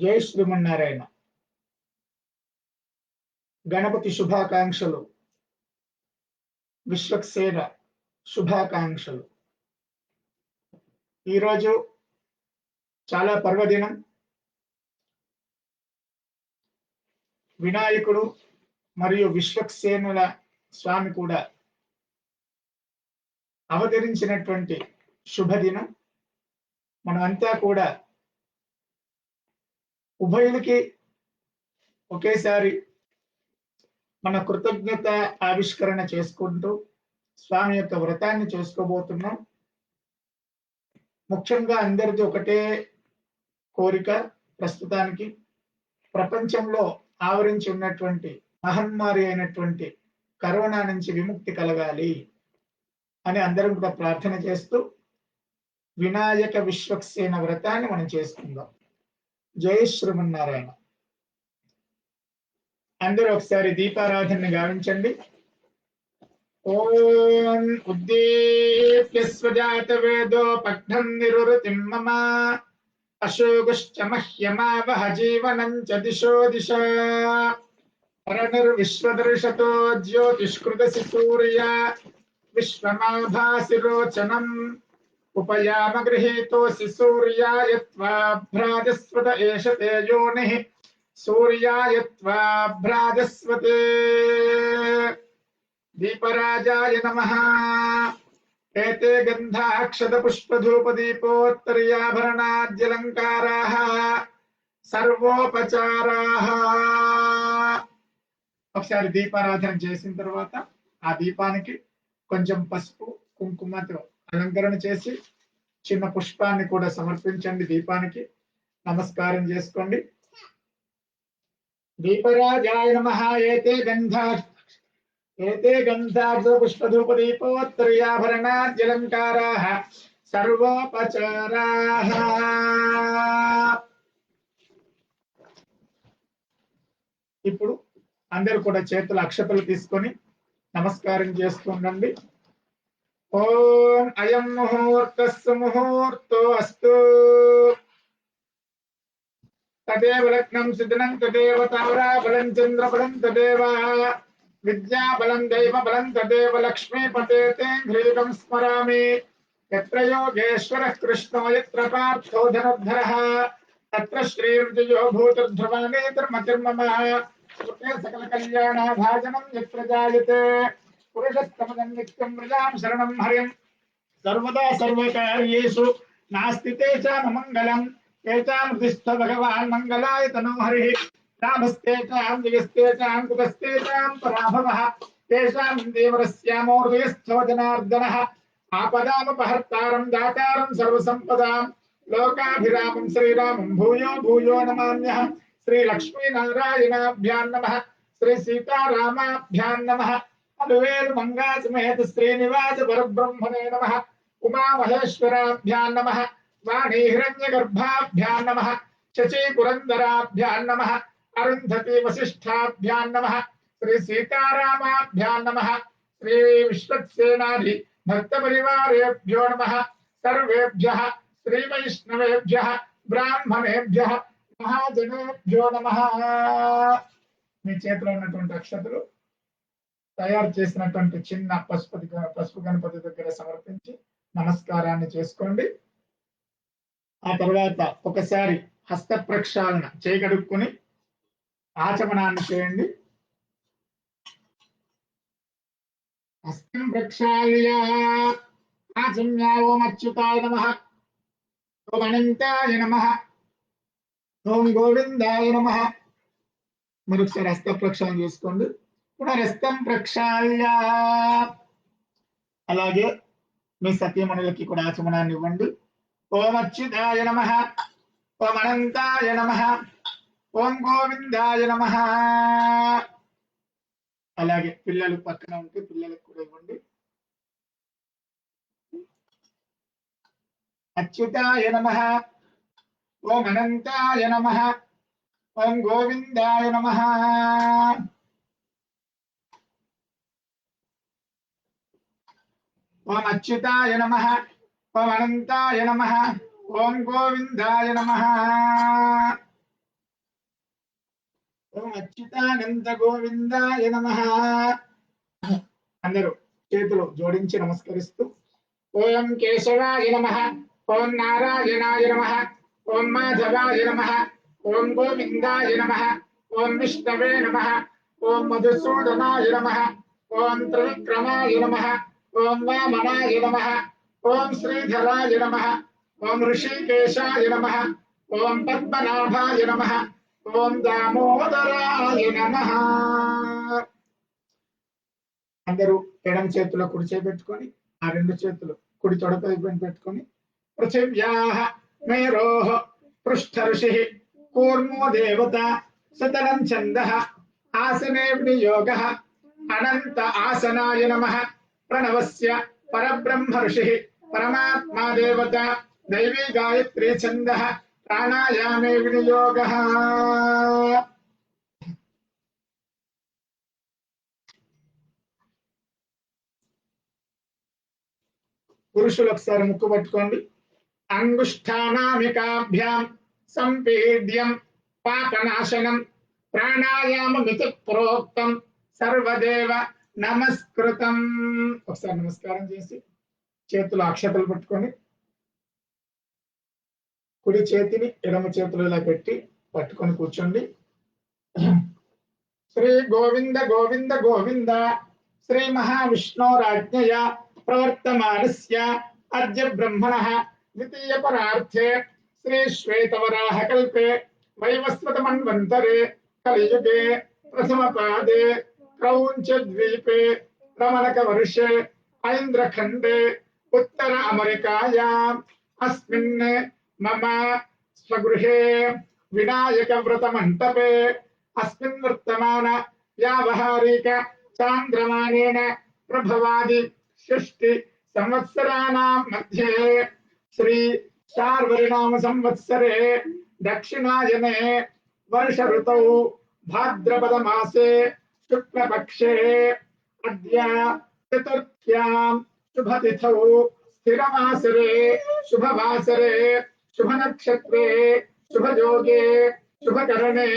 జై శ్రీమన్నారాయణ. గణపతి శుభాకాంక్షలు, విశ్వక్సేన శుభాకాంక్షలు. ఈరోజు చాలా పర్వదినం. వినాయకుడు మరియు విశ్వక్సేనుల స్వామి కూడా అవతరించినటువంటి శుభదినం. మనమంతా కూడా ఉభయులకి ఒకేసారి మన కృతజ్ఞత ఆవిష్కరణ చేసుకుంటూ స్వామి యొక్క వ్రతాన్ని చేసుకోబోతున్నాం. ముఖ్యంగా అందరిది ఒకటే కోరిక, ప్రస్తుతానికి ప్రపంచంలో ఆవరించి ఉన్నటువంటి మహమ్మారి అయినటువంటి కరోనా నుంచి విముక్తి కలగాలి అని అందరం కూడా ప్రార్థన చేస్తూ వినాయక విశ్వక్సేన వ్రతాన్ని మనం చేసుకుందాం. జై శ్రీమన్నారాయణ. అందరూ ఒకసారి దీపారాధనని గావించండి. ఓం ఉద్దీప్య స్వజాత వేదో పగ్నం నిరుతిం మమ అశోగుశ్చ మహ్యమావహ జీవనం చ దిశో దిశ పరనిర్విశ్వదర్శతో జ్యోతిష్కృతసి సూర్య విశ్వమాభాసి రోచనం ఉపయామ గృహీతోసి సూర్యాయ త్వాభ్రాజస్వత ఏష తే యోనిః సూర్యాయ త్వాభ్రాజస్వతే. దీపరాజాయ నమః. ఏతే గంధాక్షత పుష్పధూపదీపోత్తర్యాభరణాద్యలంకారాః సర్వోపచారాః. ఒకసారి దీపారాధన చేసిన తర్వాత ఆ దీపానికి కొంచెం పసుపు కుంకుమతో అలంకరణ చేసి చిన్న పుష్పాన్ని కూడా సమర్పించండి. దీపానికి నమస్కారం చేసుకోండి. దీపరాజాయ నమః. ఏతే గంధాక్ష పుష్పధూపదీపోత్తర్యాభరణాద్యలంకారాః సర్వోపచారాః. ఇప్పుడు అందరూ కూడా చేతుల అక్షతలు తీసుకొని నమస్కారం చేస్తుండండి. ఓం అయం ముహూర్తస్సు ముహూర్తో అస్తు. తదేవ లగ్నం సిద్ధనం తదేవ తారాబలం చంద్రబలం తదేవ విద్యాబలం దైవబలం తదేవ లక్ష్మీపతే హ్రీకం స్మరామి. యత్ర యోగేశ్వరః కృష్ణో యత్ర పార్థో ధనుర్ధరః తత్ర శ్రీర్జయో భూతిర్ధ్రువనేతిర్మతిర్మమ. సకల కళ్యాణాభాజనం యత్ర జాయతే పురుషస్తమం నిత్యం మృజాం శరణం హరిం. సర్వదా సర్వకార్యేషు నాస్తి తేషాం మంగళం. తేషాం హృదిస్థ భగవాన్ మంగళాయ తనో హరిః. రామస్తేషాం జయస్తేషాం కుతస్తేషాం పరాభవః. తేషాం దేవరస్యామో హృదయస్థో జనార్దనః. ఆపదామపహర్తారం దాతారం సర్వసంపదాం లోకాభిరామం శ్రీరామం భూయో భూయో నమామ్యహం. శ్రీ లక్ష్మీనారాయణాభ్యాం నమః. శ్రీ సీతారామాభ్యాం నమః. అలువేలు మంగా సమేత శ్రీనివాస పరబ్రహ్మణే నమః. ఉమామహేశ్వరాభ్యాం నమః. వాణీ హిరణ్యగర్భాభ్యాం నమః. శచీ పురందరాభ్యాం నమః. అరుంధతి వసిష్ఠాభ్యాం నమః. శ్రీ సీతారామాభ్యాం నమః. శ్రీ విశ్వక్సేనాధి భక్త పరివారేభ్యో నమః. సర్వేభ్యః శ్రీ వైష్ణవేభ్యః బ్రాహ్మణేభ్యః మహాజనేభ్యో నమః. మీ చేతిలో ఉన్నటువంటి అక్షతలు తయారు చేసినటువంటి చిన్న పసుపు గణపతి దగ్గర సమర్పించి నమస్కారాన్ని చేసుకోండి. ఆ తర్వాత ఒకసారి హస్త ప్రక్షాళన చేయగడుక్కుని ఆచమనాన్ని చేయండి. హస్తం ప్రక్షాళ్య ఆచమ్య. ఓం అచ్యుతాయ నమః. ఓం అనంతాయ నమః. ఓం గోవిందాయ నమః. మరొకసారి హస్త ప్రక్షాళన చేసుకోండి. పునరస్తం ప్రక్షాళ్య. అలాగే మీ సతీమణులకి కూడా ఆచమనాన్ని ఇవ్వండి. ఓం అచ్యుతాయ నమః. ఓం అనంతాయ నమః. ఓం గోవిందాయ నమః. అలాగే పిల్లలు పక్కన ఉంటే పిల్లలకు కూడా ఇవ్వండి. అచ్యుతాయ నమః. ఓం అనంతాయ నమః. ఓం గోవిందాయ నమః. ఓం అచ్యుతాయ నమః. ఓం అనంతాయ నమః. ఓం గోవిందాయ నమః. ఓం అచ్యుతానంద గోవిందాయ నమః. అందరూ చేతులు జోడించి నమస్కరిస్తూ ఓం కేశవాయ నమః, ఓం నారాయణాయ నమః, ఓం మాధవాయ నమః, ఓం గోవిందాయ నమః, ఓం విష్ణవే నమః, ఓం మధుసూదనాయ నమః, ఓం త్రివిక్రమాయ నమః, ఓం వామనాయ నమః, ఓం శ్రీధరాయ నమః, ఓం ఋషికేశాయ నమః, ఓం పద్మనాభాయ నమః, ఓం దామోదరాయ నమః. అందరూ ఎడమ చేతిలో కుడి చేయి పెట్టుకొని ఆ రెండు చేతులు కుడి తొడపై పెట్టుకొని పృథివ్యాః మేరోః పృష్ఠ ఋషిః కూర్మో దేవత సుతలం ఛందః ఆసనే వినియోగః అనంత ఆసనాయ నమః. ప్రణవస్య పరబ్రహ్మ ఋషిః పరమాత్మా దేవత దైవీ గాయత్రీ ఛందః ప్రాణాయామే వినియోగః. పురుషులు ఒకసారి ముక్కు పట్టుకోండి. అంగుష్ఠానామికాభ్యాం సంపీడ్యం పాపనాశనం ప్రాణాయామమితి ప్రోక్తం సర్వదేవ నమస్కృతం. ఒకసారి నమస్కారం చేసి చేతులు అక్షతలు పట్టుకొని కుడి చేతిని ఎడమ చేతులు ఇలా పెట్టి పట్టుకొని కూర్చోండి. శ్రీ గోవింద గోవింద గోవింద శ్రీ మహావిష్ణోరాజ్ఞయ ప్రవర్తమానస్య అద్య బ్రహ్మణః ద్వితీయ పరార్థే శ్రీ శ్వేతవరాహ కల్పే వైవస్వత మన్వంతరే కలియుగే ప్రథమ పాదే క్రౌంచ ద్వీపే రమణక వర్షే ఐంద్రఖండే ఉత్తర అమెరికాయాం అస్మిన్ మమ స్వగృహే వినాయక వ్రత మంటపే అస్మిన్ వర్తమాన వ్యావహారిక చాంద్రమానేన ప్రభవాది షష్టి సంవత్సరాణాం మధ్యే శ్రీ శార్వరినామ సంవత్సరే దక్షిణాయనే వర్ష ఋతౌ భాద్రపద మాసే శుక్లపక్షే అద్య చతుర్థ్యాం శుభతిథౌ స్థిరవాసరే శుభవాసరే శుభనక్షత్రే శుభయోగే శుభకరణే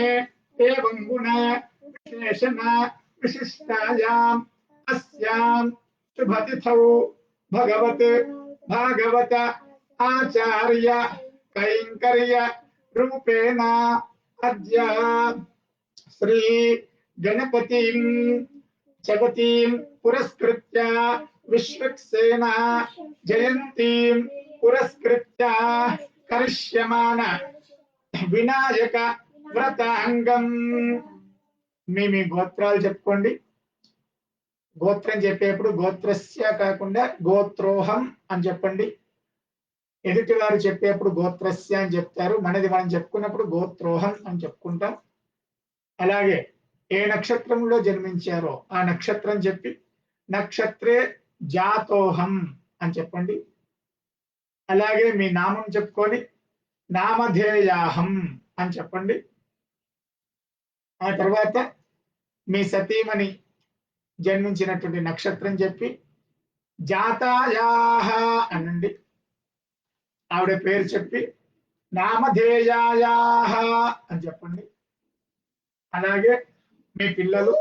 ఏవం గుణ విశేషణ విశిష్టాయాం అస్యాం శుభతిథౌ భగవత్ భాగవత ఆచార్య కైంకర్య రూపేణ అద్య శ్రీ గణపతిం జగతీం పురస్కృత్య విశ్వక్సేన జయంతిం పురస్కృత్య కరిష్యమాన వినాయక వ్రతాంగం. మీ గోత్రాలు చెప్పుకోండి. గోత్రం చెప్పేప్పుడు గోత్రస్య కాకుండా గోత్రోహం అని చెప్పండి. ఎదుటి వారు చెప్పేప్పుడు గోత్రస్య అని చెప్తారు. మనది మనం చెప్పుకున్నప్పుడు గోత్రోహం అని చెప్పుకుంటాం. అలాగే ఏ నక్షత్రంలో జన్మించారో ఆ నక్షత్రం చెప్పి నక్షత్రే జాతోహం అని చెప్పండి. అలాగే మీ నామం చెప్పుకొని నామధేయాహం అని చెప్పండి. ఆ తర్వాత మీ సతీమణి జన్మించినటువంటి నక్షత్రం చెప్పి జాతాయాహ అనండి. ఆవిడ పేరు చెప్పి నామధేయాయాహ అని చెప్పండి. అలాగే మీ పిల్లలు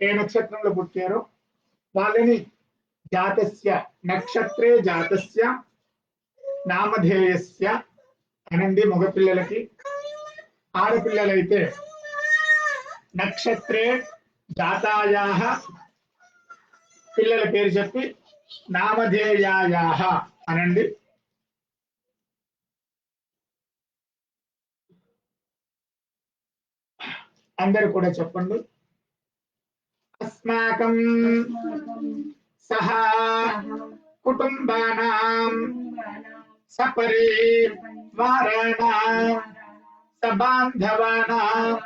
ఏ నక్షత్రంలో పుట్టారో వాళ్ళని జాతస్య నక్షత్రే జాతస్య నామధేయస్య అనండి మగపిల్లలకి. ఆడపిల్లలైతే నక్షత్రే జాతాయాహ పిల్లల పేరు చెప్పి నామధేయాయాహ అనండి. అందరూ కూడా చెప్పండి. అస్మాకం సహ కుటుంబానాం సపరివారాణాం సబాంధవానాం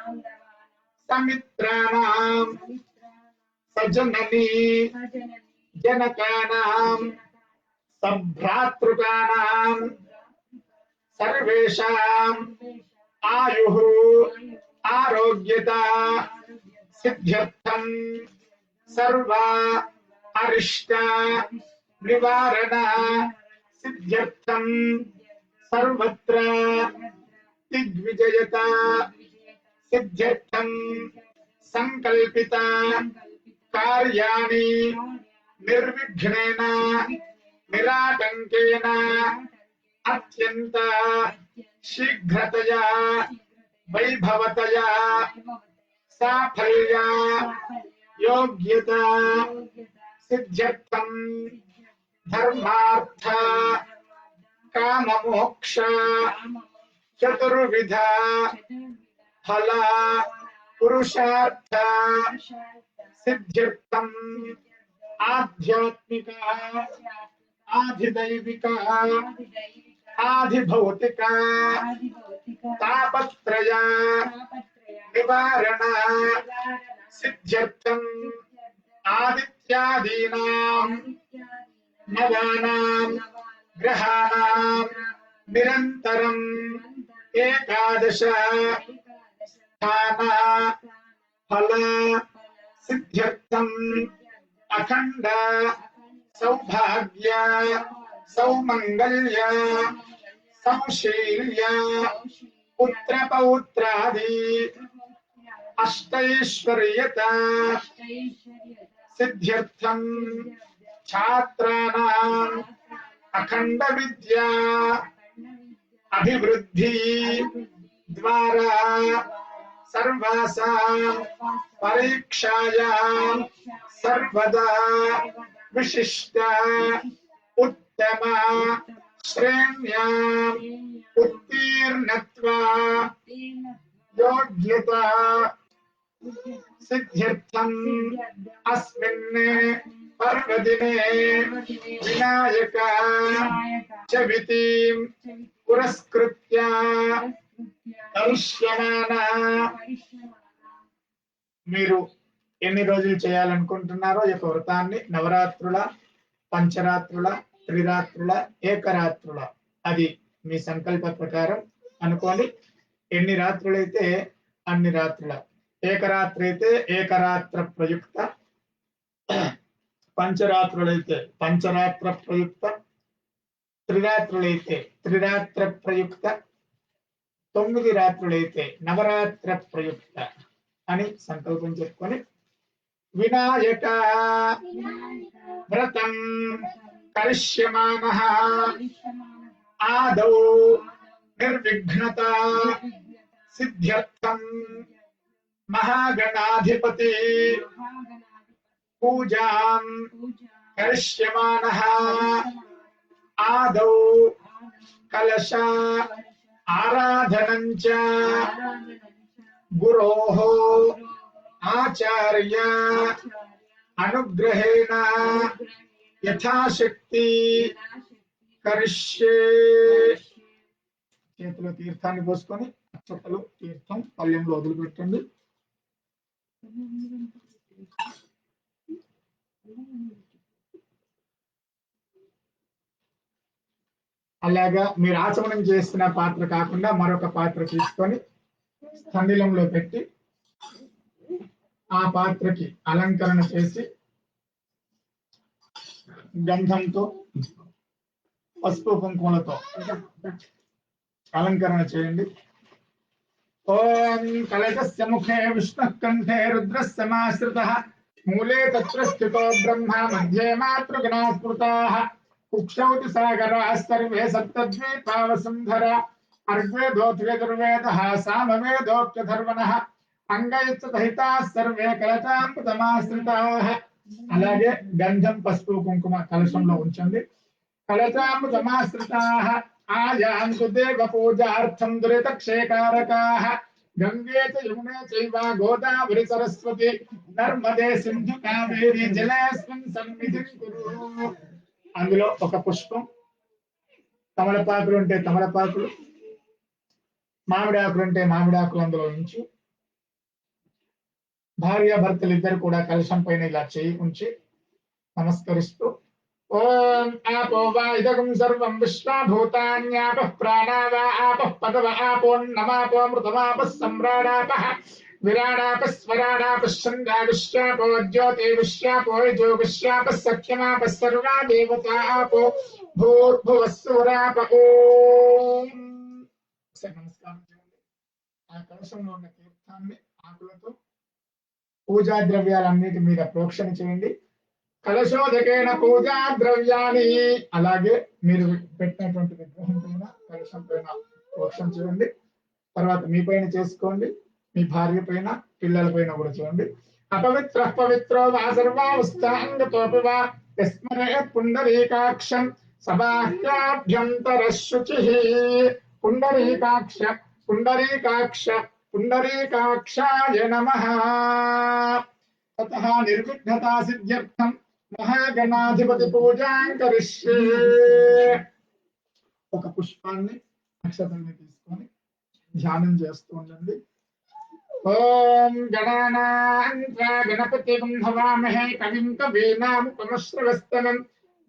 సమిత్రాణాం సజననీ జనకానాం సభ్రాతృకానాం సర్వేషాం ఆయుః ఆరోగ్యత సిద్ధ్యర్థం సర్వ అరిష్ట నివారణ సిద్ధ్యర్థం సర్వత్ర దిగ్విజయత सिद्ध्यर्थं संकल्पित कार्याणि निर्विघ्नेन निराटंकेन अत्यंत शीघ्रतया वैभवतया साफल्य योग्यता सिद्ध्यर्थं धर्मार्थ काम मोक्ष चतुर्विध फल पुरुषार्थ सिद्ध्यर्थं आध्यात्मिक आधिदैविक आधिभौतिक तापत्रय निवारण सिद्ध्यर्थं आदित्यादीनां नवानां ग्रहाणां निरन्तरं एकादश स्थान फल सिद्ध्यर्थं अखंड सौभाग्य सौमंगल्य सौशील्य पुत्र पौत्रादि अष्टैश्वर्यता सिद्ध्यर्थं छात्राणां अखंड विद्या अभिवृद्धि द्वारा सर्वासां परीक्षायां सर्वदा विशिष्ट उत्तम श्रेण्याम् उत्तीर्णत्वा योग्यता सिद्ध्यर्थं अस्मिन् पर्वदिने विनायक चवितिं पुरस्कृत्य కరిష్యమానా మీరు ఎన్ని రోజులు చేయాలనుకుంటున్నారో ఈ వ్రతాన్ని నవరాత్రుల పంచరాత్రుల త్రిరాత్రుల ఏకరాత్రుల అది మీ సంకల్ప ప్రకారం అనుకోండి ఎన్ని రాత్రులైతే అన్ని రాత్రుల ఏకరాత్రి అయితే ఏకరాత్ర ప్రయుక్త పంచరాత్రులైతే పంచరాత్ర ప్రయుక్త త్రిరాత్రులైతే త్రిరాత్ర ప్రయుక్త 9 రాత్రులైతే నవరాత్ర ప్రయుక్త అని సంకల్పం చెప్పుకొని వినాయక వ్రతం కరిష్యమానః ఆదౌ నిర్విఘ్నత సిద్ధ్యర్థం మహాగణాధిపతి పూజాం కరిష్యమానః ఆదౌ కలశ आराधनं च गुरोः आचार्य अनुग्रहेण यथाशक्ति करिष्ये చేతిలో తీర్థాన్ని పోసుకొని అక్షతలు తీర్థం పళ్ళెంలో వదిలిపెట్టండి అలాగా మీరు ఆచమనం చేస్తున్న పాత్ర కాకుండా మరొక పాత్ర తీసుకొని స్థండిలంలో పెట్టి ఆ పాత్రకి అలంకరణ చేసి గంధంతో పసుపు కుంకుమలతో అలంకరణ చేయండి ఓం కలశస్య ముఖే విష్ణుః కంఠే రుద్రः సమాశ్రితః మూలే తత్ర స్థితో బ్రహ్మ మధ్యే మాతృగణా స్మృతాః कुक्षौति सागराः सर्वे सप्तद्वीपा वसुन्धरा अर्ग्वेदोऽथर्वेदः सामवेदोऽप्यथर्वणः अंगैश्चतहिताः सर्वे कलशामृतमाश्रिताः అలాగే గంధం పసుపు కుంకుమ కలశంలో ఉంచండి కలశామృతమాశ్రితాः ఆయాంతు దేవ పూజార్థం దురితక్షేకారకాः గంగే చ యమునే చైవ గోదావరి సరస్వతి నర్మదే సింధు కావేరి జలేస్మిన్ సన్నిధిం కురు అందులో ఒక పుష్పం తమలపాకులు ఉంటే తమలపాకులు మామిడి ఆకులు ఉంటే మామిడి ఆకులు అందులో ఉంచి భార్యాభర్తలు ఇద్దరు కూడా కలశం పైన ఇలా చేయి ఉంచి నమస్కరిస్తూ ఓం ఆపో వా ఇదగం సర్వం విశ్వభూతాన్యాపః ప్రాణావా ఆపః పదవ ఆపోన్నమాపో మృతమాపః సమ్రాడాపః विराडापः स्वराडापः छन्दाविश्वापो ज्योतिविश्वापो यजोविश्वापः सख्यमापः सर्वा देवतापो भूर्भुवः सुराप ओम नमस्कार ఆ కలశంలో ఉన్న తీర్థాన్ని ఆకులతో పూజా ద్రవ్యాలన్నిటి మీద ప్రోక్షణ చేయండి. కలశోదకేన పూజా ద్రవ్యాన్ని, అలాగే మీరు పెట్టినటువంటి విగ్రహం పైన కలశం పైన ప్రోక్షణ చేయండి. తర్వాత మీ పైన చేసుకోండి, మీ భార్య పైన, పిల్లల పైన కూడా చేయండి. అపవిత్ర పవిత్రో వా సర్వావస్థాంగతోపి వా యస్మరేత్ పుండరీకాక్షం సబాహ్యాభ్యంతర శుచిః. పుండరీకాక్ష పుండరీకాక్ష పుండరీకాక్షాయ నమః. తతః నిర్విఘ్నతా సిద్ధ్యర్థం మహాగణాధిపతి పూజాం కరిష్యే. ఒక పుష్పాన్ని అక్షతల్ని తీసుకొని ధ్యానం చేస్తూ ఉండండి. ఓం గణానాం గణపతిం హవామహే కవిం కవీనాముపమశ్రవస్తమం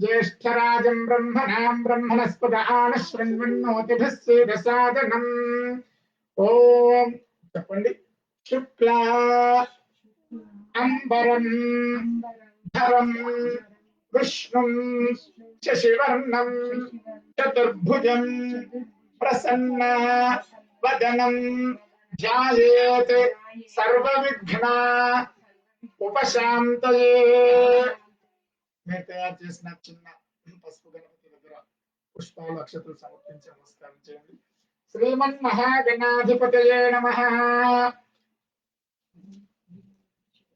జ్యేష్ఠరాజం బ్రహ్మణాం బ్రహ్మణస్పద ఆనశ్వన్వన్నోతిభిः సేదసాదనం. ఓం చెప్పండి. శుక్లా అంబరం ధరం విష్ణుం శశివర్ణం చతుర్భుజం ప్రసన్న వదనం ధ్యాయేత్ సర్వవిఘ్న ఉపశాంతయే. మీరు తయారు చేసిన చిన్న పసుపు గణపతి దగ్గర పుష్పాలు అక్షతలు సమర్పించి నమస్కారం చేయండి. శ్రీమన్ మహాగణాధిపతయే నమః.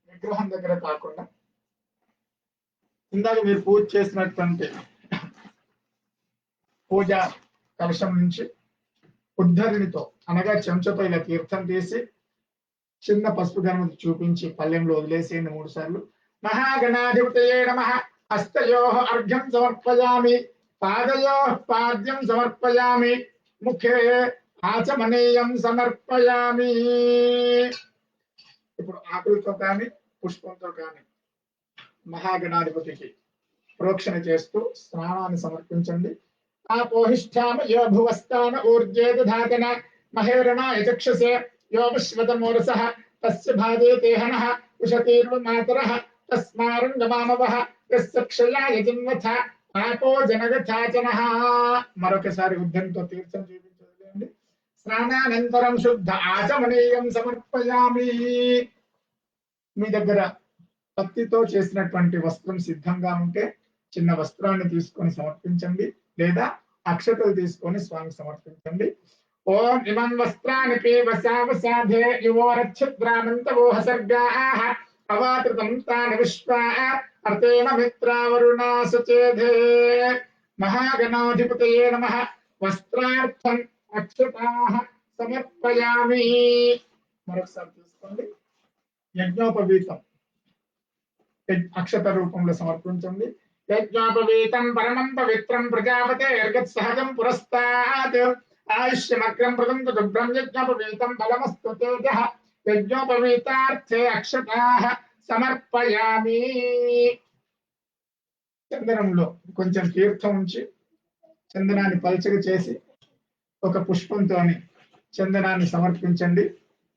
విగ్రహం దగ్గర కాకుండా ఇందాక మీరు పూజ చేసినటువంటి పూజ కలశం నుంచి ఉద్ధరిణితో అనగా చెంచతో ఇలా తీర్థం తీసి చిన్న పసుపు గణపతి చూపించి పల్లెంలో వదిలేసేయండి 3 సార్లు. మహాగణాధిపతయే నమః. హస్తయోః అర్ఘ్యం సమర్పయామి, పాదయోః పాద్యం సమర్పయామి, ముఖే ఆచమనీయం సమర్పయామి. ఇప్పుడు ఆకులతో కానీ పుష్పంతో కానీ మహాగణాధిపతికి ప్రోక్షణ చేస్తూ స్నానాన్ని సమర్పించండి. ఆపోహిష్ఠామ యో భువస్థాన ఊర్జే దధాతన మహేరణాయ చక్షసే యో విశ్వతమోరసః తస్య భాగే తేహనః ఉషతీర్వ మాతరః తస్మారంగమామవః తస్య క్షయాయ జిన్వథ ఆపో జనగథాచనః. మరొకసారి ఉద్ధరణతో తీర్థం చూపించండి. స్నానానంతరం శుద్ధ ఆచమనీయం సమర్పయామి. మీ దగ్గర పత్తితో చేసినటువంటి వస్త్రం సిద్ధంగా ఉంటే చిన్న వస్త్రాన్ని తీసుకొని సమర్పించండి, లేదా అక్షతలు తీసుకొని స్వామి సమర్పించండి. ఓం ఇమం వస్త్రాన్ని పీవసావసాధే యువోరచ్ఛిద్రానంతవోహ సర్గాః అవాతృతం తాని విశ్వా అర్తేన మిత్రావరుణా సుచేధే. మహాగణాధిపతయే నమః. వస్త్రార్థం అక్షతాః సమర్పయామి. మరొకసారి తీసుకోండి. యజ్ఞోపవీతం అక్షత రూపంలో సమర్పించండి. యజ్ఞోపవీతం పరమం పవిత్రం ప్రజాపతే సహజం పురస్తాత్ ఆయుష్యమగ్రం ప్రదంత దుగ్ధం యజ్ఞోపవీతం బలమస్తు తేజః. యజ్ఞోపవీతార్థే అక్షతాః సమర్పయామి. చందనంలో కొంచెం తీర్థం ఉంచి చందనాన్ని పల్చగా చేసి ఒక పుష్పంతోని చందనాన్ని సమర్పించండి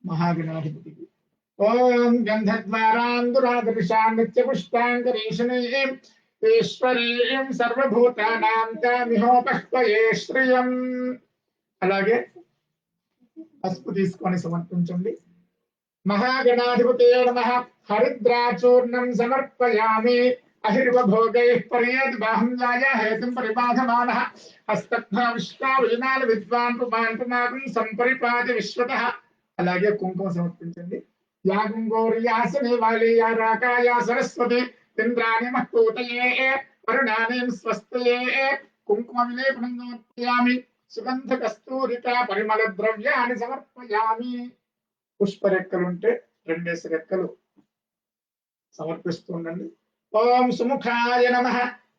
మహాగణాధిపతికి. ఓం గంధద్వారాందురాదృశాం నిత్యపుష్పాంకరీషణీం ఈశ్వరీం సర్వభూతానాం తామిహోపహ్వయే శ్రియం. అలాగే పసుపు తీసుకొని సమర్పించండి. మహాగణాధిపతయే నమః. హరిద్రాచూర్ణం సమర్పయామి. అహిర్వభోగైః పర్యేద్ బాహం జాయ హేతుం పరిబాధమానః హస్తగ్ధ విశ్వావినాల విద్వాన్ పుమాన్ పుమాగం సంపరిపాది విశ్వతః. అలాగే కుంకుమ సమర్పించండి. या गंगोर्यासने वाले या राकाया सरस्वती इंद्राणी महपूतये वरुणानीं स्वस्तये कुंकुम विलेपनं समर्पयामि. सुगंध कस्तूरिका परिमल द्रव्यानि समर्पयामि. पुष्प రెక్కలుంటే 2 రెక్కలు సమర్పిస్తూ ఉండండి. ఓం సుముఖాయ నమః.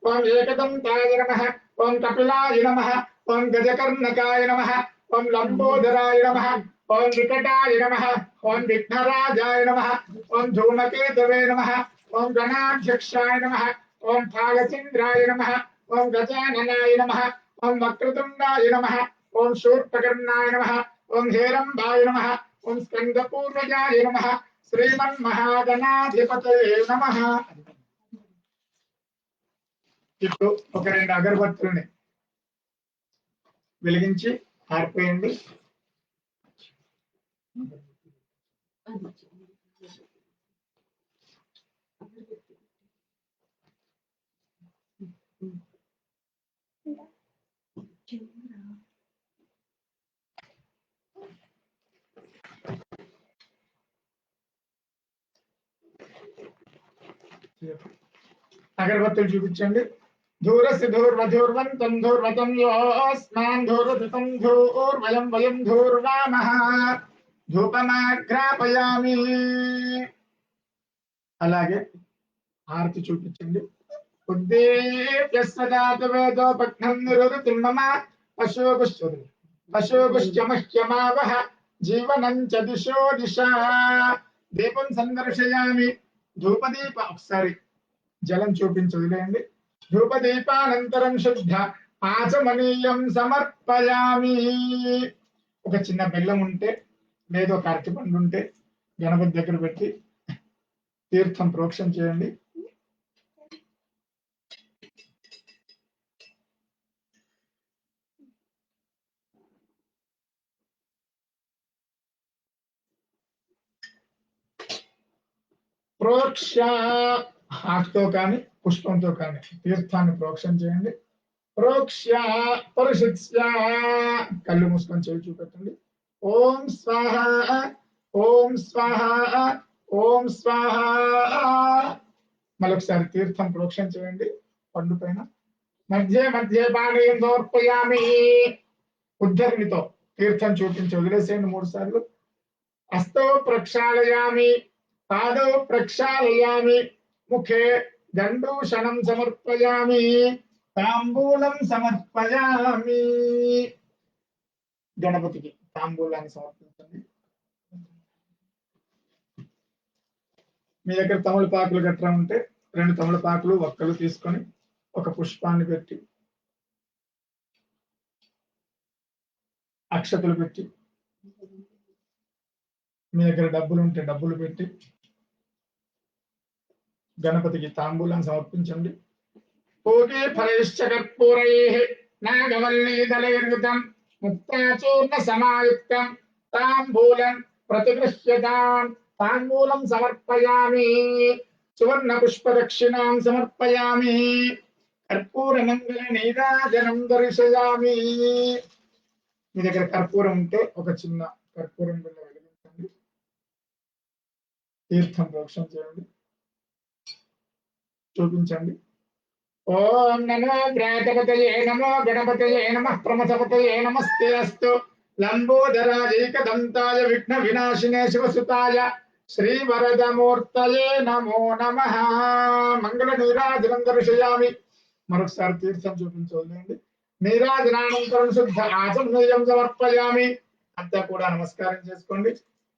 ఓం ఏకదంతాయ నమః. ఓం కపిలాయ నమః. ఓం గజకర్ణకాయ నమః. ఓం లంబోదరాయ నమః. ఓం వికటాయ నమః. ఓం విఘ్నరాజాయ నమః. ఓం ధూమకేతవే నమః. ఓం గణాధ్యక్షాయ నమః. ఓం ఫాలచంద్రాయ నమః. ఓం గజాననాయ నమః. ఓం వక్రతుండాయ నమః. ఓం శూర్పకర్ణాయ నమః. ఓం హేరంబాయ నమః. ఓం స్కందపూర్వజాయ నమః. శ్రీమన్మహాగణాధిపతయే నమః. ఇప్పుడు ఒక 2 అగరబత్తుల్ని వెలిగించి ఆర్పేయండి. అగరబత్తులు చూపించండి. ధూరస్య ధూర్వధూర్వంతం ధూర్వతం యోస్మాన్ ధూర్వతం ధూర్వయం వయం ధూర్వామః ధూపమాగ్రాపయామి. అలాగే హారతి చూపించండి. ఉద్దేప్యస్వదాతవేదోపఘ్నం నిరుతిం మమ పశోగుశ్చమహ్యమావహ జీవనం చ దిశో దిశా. దీపం సందర్శయామి. ధూపదీప ఒకసారి జలం చూపించి వదిలేయండి. ధూపదీపానంతరం శుద్ధ ఆచమనీయం సమర్పయామి. ఒక చిన్న బెల్లం ఉంటే లేదా ఒక అరటిపండు ఉంటే గణపతి దగ్గర పెట్టి తీర్థం ప్రోక్షణ చేయండి. ప్రోక్ష ఆకుతో కానీ పుష్పంతో కానీ తీర్థాన్ని ప్రోక్షణ చేయండి. ప్రోక్ష పరిషిత్స్య కళ్ళు మూసుకొని చేయి చూపెట్టండి. ఓం స్వాహ ఓం స్వాహ ఓం స్వాహ. మరొకసారి తీర్థం ప్రోక్షణ చేయండి పండు పైన. మధ్య మధ్య పానీయం సమర్పయామి. ఉద్ధరణితో తీర్థం చూపించి వదిలేసేయండి 3 సార్లు. హస్తో ప్రక్షాళయామి. పాదౌ ప్రక్షాళయామి. ముఖే దండూషణం సమర్పయామి. తాంబూలం సమర్పయామి. గణపతికి తాంబూలాన్ని సమర్పించండి. మీ దగ్గర తమలపాకులు గట్రా ఉంటే 2 తమలపాకులు ఒక్కలు తీసుకొని ఒక పుష్పాన్ని పెట్టి అక్షతలు పెట్టి, మీ దగ్గర డబ్బులు ఉంటే డబ్బులు పెట్టి గణపతికి తాంబూలాన్ని సమర్పించండి. పూగే ఫలైశ్చ కర్పూరైః నాగవల్లీదళైర్యుతం ముక్తాచూర్ణ సమాయుక్తం తాంబూలం ప్రతిగృహ్యతాం. తాంబూలం సమర్పయామి. సువర్ణ పుష్ప దక్షిణాం సమర్పయామి. కర్పూర మంగళ నీరాజనం దర్శయామి. మీ దగ్గర కర్పూరం ఉంటే ఒక చిన్న కర్పూరం బిళ్ళ వెలిగించండి. తీర్థం ప్రోక్షణ చేయండి. చూపించండి. ఓం నమో వ్రాతపతయే నమో గణపతయే నమః ప్రమథపతయే నమస్తే అస్తు. లంబోదరాజైకదంతాయ విఘ్న వినాశినే శివసుతాయ శ్రీవరదమూర్తయే నమో నమః. మంగళ నీరాజనం దర్శయామి. మరొకసారి తీర్థం చూపించవద్దండి. నీరాజనానంతరం శుద్ధ ఆచమనీయం సమర్పయామి. అంతా కూడా నమస్కారం చేసుకోండి.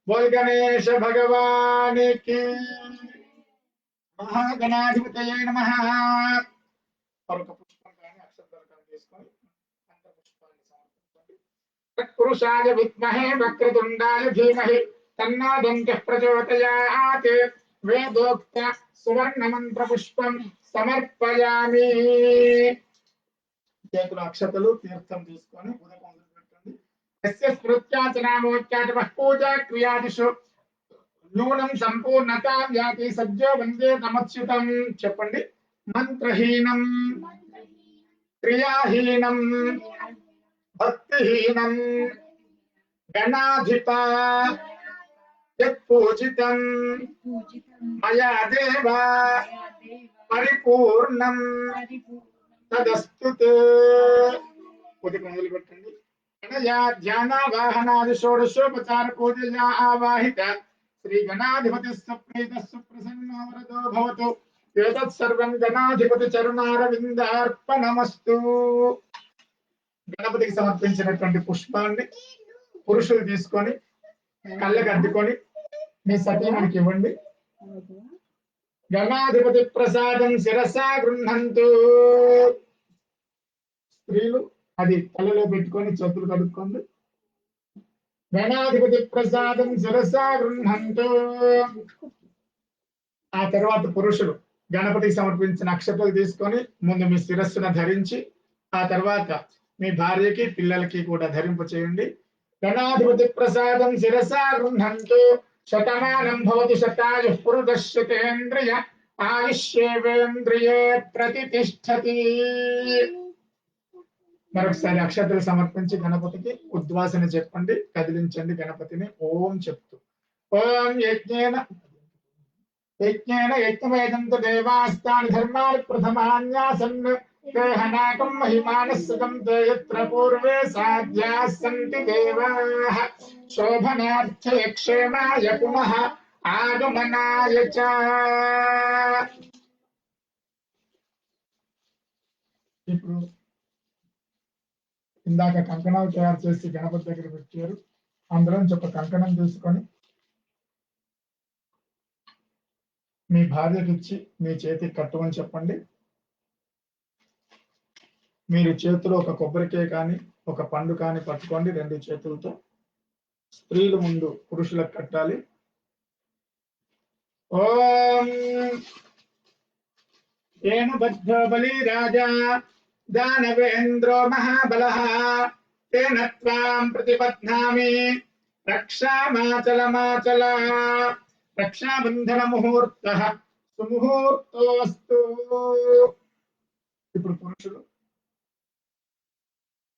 బోల్ గణేశ భగవానికి మహాగణాధిపతయే నమః. మరొక పుష్పం కానీ అక్షతలు కానీ తీసుకొని అంత పుష్పాన్ని సమర్పించండి. తత్పురుషాయ విద్మహే వక్రతుండాయ ధీమహి తన్నో దంతిః ప్రచోదయాత్. వేదోక్త సువర్ణ మంత్ర పుష్పం సమర్పయామి. చేతుల అక్షతలు తీర్థం తీసుకొని ఉదకం పెట్టండి. యస్య స్మృత్యాచనామోచ్చాటపః పూజా క్రియాదిషు నూనం సంపూర్ణతాం యాతి సజ్జో వందే తమచ్యుతం. చెప్పండి. మంత్రహీనం క్రియాహీనం భక్తిహీనం గణాధిప యత్పూజితం మయా దేవ పరిపూర్ణం తదస్తు. మొదలు పెట్టండి. ధ్యాన వాహనాది షోడశోపచార పూజయా ఆవాహిత శ్రీ గణాధిపతి సుప్రీత సుప్రసన్నో వరదో భవతు. ఏతత్ సర్వం గణాధిపతి చరణారవిందార్పణమస్తు. గణపతికి సమర్పించినటువంటి పుష్పాన్ని పురుషులు తీసుకొని కళ్ళకి అద్దుకొని మీ సతీమణికి ఇవ్వండి. గణాధిపతి ప్రసాదం శిరసా గృహంతు. స్త్రీలు అది తలలో పెట్టుకొని చేతులు కడుక్కోండి. గణాధిపతి ప్రసాదం శిరసా గృహంతు. ఆ తర్వాత పురుషులు గణపతికి సమర్పించిన అక్షతలు తీసుకొని ముందు మీ శిరస్సును ధరించి ఆ తర్వాత మీ భార్యకి పిల్లలకి కూడా ధరింప చేయండి. గణాధిపతి ప్రసాదం శిరసా గృహంతు శతమానం భవతి శతాయుః పురుషశతేంద్రియ ఆయుష్యేవేంద్రియే ప్రతిష్టతి. మరొకసారి అక్షతలు సమర్పించి గణపతికి ఉద్వాసన చెప్పండి, కదిలించండి గణపతిని ఓం చెప్తూ. ఓం యజ్ఞేన యజ్ఞవేదంత దేవాస్తాని ధర్మాని ప్రథమాన్యాసన్ దేహనాకం మహిమానస్సుతం తే యత్ర పూర్వే సాధ్యాః సంతి దేవాః శోభనార్థే క్షేమాయ పునః ఆగమనాయ చ. ఇప్పుడు ఇందాక కంకణాలు తయారు చేసి గణపతి దగ్గర పెట్టారు, అందులో ఒక కంకణం తీసుకొని మీ భార్యకి ఇచ్చి మీ చేతికి కట్టమని చెప్పండి. మీరు చేతిలో ఒక కొబ్బరికాయ కానీ ఒక పండు కానీ పట్టుకోండి, రెండు చేతులతో. స్త్రీలు ముందు పురుషులకు కట్టాలి. ఓం ఏను బద్ధో బలి రాజా దానవేంద్రో మహాబలః తేన త్వాం ప్రతిపద్నామి రక్షామాచలమాచల. రక్షాబంధన ముహూర్తః సుముహూర్తోస్తు. ఇప్పుడు పురుషులు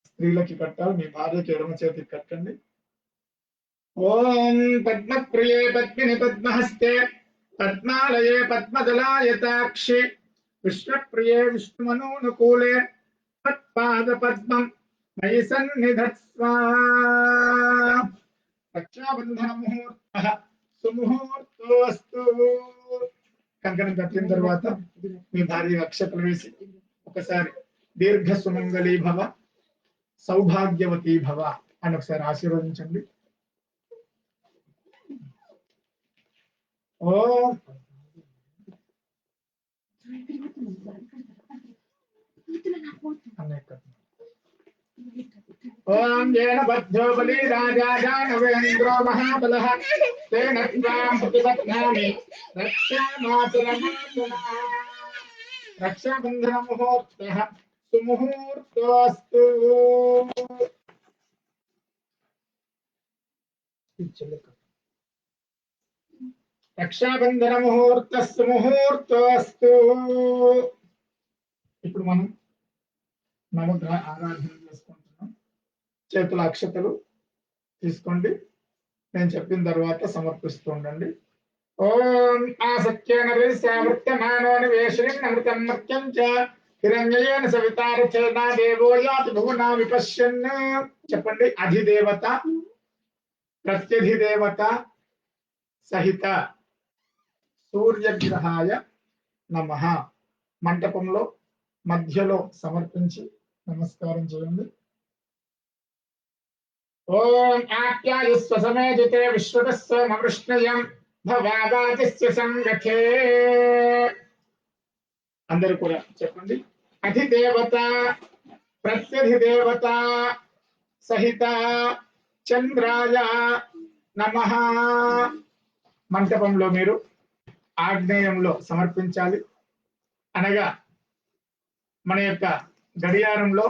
స్త్రీలకి కట్టాలి, మీ భార్యకి ఎడమ చేతికి కట్టండి. ఓం పద్మప్రియే పద్మిని పద్మహస్తే పద్మాలయే పద్మదలాయతాక్షి విష్ణుప్రియే విష్ణుమనోనుకూలే తత్పాద పద్మం మయి సన్నిధత్స్వ. రక్షాబంధన ముహూర్తః సుముహూర్తోస్తు. కంకణం కట్టిన తర్వాత మీ భార్య అక్షతలు వేసి ఒకసారి దీర్ఘ సుమంగళీ భవ సౌభాగ్యవతీ భవ అని ఒకసారి ఆశీర్వదించండి. ఓం ఓం ఏన బద్ధో బలి రాజా దానవేంద్రో మహాబలః తేన త్వాం ప్రతిపద్నామి రక్షామాచలమాచల. రక్షాబంధన ముహూర్తః సుముహూర్తోస్తు. రక్షాబంధన ముహూర్త సుముహూర్తోస్తు. ఇప్పుడు మనం నవగ్రహ ఆరాధన చేసుకుంటున్నాం. చేతుల అక్షతలు తీసుకోండి, నేను చెప్పిన తర్వాత సమర్పిస్తూ ఉండండి. ఓం ఆసత్యేన రిసావృత్యమానో నివేశయం అమృతం మర్త్యం చ హిరణ్యేన సవితారచేనా దేవో యాతి భువనా విపశ్యన్. చెప్పండి. అధిదేవత ప్రత్యధిదేవత సహిత సూర్యగ్రహాయ నమః. మంటపంలో మధ్యలో సమర్పించి నమస్కారం చేయండి. ఓం ఆప్యాయస్వ సమేజితే విశ్వతస్వ మృష్ణయం భవావాతిస్య సంగతే. అందరూ కూడా చెప్పండి. అధిదేవత ప్రత్యధిదేవత సహిత చంద్రాయ నమః. మంటపంలో మీరు ఆగ్నేయంలో సమర్పించాలి, అనగా మన యొక్క గడియారంలో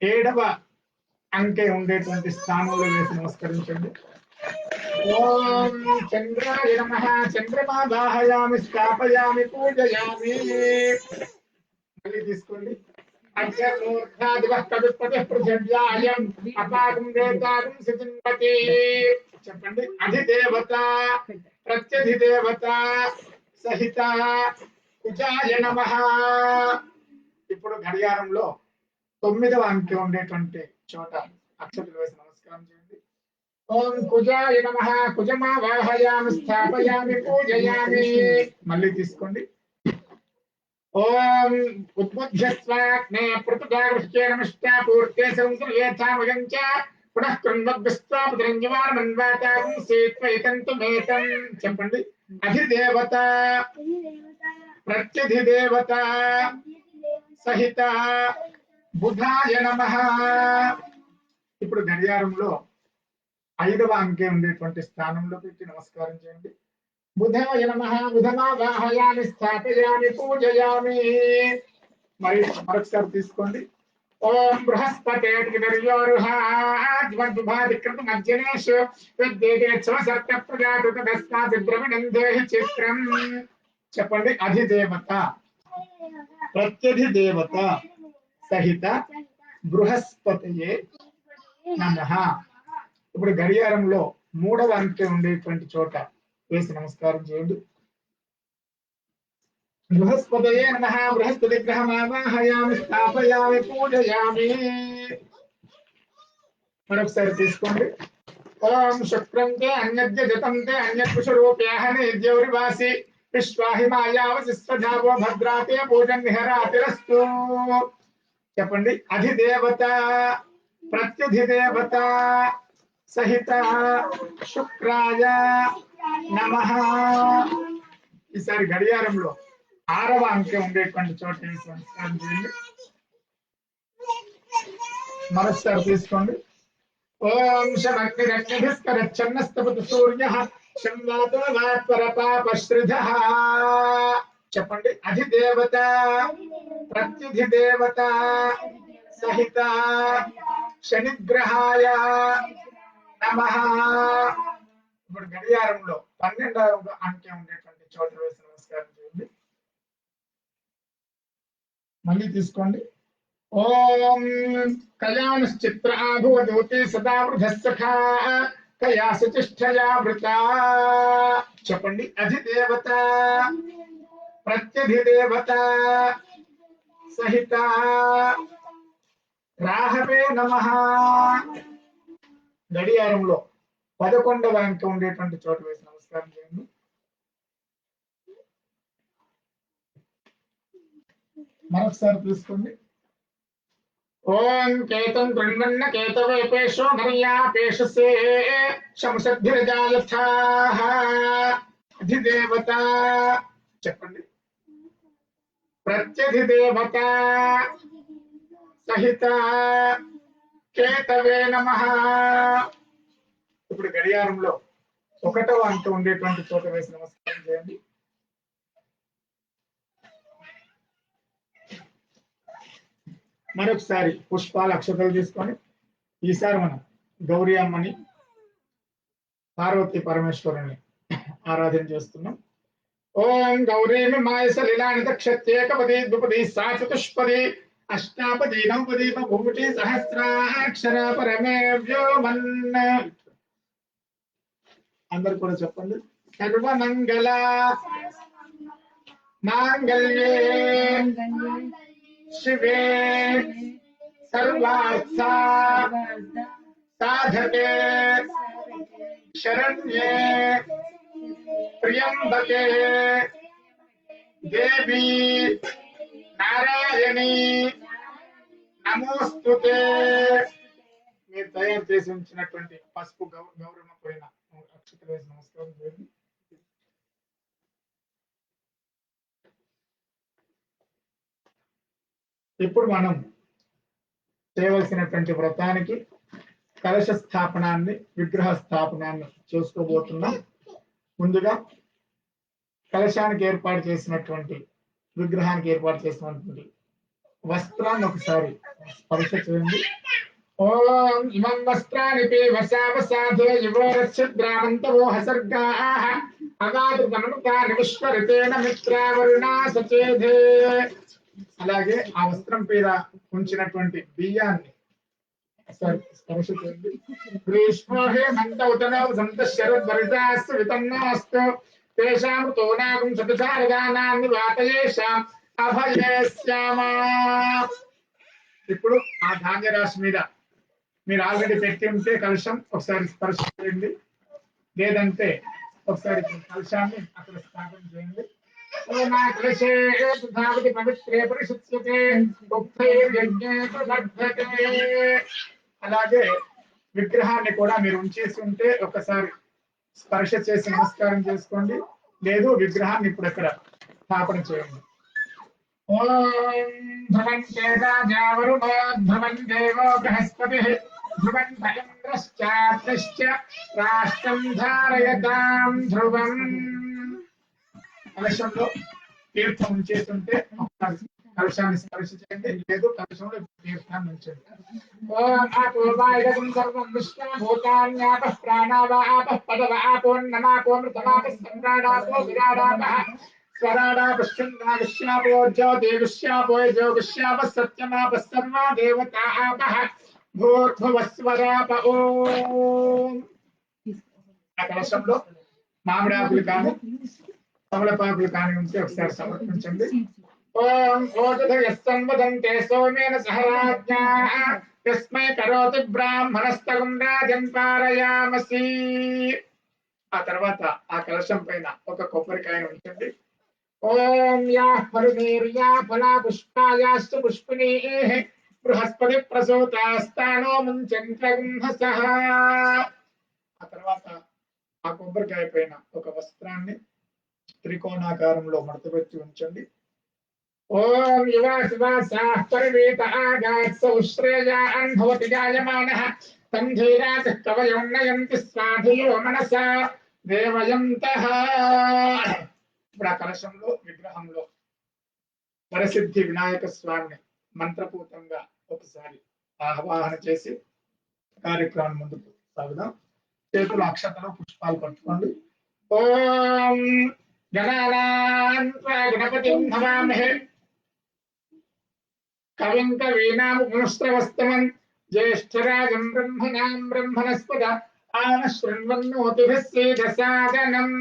7వ అంకె ఉండేటువంటి స్థానంలో వేసి నమస్కరించండి. ఓం చంద్రాయ నమః. చంద్రమా దాహయామి స్థాపయామి పూజయామి. మళ్ళీ తీసుకోండి. అక్షరమూర్ధాదివః కవిపతిః పృథివ్యాయం అపాకం వేదాగం సిద్ధింపతి. చెప్పండి. అధిదేవత ప్రత్యధిదేవత సహిత కుజాయ నమః. ఇప్పుడు గడియారంలో 9వ అంకె ఉండేటువంటి చోట అక్షతలు వేసి నమస్కారం చేయండి. ఓం కుజాయ నమః. కుజమా వాహయామి స్థాపయామి పూజయామి. మళ్ళీ తీసుకోండి. ఓం ఉద్బుధ్యస్వాగ్నే పృథుగాగృహ్యే నమశ్చ పూర్తే సంకృయేథామయం చ పునః కృణ్వద్విస్వాపతిరంజవానమన్వాతాం సేత్వైకంతుమేతం. చెప్పండి. అధిదేవత ప్రత్యధిదేవత సహిత బుధాయ నమః. ఇప్పుడు గడియారంలో 5వ అంకె ఉండేటువంటి స్థానంలో పెట్టి నమస్కారం చేయండి. బుధాయ నమః. బుధమా వాహయామి స్థాపయామి పూజయామి. మరి మరొకసారి తీసుకోండి. ओम बृहस्पते गिरियोरुहाद्वद्भादिकृतमज्जनेषु विद्येतेच्छव सत्य प्रजातु तस्मात् द्रविणन्देहि चित्रम् చెప్పండి అధిదేవత ప్రత్యధిదేవత సహిత బృహస్పతియే నమః. ఇప్పుడు గడియారంలో మూడవ అంకె ఉండేటువంటి చోట వేసి నమస్కారం చేయండి. బృహస్పతయే నమః. బృహస్పతి గ్రహం ఆవాహయామి, స్థాపయామి, పూజయామి. మరొకసారి తీసుకోండి. ఓం శుక్రంతే అన్యద్యతంతే అన్యత్పుషరూప్యాహనే ద్యౌరివాసి విశ్వాహిమాయావసిస్వధావో భద్రాతే పూజన్ నిహరాతిరస్తు. చెప్పండి అధిదేవత ప్రత్యధిదేవత సహిత శుక్రాయ నమః. ఈసారి గడియారంలో ఆరవ అంకె ఉండేటువంటి చోట నమస్కారం చేయండి. మరొకసారి తీసుకోండి. ఓం శమగ్నిరగ్నిభిస్కరచ్చన్నస్తపతు సూర్యః శంవాతో వాత్పరపాపశ్రిధః. చెప్పండి అధిదేవత ప్రత్యధిదేవత సహిత శనిగ్రహాయ నమః. ఇప్పుడు గడియారంలో 12వ అంకె ఉండేటువంటి చోట వేసి నమస్కారం చేయండి. మళ్ళీ తీసుకోండి. ఓం కళ్యాణశ్చిత్ర భువదూతి సదా వృధస్సఖా కయా సుచిష్ఠయా వృత. చెప్పండి అధిదేవత ప్రత్యధిదేవత సహిత రాహవే నమః. గడియారంలో 11వ అంకె ఉండేటువంటి చోట వేసి నమస్కారం చేయండి. మరొకసారి తీసుకోండి. ఓం కేతం గృహ్ణన్న కేతవేపేషో మర్యాపేషసే శంసద్భిరజాయథాః. అధిదేవత చెప్పండి ప్రత్యధిదేవత సహిత కేతవే నమః. ఇప్పుడు గడియారంలో 1వ అంకె ఉండేటువంటి చోట వేసి నమస్కారం చేయండి. మరొకసారి పుష్పాలు అక్షతలు తీసుకొని ఈసారి మనం గౌరీ అమ్మని పార్వతీ పరమేశ్వరుని ఆరాధన చేస్తున్నాం. ఓం గౌరీమి మాయసలిలాని దక్షత్యేకపది ద్విపది సాచతుష్పది అష్టాపది నవపది బహుముఖి సహస్రాక్షర పరమే వ్యోమన్. అందరు కూడా చెప్పండి. సర్వమంగళ మాంగళ్యే शिवे सर्वार्थ साधके शरण्ये त्र्यंबके देवी नारायणी नमोस्तुते. మీరు తయారు చేసి ఉంచినటువంటి పసుపు గౌరమ్మ పైన అక్షతలు వేసి నమస్కారం చేయండి. ఇప్పుడు మనం చేయవలసినటువంటి వ్రతానికి కలశ స్థాపనాన్ని విగ్రహ స్థాపనాన్ని చేసుకోబోతున్నాం. ముందుగా కలశానికి ఏర్పాటు చేసినటువంటి విగ్రహానికి ఏర్పాటు చేసినటువంటి వస్త్రాన్ని ఒకసారి స్పర్శ చేయండి. ఓం ఇమం వస్త్రాని వసావసాధే యువోరచ్ఛద్రామంతవో హసర్గాః అగాధృతమనుకాని విశ్వరితేన మిత్రావరుణా సచేధే. అలాగే ఆ వస్త్రం మీద ఉంచినటువంటి బియ్యాన్ని స్పర్శ చేయండి. గ్రీష్మో హేమంతౌతనౌ సంతః శరద్వరితాస్తు వితన్నోస్తు తేషామృతో నాగం శతశారదానాన్ని వాతయేషాం అభయేష్యామా. ఇప్పుడు ఆ ధాన్య రాశి మీద మీరు ఆల్రెడీ పెట్టి ఉంటే కలశం ఒకసారి స్పర్శ చేయండి, లేదంటే ఒకసారి కలశాన్ని అక్కడ స్థాపన చేయండి. అలాగే విగ్రహాన్ని కూడా మీరు ఉంచేసి ఉంటే ఒకసారి స్పర్శ చేసి నమస్కారం చేసుకోండి, లేదు విగ్రహాన్ని ఇప్పుడు అక్కడ స్థాపన చేయండి. ఓం ధ్రువంతే రాజా వరుణో ధ్రువం దేవో బృహస్పతిః ధ్రువం ఇంద్రశ్చాగ్నిశ్చ రాష్ట్రం ధారయతాం ధ్రువం. కలశంలో తీర్థం ఉంచేస్తుంటే కలశాన్ని స్పర్శ చేయండి, లేదు కలశంలో తీర్థాన్ని ఉంచండి. ఓం అపూర్వాయుధం సర్వం విష్ణుభూతాన్యాపః ప్రాణావాపః పదవాపోన్నమాపోమృతమాపః సంరాడాపో విరాడాపః స్వరాడాపశ్చంద్రా విశ్యాపో జ్యోతిర్విశ్యాపో జ్యోతిష్యాపः సత్యమాపः సర్వా దేవతా ఆపః భూర్భువస్వరాప ఓం. ఆ కలశంలో మామిడి ఆకులు కానీ తమలపాకులు కానీ ఉంటే ఒకసారి సమర్పించండి. ఓం ఓషధయస్సంవదంతే సోమేన సహ రాజ్ఞాః తస్మై కరోతి బ్రాహ్మణస్తగం రాజన్ పారయామసి. ఆ తర్వాత ఆ కలశం పైన ఒక కొబ్బరికాయను ఉంచండి. ఓం యాః ఫలునీర్యా ఫలా పుష్పాయాస్తు పుష్పిణీః బృహస్పతి ప్రసూతాస్తానో ముంచంత్రగుంహసః. ఆ తర్వాత ఆ కొబ్బరికాయ పైన ఒక వస్త్రాన్ని త్రికోణాకారంలో మడతపెట్టి ఉంచండి. ఓం యువా శివాసాః పరివేత ఆగాత్ సౌశ్రేయాన్ భవతి జాయమానః తం ధీరాతః కవయం నయంతి స్వాధియో మనసా దేవయంతః. ఇప్పుడు ఆ కలశంలో విగ్రహంలో వరసిద్ధి వినాయక స్వామిని మంత్రపూతంగా ఒకసారి ఆహ్వాహన చేసి కార్యక్రమం ముందుకు సాగుదాం. చేతులు అక్షతలు పుష్పాలు పట్టుకోండి. ఓం గణానాం త్వా గణపతిం హవామహే కవిం కవీనాముపమశ్రవస్తమం జ్యేష్ఠరాజం బ్రహ్మణాం బ్రహ్మణస్పద ఆనశృణ్వన్నోతిభిः సేదసాదనం.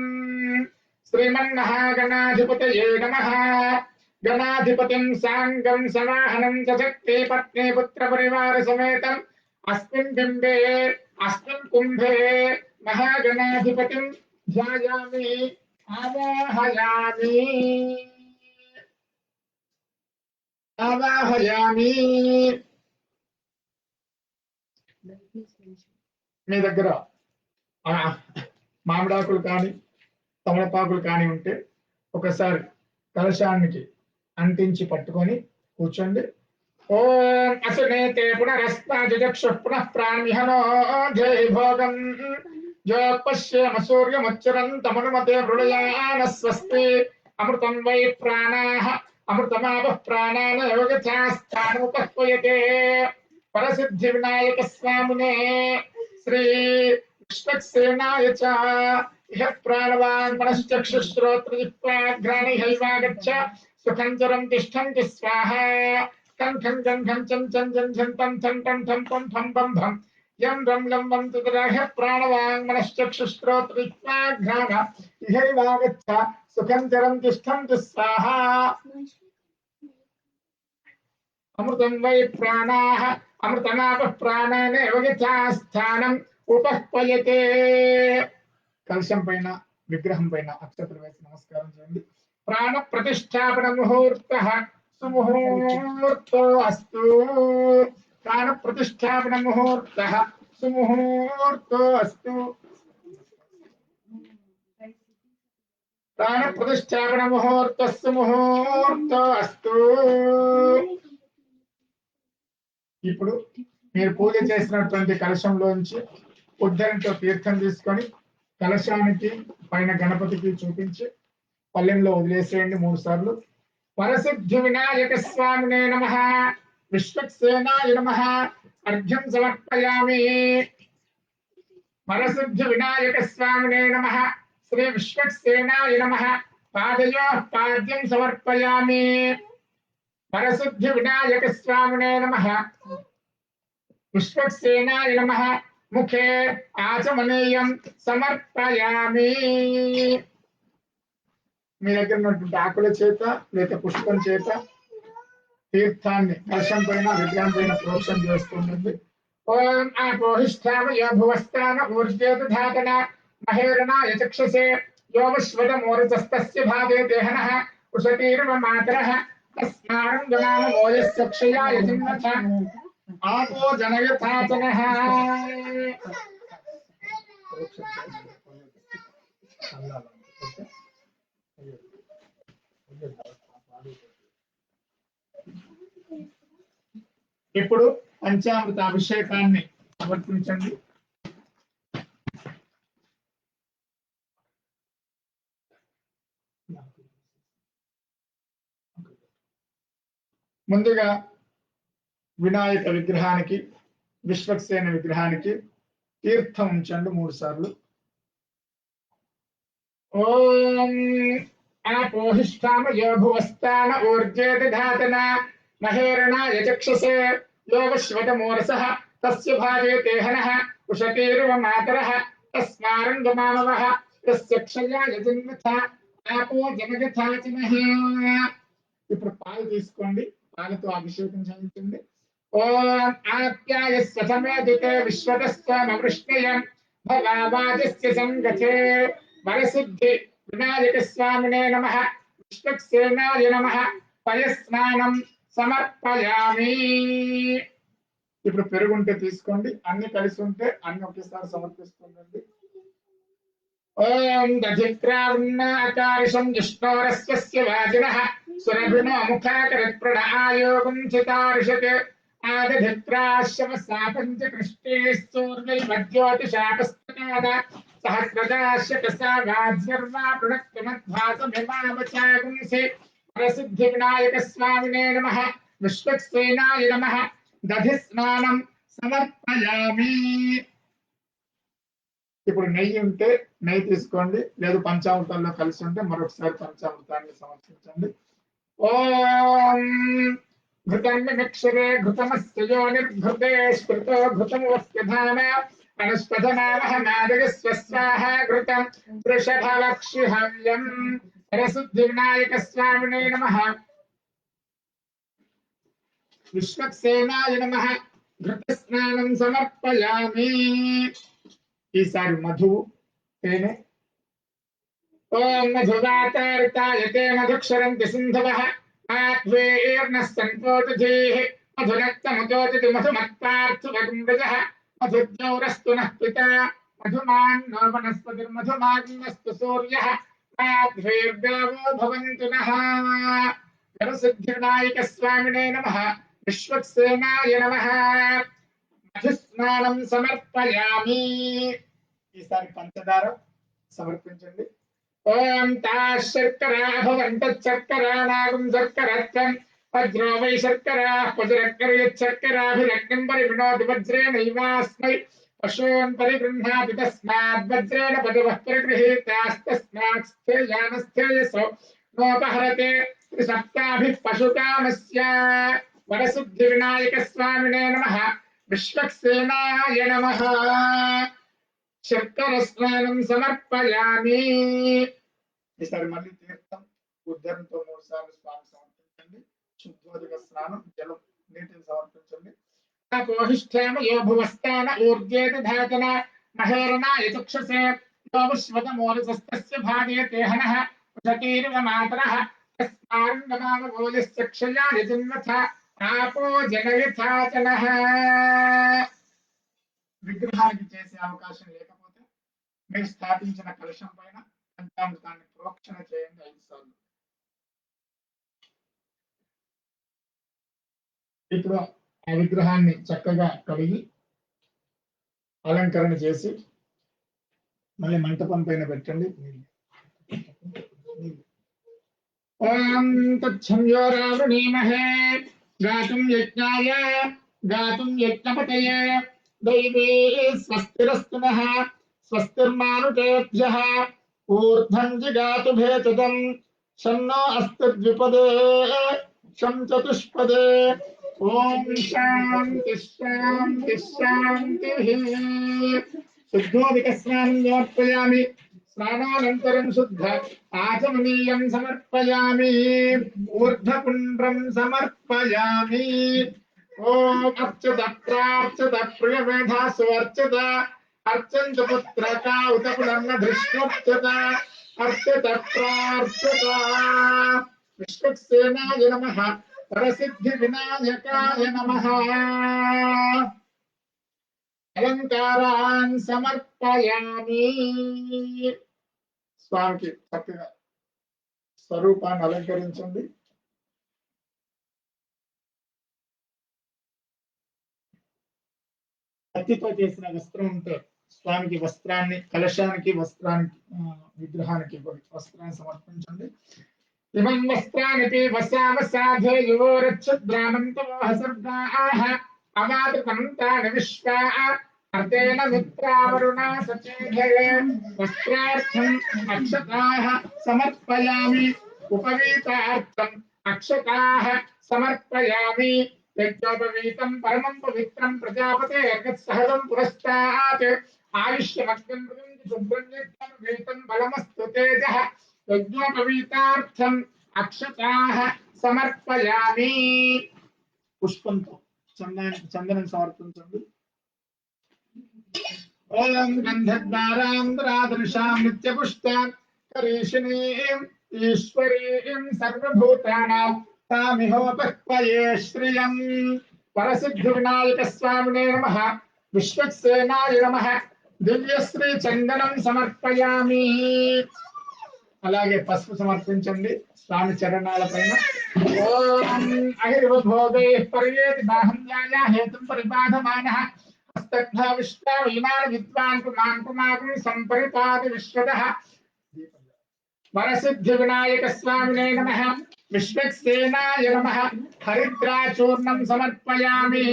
శ్రీమన్మహాగణాధిపతయే నమః. గణాధిపతిం సాంగం సవాహనం సశక్తే పత్ని పుత్ర పరివార సమేతం అస్మిన్ బింబే అస్మిన్ కుంభే మహాగణాధిపతిం ధ్యాయామి ఆవాహయామి ఆవాహయామి. మీ దగ్గర మామిడాకులు కానీ తమలపాకులు కానీ ఉంటే ఒకసారి కలశానికి అంటించి పట్టుకొని కూర్చోండి. ఓం అసునేతే పునరస్మాజక్షుః పునః ప్రాణిహనో జై భోగం జోపశ్యేమ సూర్యముచ్చరంతమనుమతే మృళయాన స్వస్తి. అమృతం వై ప్రాణాః అమృతమాపః ప్రాణానేవ యథాస్థానముపహ్వయతే. పరసిద్ధి వినాయక స్వామినే శ్రీ విశ్వక్సేనాయ చ ఇహ ప్రాణవాన్ మనశ్చక్షుశ్రోత్రజిహ్వాఘ్రాణిహైవాగచ్చ సుఖం చరం తిష్టంతి స్వాహా. కంఠం గంఠం చం చం జం ఝం తం థం టం థం పం ఫం పం భం యం రం లం వం తుదరాహ ప్రాణవాన్ మనశ్చక్షుశ్రోత్రజిహ్వాఘ్రాణ ఇహైవాగచ్చ సుఖం చరం తిష్టంతి స్వాహా. అమృతం వై ప్రాణాః అమృతమాపః ప్రాణానేవ యథాస్థానం ఉపహ్వయతే. కలశం పైన విగ్రహం పైన అక్షతలు వేసి నమస్కారం చేయండి. ప్రాణ ప్రతిష్టాపన ముహూర్తః సుముహూర్తో అస్తు. ప్రాణ ప్రతిష్టాపన ముహూర్తః సుముహూర్తో అస్తు. ప్రాణ ప్రతిష్టాపన ముహూర్తః సుముహూర్తో అస్తు. ఇప్పుడు మీరు పూజ చేసినటువంటి కలశంలోంచి ఉద్ధరణతో తీర్థం తీసుకొని కలశానికి పైన గణపతికి చూపించి పల్లెంలో వదిలేసేయండి 3 సార్లు. వరసిద్ధి వినాయక స్వామినే నమః. విశ్వక్సేనాయ నమః. అర్ఘ్యం సమర్పయామి. వరసిద్ధి వినాయక స్వామినే నమః. శ్రీ విశ్వక్సేనాయ నమః. పాదయోః పాద్యం సమర్పయామి. వరసిద్ధి వినాయక స్వామినే నమః. విశ్వక్సేనాయ నమః. ముఖే ఆచమనీయం సమర్పయామి. మీ దగ్గర ఉన్నటువంటి ఆకుల చేత లేదా పుష్పం చేత తీర్థాన్ని కలశం పైన విగ్రహం పైన ప్రోక్షణ చేస్తుంటుంది. ఓం ఆపోహిష్టామయ భువస్థాన ఊర్జేత ధాతన మహేరణాయ చక్షసే యోగశ్వత మూర్ధస్తస్య భాగే దేహనః ఉషతీర్వ మాతరః తస్మారం గణామ మోయస్య క్షయాయ జిన్నథ ఆపో జనయథాచనః. ఇప్పుడు పంచామృత అభిషేకాన్ని సమర్పించండి. ముందుగా వినాయక విగ్రహానికి విశ్వక్సేన విగ్రహానికి తీర్థం ఉంచండి 3 సార్లు. ఓం ఆపోహిష్టామయో భువస్థాన ఊర్జే దధాతన మహేరణాయ చక్షసే యోగశ్వతమూరసః తస్య భాజయతే హనః ఉషతీర్వ మాతరః తస్మారంగమానవః తస్య క్షయాయ జన్మథ ఆపో జనగథాచనః. ఇప్పుడు పాలు తీసుకోండి, పాలతో అభిషేకం చేయించండి. ఓం ఆప్యాయస్య సమేదితే విశ్వతస్వామవృష్ణయం భవావాజస్య సంగతే వరసిద్ధి వినాయక స్వామినే నమః విశ్వక్సేనాయ నమః పయస్నానం సమర్పయామి. ఇప్పుడు పెరుగుంటే తీసుకోండి, అన్ని కలిసి ఉంటే అన్ని ఒకేసారి సమర్పిస్తుండండి. ఓం దధిక్రావృన్నాకారిషం జిష్ణోరస్య వాజినః సురభినో ముఖాకరత్ప్రణ ఆయోగం చితార్షత్ ఆదధిక్రాశ్యవసా పంచకృష్ణేశ్చోర్వైవజ్యోతిషాపస్తకాద సహస్రదాశ్యకసా వాజ్యర్వా పృణక్తమధ్వాసమిమావచాగుంసి ప్రసిద్ధి వినాయక స్వామినే నమః విశ్వక్సేనాయ నమః దధి స్నానం సమర్పయామి. ఇప్పుడు నెయ్యి ఉంటే నెయ్యి తీసుకోండి, లేదు పంచామృతాల్లో కలిసి ఉంటే మరొకసారి పంచామృతాన్ని సమర్పించండి. ఓం ఘృతం విక్షరే ఘృతమస్య యోనిర్ఘృతే స్మృతో ఘృతమస్య ధామ అనుష్పథనామహనాదగస్వ స్వాహా ఘృతం వృషభవక్షిహవ్యం. వరసిద్ధి వినాయక స్వామినే నమః విశ్వక్సేనాయ నమః ఘృత స్నానం సమర్పయామి. ఈసారి మధువు తేనె. ఓం మధువాతారితాయతే మధుక్షరంతి సింధవః ఆత్వేర్నః సంతోతిధీః మధురక్తముతోతిథి మధుమత్పార్థువగుండజః మధుద్యౌరస్తు నః పితా మధుమాన్నో వనస్పతిర్మధుమాగ్నస్తు సూర్యః ఆత్వేర్గావో భవంతు నః. వరసిద్ధి వినాయక స్వామినే నమః విశ్వక్సేనాయ నమః మధుస్నానం సమర్పయామి. ఈసారి పంచదార సమర్పించండి. ఓం తా శర్కరా భవంత శర్కరానాగం శర్కరత్వం వజ్రో వై శర్కరా వజ్రకర్యశర్కరాభిరగ్నం పరివినోతి వజ్రేణైవాస్మై పశూన్ పరిగృహ్ణాతి తస్మాద్ వజ్రేణ పదవః పరిగృహీతాస్తస్మాత్ స్థేయానస్థేయసో నోపహరతే త్రిసప్తాభిః పశుకామస్య. వరసిద్ధి వినాయక స్వామినే నమః విశ్వక్సేనాయ నమః శర్కర స్నానం సమర్పయామి. ఈసారి మళ్ళీ తీర్థం ఉద్దరంతో 3 సార్లు స్నానం సమర్పించండి. శుద్ధోదక స్నానం జలం నీటిని సమర్పించండి. ఆపోహిష్టామయో భువస్థాన ఊర్జే దధాతన మహేరణాయ చక్షసే యోగశ్వతమూరసస్తస్య భాజయతే హనః ఉషతీర్వ మాతరః తస్మారంగమానవోజస్య క్షయాయ జన్మథ ఆపో జనయథాచనః. విగ్రహానికి చేసే అవకాశం లేకపోతే మీరు స్థాపించిన కలశం పైన పంచామృతాన్ని ప్రోక్షణ చేయండి 5 సార్లు. ఇప్పుడు ఆ విగ్రహాన్ని చక్కగా కడిగి అలంకరణ చేసి మళ్ళీ మంటపం పైన పెట్టండి. ఓం తచ్చంయో రావణీమహే గాతుం యజ్ఞాయ గాతుం యజ్ఞపతయే దైవీ స్వస్తిరస్తు నః స్వస్తిర్మానుషేభ్యః ఊర్ధ్వం జిగాతు భేతదం శన్నో అస్తు ద్విపదే శం చతుష్పదే. ఓం శాంతి శాంతి శాంతి. శుద్ధోదక స్నానం సమర్పయామి. స్నానానంతరం శుద్ధ ఆచమనీయం సమర్పయామి. ఊర్ధ్వపుండ్రం సమర్పయామి. ఓం అర్చత ప్రార్చత ప్రియమేధాసు అర్చత అర్చంత పుత్రకా ఉత పునర్నధృష్ణోర్చత అర్చత ప్రార్చత. విశ్వక్సేనాయ నమః వరసిద్ధి వినాయకాయ నమః అలంకారాన్ సమర్పయామి. స్వామికి చక్కగా స్వరూపాన్ని అలంకరించండి. పత్తితో చేసిన వస్త్రం ఉంటే స్వామికి వస్త్రాన్ని, కలశానికి వస్త్రానికి, విగ్రహానికి వస్త్రాన్ని సమర్పించండి. इमं वस्त्राणि पीवसावसाधे युवोरच्छद्रामन्तवोह सर्गाः अवादृतं तानि विश्वा अर्तेन मित्रावरुणा सचेधये वस्त्रार्थम् अक्षताः समर्पयामि उपवीतार्थम् अक्षताः समर्पयामि यज्ञोपवीतं परमं पवित्रं प्रजापतेर्गत्सहजं पुरस्तात् आयुष्यमग्नं शुभ्रं बलमस्तु तेजः यज्ञोपवीतार्थम् अक्षताः समर्पयामि पुष्पंतो चंदन समर्पिंचंడి ओम गंधद्वारांतरादृशां नित्यपुष्टां करीशिनीं ईश्वरीं सर्वभूतानां तामिहोपक्वये श्रियं परसिद्धिविनायक स्वामिने नमः विश्वक्सेनाय नमः दिव्यश्री चंदनं समर्पयामि అలాగే పసుపు సమర్పించండి స్వామి చరణాల పైన ఓం అహిర్వభోగే పర్యేతి బాహంజాయ హేతుం పరిబాధమానః హస్తగ్ధ విశ్వ విమాన విద్వాన్ కుమాన్ కుమారం సంపరిపాద విశ్వదః వరసిద్ధి వినాయక స్వామినే నమః విశ్వక్సేనాయ నమః హరిద్రాచూర్ణం సమర్పయామి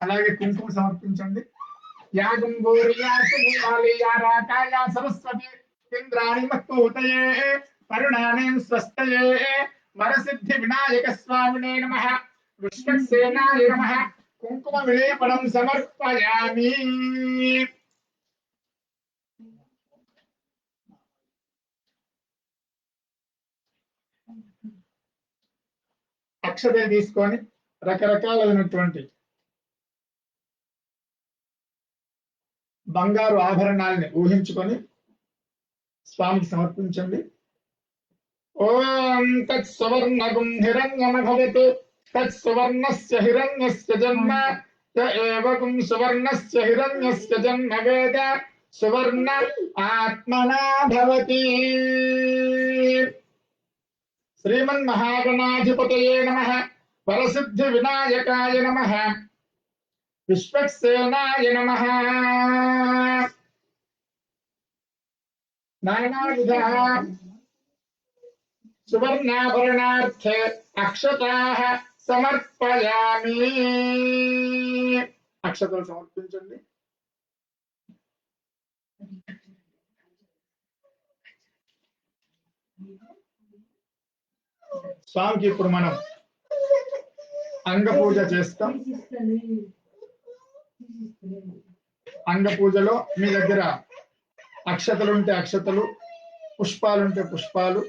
అలాగే కుంకుమ సమర్పించండి యాగం గోర్యాసుమాలియా రాకాయ సరస్వతి इंद्राणी मत्पूतये परुणानें स्वस्तये वरसिद्धि विनायक स्वामिने नमः विश्वक्सेनाय नमः कुंकुम विलेपनं समर्पयामि అక్షతలు తీసుకొని రకరకాలైనటువంటి బంగారు ఆభరణాలని ఊహించుకొని स्वामी समर्पिंचंడి ओम तत्सवर्णगुं हिरण्यमभवतु तत्सवर्णस्य हिरण्यस्य जन्म त एव गुं सुवर्णस्य हिरण्यस्य जन्म वेद सुवर्ण आत्मना भवति श्रीमन्महागणाधिपतये नमः वरसिद्धि विनायकाय नमः विश्वक्सेनाय नमः नानाविध सुवर्णाभरणार्थ अक्षताः समर्पयामि अक्षतలు సమర్పించండి స్వామికి ఇప్పుడు మనం అంగ పూజ చేస్తాం అంగ పూజలో మీ దగ్గర అక్షతలుంటే అక్షతలు పుష్పాలుంటే పుష్పాలు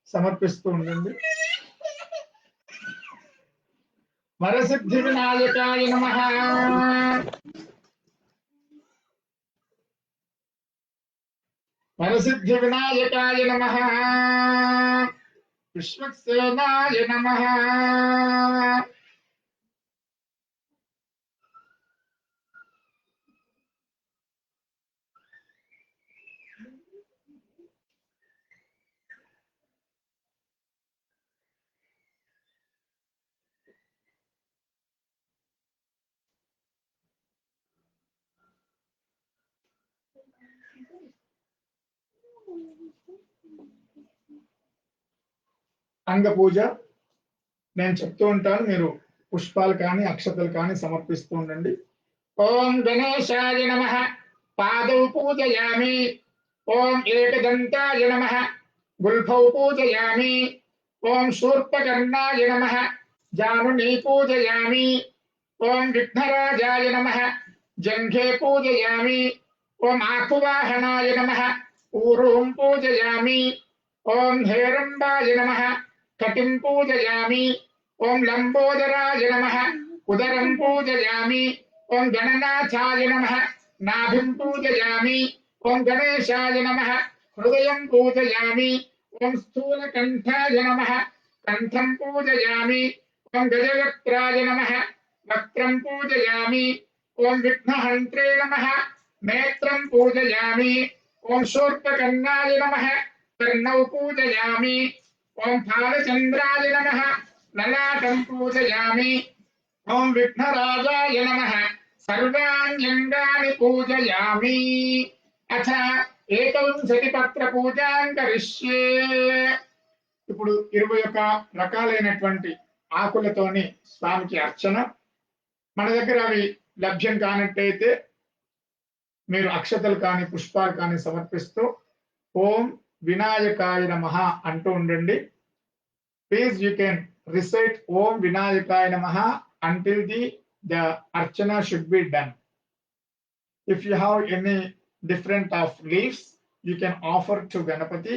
సమర్పిస్తూ ఉండండి వరసిద్ధి వినాయకాయ నమః వరసిద్ధి వినాయకాయ నమః విశ్వక్సేనాయ నమః అంగ పూజ నేను చెప్తూ ఉంటాను మీరు పుష్పాలు కానీ అక్షతలు కానీ సమర్పిస్తూ ఉండండి ఓం గణేశాయ నమః పాదౌ పూజయామి ఓం ఏకదంతాయ నమః గుల్ఫౌ పూజయామి ఓం శూర్పకర్ణాయ నమః జానుని పూజయామి ఓం విఘ్నరాజాయ నమః జంఘే పూజయామి ఓం ఆకువాహనాయ నమః ఊరుం పూజయామి ఓం హేరంబాయ నమః కటిం పూజయామి ఓం లంబోదరాయ నమః ఉదరం పూజయామి ఓం గణనాథాయ నమః నాభిం పూజయామి ఓం గణేశాయ నమః హృదయం పూజయామి ఓం స్థూలకంఠాయ నమః కంఠం పూజయామి ఓం గజవక్త్రాయ నమః వక్త్రం పూజయామి ఓం విఘ్నహంత్రే నమః నేత్రం పూజయామి ఓం శూర్పకర్ణాయ నమః कर्णौ पूजयामि ओम फालचंद्राय नमः ललाटं पूजयामि ओम विघ्नराजाय नमः सर्वाण्यंगानि पूजयामि अथ एकविंशतिपत्र पूजां करिष्ये ఇప్పుడు 21 రకాలైనటువంటి ఆకులతోని స్వామికి అర్చన. మన దగ్గర అవి లభ్యం కానట్టయితే మీరు అక్షతలు కానీ పుష్పాలు కానీ సమర్పిస్తూ ఓం వినాయకాయ నమః అంటూ ఉండండి. ప్లీజ్ యూ కెన్ రిసైట్ ఓం వినాయకాయ నమః until the archana should be done. If you have any different of leaves, you can offer to Ganapati.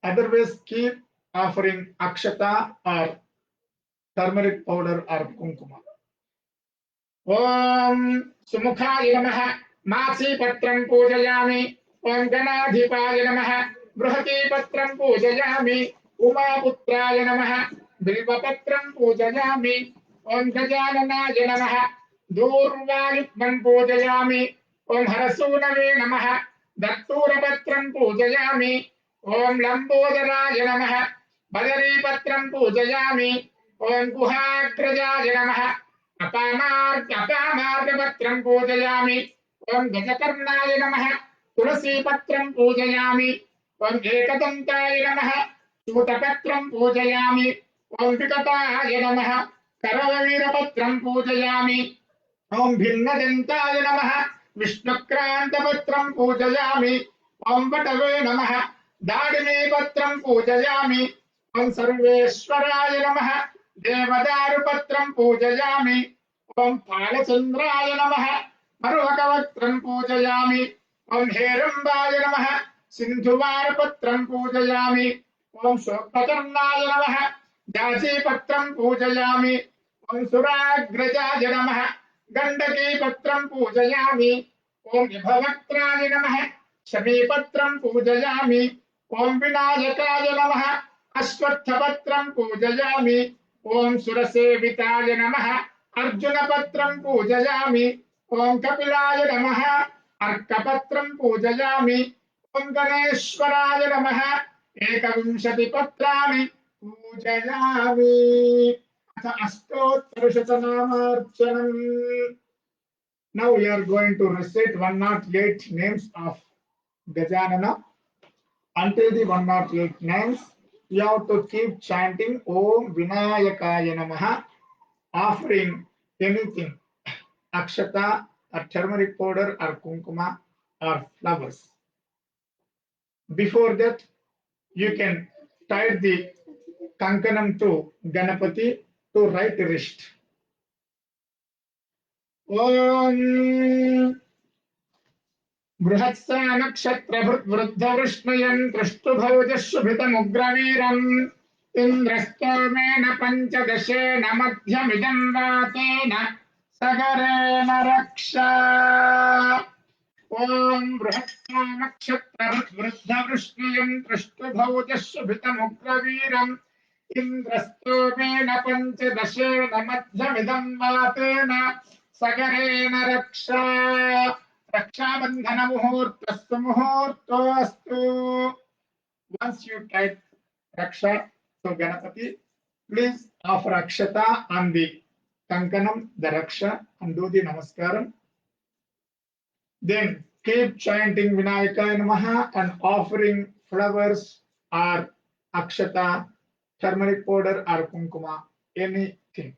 Otherwise, keep offering akshata or turmeric powder or kunkuma. Om Sumukhaya Namaha Masi Patram Pujayami. Om Ganadhipaya Namaha Brihati Patram Pujayami. Uma Putraya Namaha Bilva Patram Pujayami. Om Gajananaya Namaha Durvayutman Pujayami. Om Harasunave Namaha Dattura Patram Pujayami. Om Lambodharaya Namaha Badari Patram Pujayami. Om Guhagrajaya Namaha अपामार्गपत्रं पूजयामि. ओम गजकर्णाय नमः तुलसी पत्रं पूजयामि. ओम एकदन्ताय नमः चूतपत्रं पूजयामि. ओम विकटाय नमः करवीरपत्रं पूजयामि. ओम भिन्नदन्ताय नमः विष्णुक्रान्तपत्रं पूजयामि. ओम वटवे नमः दाडिमे पत्रं पूजयामि. ओम सर्वेश्वराय नमः देवदारुपत्रं पूजयामि. ओम फालचंद्राय नमः मरुहकवक्त्रं पूजयामि. ओम हेरंबाय नमः सिंधुवारपत्रं पूजयामि. ओम शोककर्णाय नमः जाजीपत्रं पूजयामि. ओम सुराग्रजाय नमः गंडकीपत्रं पूजयामि. ओम विभवक्त्राय नमः शमीपत्रं पूजयामि. ओम विनायकाय नमः अश्वत्थपत्रं पूजयामि. ओम सुरसेविताय नमः अर्जुन पत्रं पूजयामि. ओम कपिलाय नमः अर्कपत्रं पूजयामि. ओम गणेश्वराय नमः 21 पत्राणि पूजयामि. अथ अष्टोत्तरशतनामार्चनम्. Now we are going to recite 108 names of Gajanana. Until the 108 names, you have to keep chanting Om Vinayakaya Namaha, offering anything, akshata or turmeric powder or kunkuma or flowers. Before that, you can tie the kankanam to Ganapati to right wrist. Om बृहत्सा नक्षत्र वृद्ध वृष्णयन् दृष्टुभौजशुभितमुग्रवीरम् इन्द्रस्तोमेन पञ्चदशेन मध्यमिदं वातेन सगरेण रक्षा. ॐ बृहत्सा नक्षत्र वृद्ध वृष्णयन् दृष्टुभौजशुभितमुग्रवीरम् इन्द्रस्तोमेन पञ्चदशेन मध्यमिदं वातेन सगरेण रक्षा. Rakshabandhan मुहूर्तस्तु मुहूर्तोस्तु. Once you type Raksha to Ganapati, please offer Akshata on the Kankanam, the Raksha, and do the Namaskaram. Then keep chanting Vinayakaya Namaha and offering flowers or Akshata, turmeric powder or Kunkuma, anything.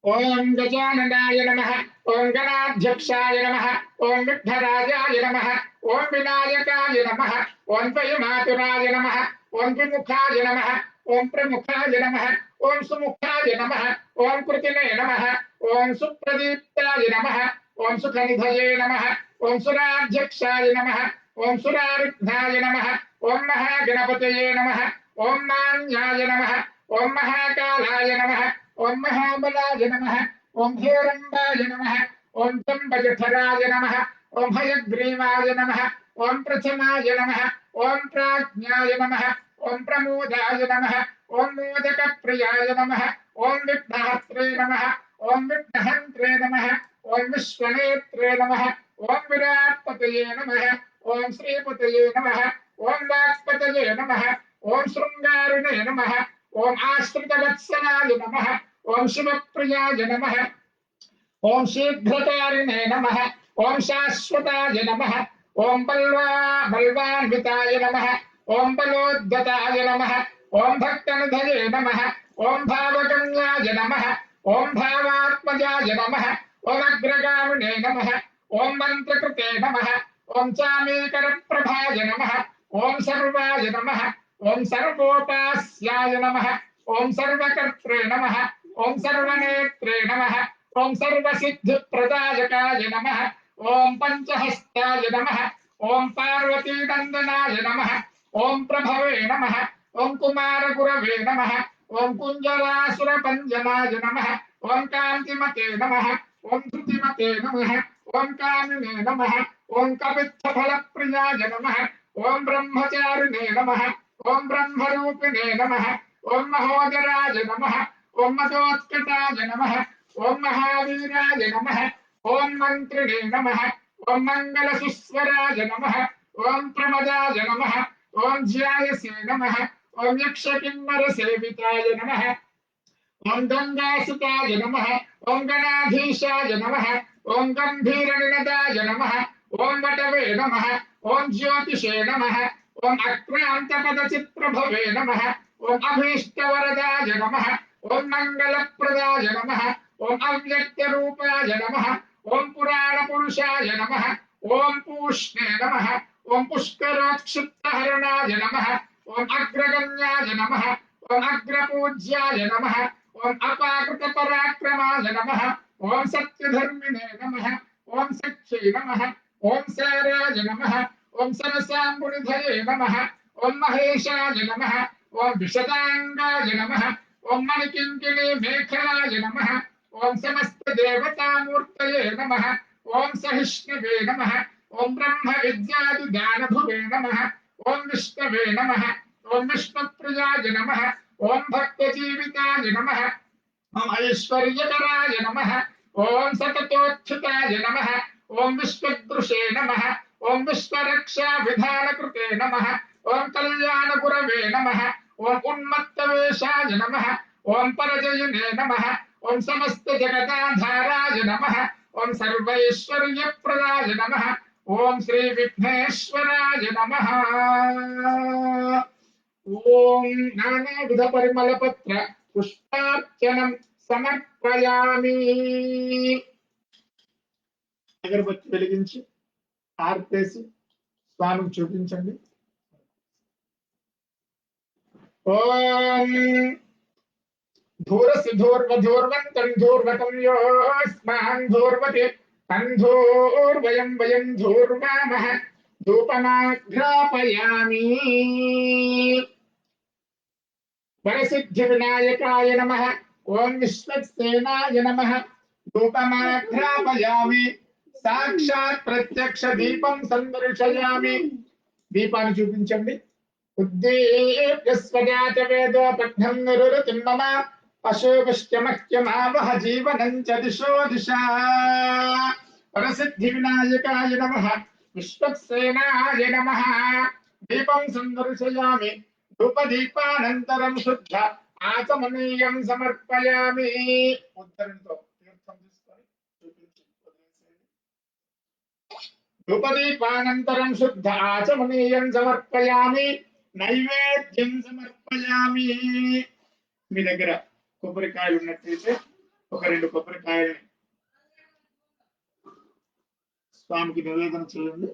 ओम गजाननाय नमः. ओम गणाध्यक्षाय नमः. ओम विघ्नराजाय नमः. ओम विनायकाय नमः. ओम वयमातुराय नमः. ओम विमुखाय नमः. ओम प्रमुखाय नमः. ओम सुमुखाय नमः. ओम कृतिने नमः. ओम सुप्रदीप्ताय नमः. ओम सुखनिधये नमः. ओम सुराध्यक्षाय नमः. ओम सुरारिघ्नाय नमः. ओम महागणपतये नमः. ओम मान्याय नमः. ओम महाकालाय नमः. ओम महाबलाय नमः. ओम हेरंबाय नमः. ओम जंबजठराय नमः. ओम हयग्रीवाय नमः. ओम प्रथमाय नमः. ओम प्राज्ञाय नमः. ओम प्रमोदाय नमः. ओम मोदकप्रियाय नमः. ओम विघ्नहर्त्रे नमः. ओम विघ्नहन्त्रे नमः. ओम विश्वनेत्रे नमः. ओम विराट्पतये नमः. ओम श्रीपतये नमः. ओम वाक्पतये नमः. ओम शृंगारिणे नमः. ओम आश्रितवत्सलाय नमः. ओम शिवप्रियाय नमः. ओम शीघ्रकारिणे नमः. ओम शाश्वताय नमः. ओम बलवान्विताय नमः. ओम बलोद्गताय नमः ओम भक्तनिधये नमः ओम भावगम्याय नमः ओम भावात्मजाय नमः ओम अग्रगामिने नमः ओम मंत्रकृते नमः ओम चामीकरप्रभाय नमः ओम सर्वाय नमः ओम सर्वोपास्याय नमः ओम सर्वकर्त्रे नमः ओम सर्वनेत्रे नमः ओम सर्वसिद्धिप्रदायकाय नमः ओम पंचहस्ताय नमः ओम पार्वती नंदनाय नमः ओम प्रभवे नमः ओम कुमार गुरवे नमः ओम कुंजरासुर पंजनाय नमः ओम कांतिमते नमः ओम धृतिमते नमः ओम कामिने नमः ओम कपित्थफल प्रियाय नमः ओम ब्रह्मचारिणे नमः ओम ब्रह्मरूपिणे नमः ओम महोदराय नमः ओम मदोत्कटाय नमः ओम महावीराय नमः ओम मंत्रिणे नमः ओम मंगलसुस्वराय नमः ओम प्रमदाय नमः ओम ज्यायसे नमः ओम यक्षकिन्नर सेविताय नमः ओम गंगासुताय नमः ओम गणाधीशाय नमः ओम गंभीरनिनदाय नमः ओम वटवे नमः ओम ज्योतिषे नमः ओम अक्रांतपदचित्रभवे नमः ओम अभीष्टवरदाय नमः ओम मंगलप्रदाय नमः ओम अव्यक्तरूपाय नमः ओम पुराणपुरुषाय नमः ओम पूष्णे नमः ओम पुष्करोत्क्षिप्तहरणाय नमः ओम अग्रगण्याय नमः ओम अग्रपूज्याय नमः ओम अपाकृतपराक्रमाय नमः ओम सत्यधर्मिणे नमः ओम सख्ये नमः ओम साराय नमः ओम सरसाम्बुनिधये नमः ओम महेशाय नमः ओम विशदांगाय नमः ओम मणिकिंकिणी मेखलाय नमः ओम समस्त देवतामूर्तये नमः ओम सहिष्णुवे नमः ओम ब्रह्म विद्यादिदानभुवे नमः ओम विष्णवे नमः ओम विष्णुप्रियाय नमः ओम भक्तजीविताय नमः ओम ऐश्वर्यकराय नमः ओम सततोत्थिताय नमः ओम विश्वदृशे नमः ओम विश्वरक्षा विधानकृते नमः ओम कल्याणगुरवे नमः ओम उन्मत्तवेशाय नमः ओम परजयिने नमः ओम समस्त जगदाधाराय नमः ओम सर्वैश्वर्यप्रदाय नमः ओम श्री विघ्नेश्वराय नमः ओम नानाविध परिमलपत्र पुष्पार्चनं సమర్పయామి అగరబత్తి వెలిగించి ఆర్పేసి స్వామికి చూపించండి ఓం ధూరసి ధూర్వధూర్వంతం ధూర్వతం యోస్మాన్ ధూర్వతి తంధూర్వయం వయం ధూర్వామః ధూపమాఘ్రాపయామి वरसिद्धि विनायकाय नमः ओम विश्वक्सेनाय नमः धूपमाघ्रापयामि साक्षात् प्रत्यक्ष दीपं संदर्शयामि दीपाన్ని చూపించండి उद्दीप्य स्वजात वेदोपघ्नं निरुतिं मम पशुपुष्टमह्यमावह जीवनं च दिशो दिशा वरसिद्धि विनायकाय नमः विश्वक्सेनाय नमः दीपं संदर्शयामि धूपदीपानन्तरं शुद्ध आचमनीयं समर्पयामि उद्धरणతో తీర్థం తీసుకొని చూపించి వదిలేసేయండి धूपदीपानन्तरं शुद्ध आचमनीयं समर्पयामि नैवेद्యం సమర్పయామి మీ దగ్గర కొబ్బరికాయలు ఉన్నట్లయితే ఒక రెండు కొబ్బరికాయలని స్వామికి నివేదన చేయండి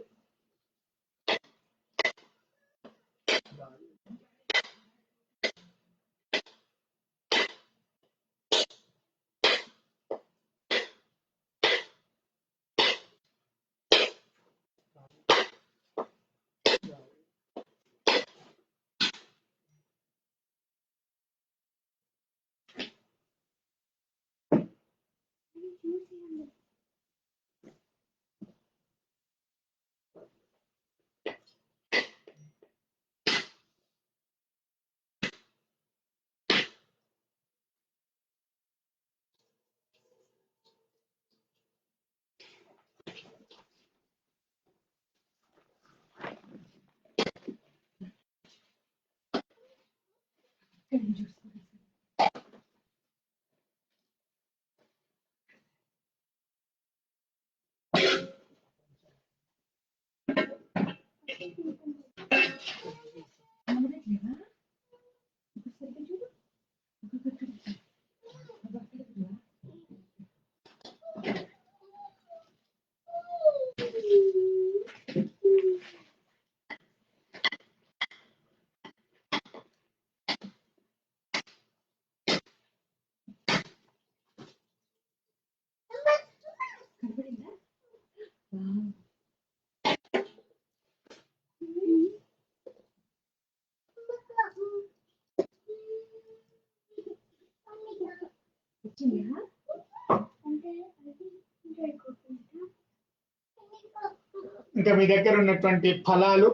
ఇంకా మీ దగ్గర ఉన్నటువంటి ఫలాలు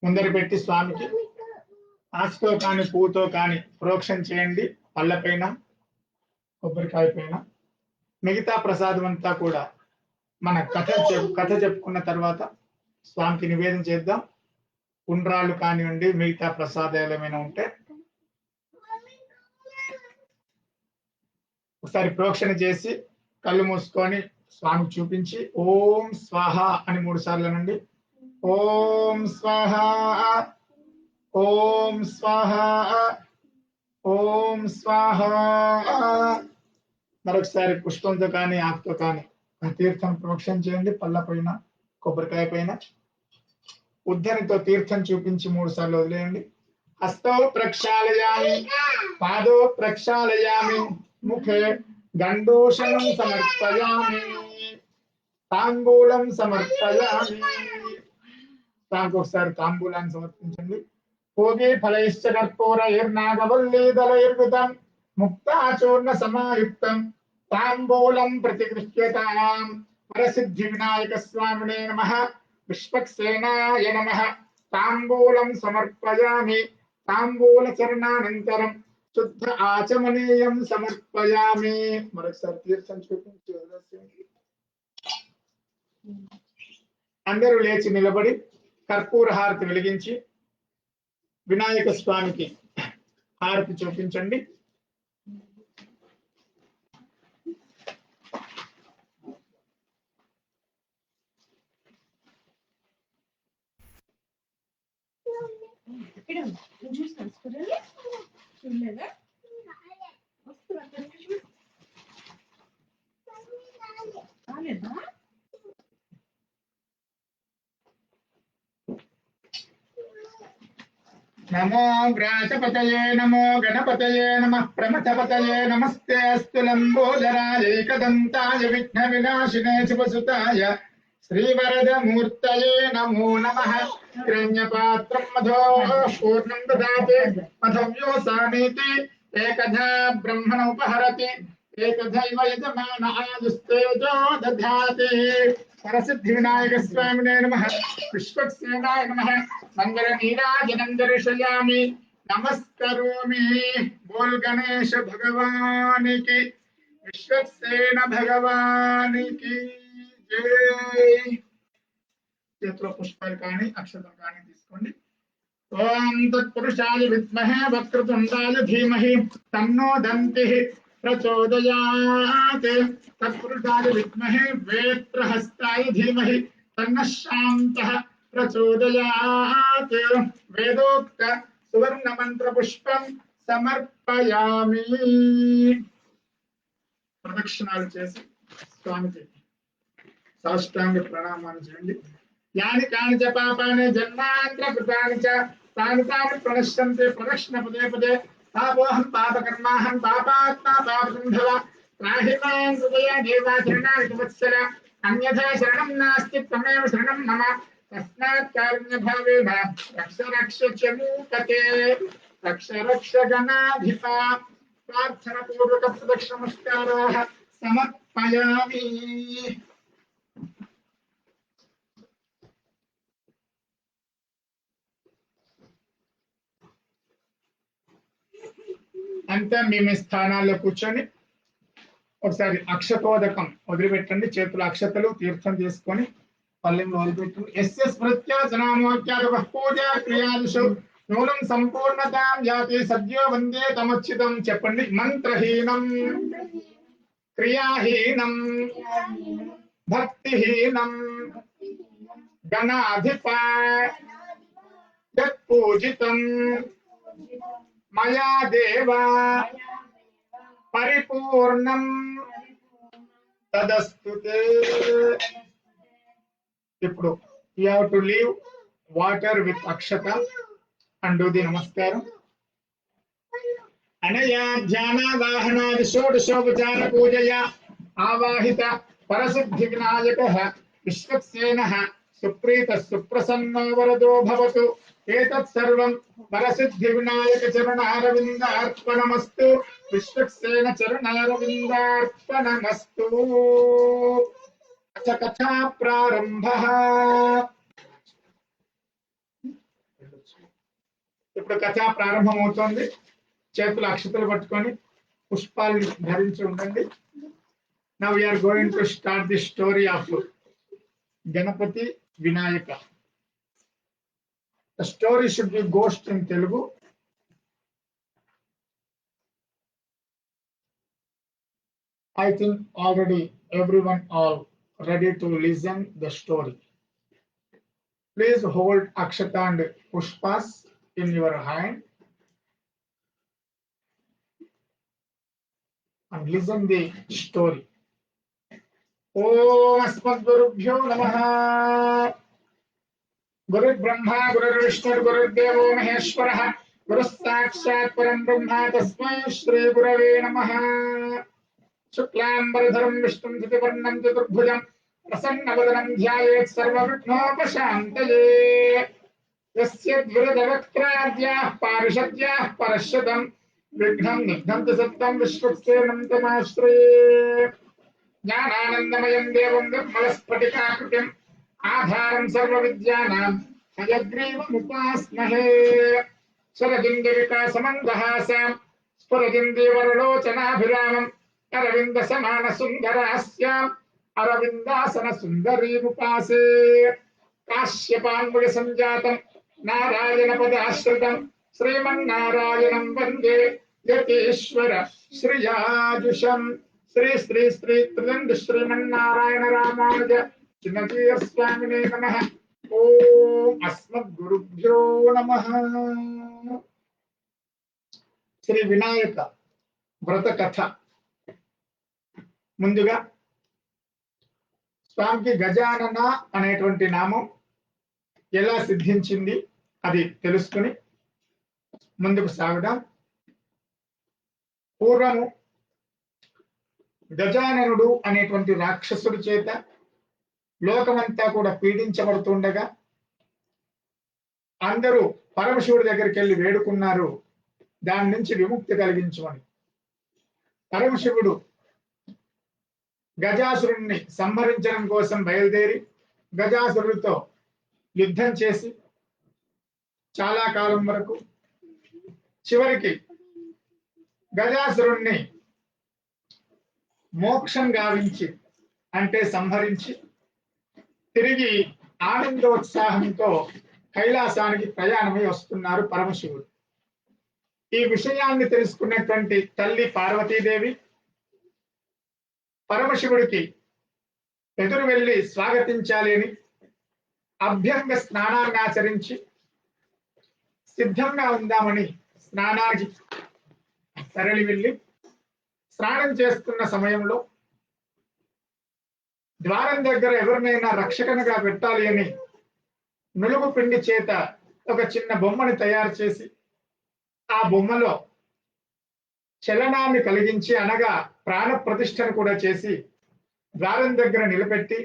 ముందర పెట్టి స్వామికి ఆకుతో కానీ పువ్వుతో కానీ ప్రోక్షణ చేయండి. పళ్ళపైన, కొబ్బరికాయ పైన. మిగతా ప్రసాదం అంతా కూడా మన కథ చెప్పుకున్న తర్వాత స్వామికి నివేదన చేద్దాం. ఉండ్రాళ్ళు కానివ్వండి, మిగతా ప్రసాదాలు ఏమైనా ఉంటే ఒకసారి ప్రోక్షణ చేసి కళ్ళు మూసుకొని స్వామికి చూపించి ఓం స్వాహ అని 3 సార్లు అనండి. ఓం స్వాహ, ఓం స్వాహ, ఓం స్వాహ. మరొకసారి పుష్పంతో కానీ ఆకుతో కానీ తీర్థం ప్రోక్షణ చేయండి. పళ్ళ పైన, కొబ్బరికాయ పైన. ఉద్ధరితో తీర్థం చూపించి 3 సార్లు వదిలేయండి. హస్తో ప్రక్షాళయామి, పాదో ప్రక్షాళయామి, ముఖే గండూషణం సమర్పయామి, తాంబూలం సమర్పయామి. దానికి ఒకసారి తాంబూలాన్ని సమర్పించండి. భోగే ఫలైశ్చ కర్పూరైర్నాగవల్లీదలైర్వితం ముక్తాచూర్ణ సమాయుక్తం తాంబూలం ప్రతిగృహ్యతాం. వరసిద్ధి వినాయక స్వామినే నమః. విశ్వక్సేనాయ నమః. తాంబూలం సమర్పయామి. తాంబూల చరణానంతరం శుద్ధ ఆచమనీయం సమర్పయామి. మరొకసారి తీర్థం చూపించి అందరూ లేచి నిలబడి కర్పూర హారతి వెలిగించి వినాయక స్వామికి హారతి చూపించండి. నమో వ్రాజపతయే నమో గణపతయే నమః ప్రమథపతయే నమస్తే అస్తు లంబోదరాయ ఏకదంతాయ విఘ్న వినాశినే శుభసుతాయ శ్రీవరదమూర్తయే నమో నమః. హిరణ్యపాత్రం మధో పూర్ణం దదాతి మధవ్యోసామీతి ఏకధా బ్రహ్మణ ఉపహరతి ఏకధైవ యజమాన ఆయుస్తేజో దధాతి. వరసిద్ధి వినాయక స్వామినే నమః. విశ్వక్సేనాయ నమః. మంగళ నీరాజనం దర్శయామి. నమస్కరోమి. బోల్ గణేశ భగవానికి, విశ్వక్సేన భగవానికి జై. చేతిలో పుష్పాలు కానీ అక్షతం కానీ తీసుకోండి. ఓం తత్పురుషాయ విద్మహే వక్రతుండాయ ధీమహి తన్నో దంతిః ప్రచోదయాత్. తత్పురుషాయ విద్మహే వేత్రహస్తాయ ధీమహి తన్నః శాంతః ప్రచోదయాత్. వేదోక్త సువర్ణ మంత్ర పుష్పం సమర్పయామి. ప్రదక్షిణాలు చేసి స్వామికి సాష్టాంగ ప్రణామాలు చేయండి. యాని కాని చ పాపాని జన్మాంతర కృతాని చ తాని తాని ప్రణశ్యంతే ప్రదక్షిణ పదే పదే. పాపోహం పాపకర్మాహం పాపాత్మా పాపసంభవ. త్రాహి మాం కృపయా దేవా శరణాగత వత్సల. అన్యథా శరణం నాస్తి త్వమేవ శరణం మమ. తస్మాత్ కారుణ్య భావేన రక్ష రక్ష చమూపతే. రక్ష రక్ష గణాధిప. ప్రార్థన పూర్వక ప్రదక్షిణ నమస్కారాః సమర్పయామి. అంతా మీ మీ స్థానాల్లో కూర్చొని ఒకసారి అక్షతోదకం వదిలిపెట్టండి. చేతులు అక్షతలు తీర్థం తీసుకొని పల్లెంలో వదిలిపెట్టండి. ఎస్య స్మృత్యాసనామోక్యాద పూజా క్రియాదిషు నూనం సంపూర్ణతాం యాతి సద్యో వందే తమచ్యుతం. చెప్పండి. మంత్రహీనం, క్రియాహీనం, భక్తిహీనం, గణాధిప యత్పూజితం మయా దేవ పరిపూర్ణం తదస్తుతే. ఇప్పుడు you have to leave water with akshata and do the namaskaram. అనయా ధ్యానావాహనాది షోడశోపచార పూజయా ఆవాహిత పరసిద్ధి వినాయకః విశ్వక్సేనః సుప్రీత సుప్రసన్నో వరదో భవతు. ఏతత్ సర్వం పరసిద్ధి వినాయక చరణారవిందార్పణమస్తు. విశ్వక్సేన చరణారవిందార్పణమస్తు. కథా ప్రారంభ. ఇప్పుడు కథ ప్రారంభమవుతోంది. చేతులు అక్షతలు పట్టుకొని పుష్పాలు ధరించి ఉండండి. Now we are going to start the story of Ganapati Vinayaka. The story should be ghost in Telugu. I think already everyone all ready to listen the story. Please hold akshata and pushpas in your hand and listen the story. Om Asmadgurubhyo Namaha. Guru Brahma, Guru Vishnu, Guru Devo Maheshwara, Guru Sakshat Param Brahma, Tasmai Shri Gurave Namaha. Shuklambaradharam Vishnum Dhutivarnam Chaturbhujam Prasannavadaram Dhyayet Sarvavighnopashantaye. Yasya Dviradavaktradyah Parishadyah Parashadam Vignam Nigdhanti Sattam Vishwaksenam Tamashraye. Jnananandamayam Devam Nirmalaspatikakritim Adharam Sarvavidyanam Hayagrivam Upasmahe. Sarajindavikasamandahasam Spurajindevaralocanabhiramam Aravinda Samana Sundarasyam Aravindasana Sundarimupase. Kashyapanmuga Sanjatam Narayana Padashritam Sriman Vande Yatishwara Sriyajusham. Sri Sri Sri Tridand Shriman Narayana Ramanuja Chinnatiyar Swamine Namaha. Om Asmadgurubhyo Namaha. Sri Vinayaka Vrata Katha. ముందుగా స్వామికి గజానన అనేటువంటి నామం ఎలా సిద్ధించింది అది తెలుసుకుని ముందుకు సాగుదాం. పూర్వము గజాననుడు అనేటువంటి రాక్షసుడి చేత లోకమంతా కూడా పీడించబడుతుండగా అందరూ పరమశివుడి దగ్గరికి వెళ్ళి వేడుకున్నారు దాని నుంచి విముక్తి కలిగించమని. పరమశివుడు గజాసురుణ్ణి సంహరించడం కోసం బయలుదేరి గజాసురుడితో యుద్ధం చేసి చాలా కాలం వరకు చివరికి గజాసురుణ్ణి మోక్షం గావించి అంటే సంహరించి తిరిగి ఆనందోత్సాహంతో కైలాసానికి ప్రయాణమై వస్తున్నారు పరమశివుడు. ఈ విషయాన్ని తెలుసుకున్నటువంటి తల్లి పార్వతీదేవి పరమశివుడికి ఎదురు వెళ్ళి స్వాగతించాలి అని అభ్యంగ స్నానాన్ని ఆచరించి సిద్ధంగా ఉందామని స్నానానికి తరలి వెళ్ళి స్నానం చేస్తున్న సమయంలో ద్వారం దగ్గర ఎవరినైనా రక్షకనగా పెట్టాలి అని నులుగు పిండి చేత ఒక చిన్న బొమ్మని తయారు చేసి ఆ బొమ్మలో చలనాన్ని కలిగించి అనగా ప్రాణ ప్రతిష్టను కూడా చేసి ద్వారం దగ్గర నిలబెట్టి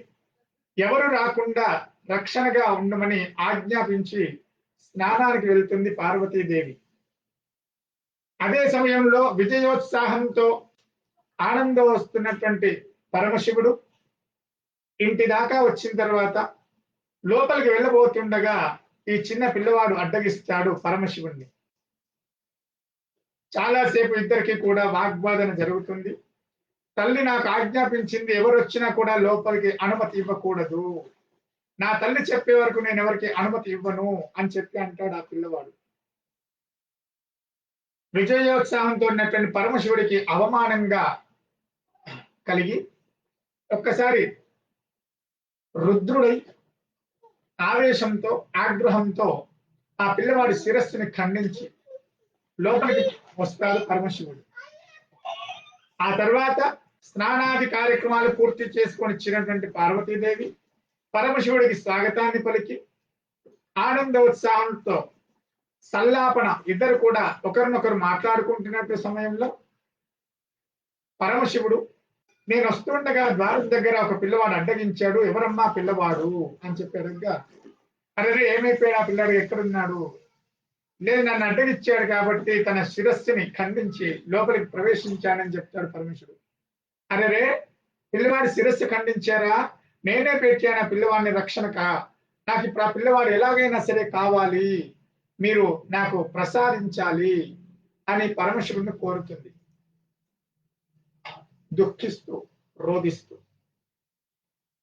ఎవరు రాకుండా రక్షణగా ఉండమని ఆజ్ఞాపించి స్నానానికి వెళ్తుంది పార్వతీదేవి. అదే సమయంలో విజయోత్సాహంతో ఆనందం వస్తున్నటువంటి పరమశివుడు ఇంటి దాకా వచ్చిన తర్వాత లోపలికి వెళ్ళబోతుండగా ఈ చిన్న పిల్లవాడు అడ్డగిస్తాడు పరమశివుణ్ణి. చాలాసేపు ఇద్దరికి కూడా వాగ్వాదన జరుగుతుంది. తల్లి నాకు ఆజ్ఞాపించింది ఎవరు వచ్చినా కూడా లోపలికి అనుమతి ఇవ్వకూడదు, నా తల్లి చెప్పే వరకు నేను ఎవరికి అనుమతి ఇవ్వను అని చెప్పి అంటాడు ఆ పిల్లవాడు. విజయోత్సాహంతో ఉన్నటువంటి పరమశివుడికి అవమానంగా కలిగి ఒక్కసారి రుద్రుడై ఆవేశంతో ఆగ్రహంతో ఆ పిల్లవాడి శిరస్సుని ఖండించి లోపలికి వస్తాడు పరమశివుడు. ఆ తర్వాత స్నానాది కార్యక్రమాలు పూర్తి చేసుకొని ఇచ్చినటువంటి పార్వతీదేవి పరమశివుడికి స్వాగతాన్ని పలికి ఆనందోత్సాహంతో సల్లాపన ఇద్దరు కూడా ఒకరినొకరు మాట్లాడుకుంటున్నట్టు సమయంలో పరమశివుడు నేను వస్తుండగా ద్వారం దగ్గర ఒక పిల్లవాడు అడ్డగించాడు, ఎవరమ్మా పిల్లవాడు అని చెప్పి అడగగా అరే ఏమైపోయాడు ఆ పిల్లాడు ఎక్కడున్నాడు, లేదు నన్ను అడ్డగించాడు కాబట్టి తన శిరస్సుని ఖండించి లోపలికి ప్రవేశించానని చెప్తాడు పరమేశ్వరుడు. అరే పిల్లవాడి శిరస్సు ఖండించారా, నేనే పెట్టాను ఆ పిల్లవాడిని నాకు ఇప్పుడు ఆ పిల్లవాడు ఎలాగైనా సరే కావాలి, మీరు నాకు ప్రసాదించాలి అని పరమశివుడిని కోరుతుంది, దుఃఖిస్తూ రోధిస్తూ.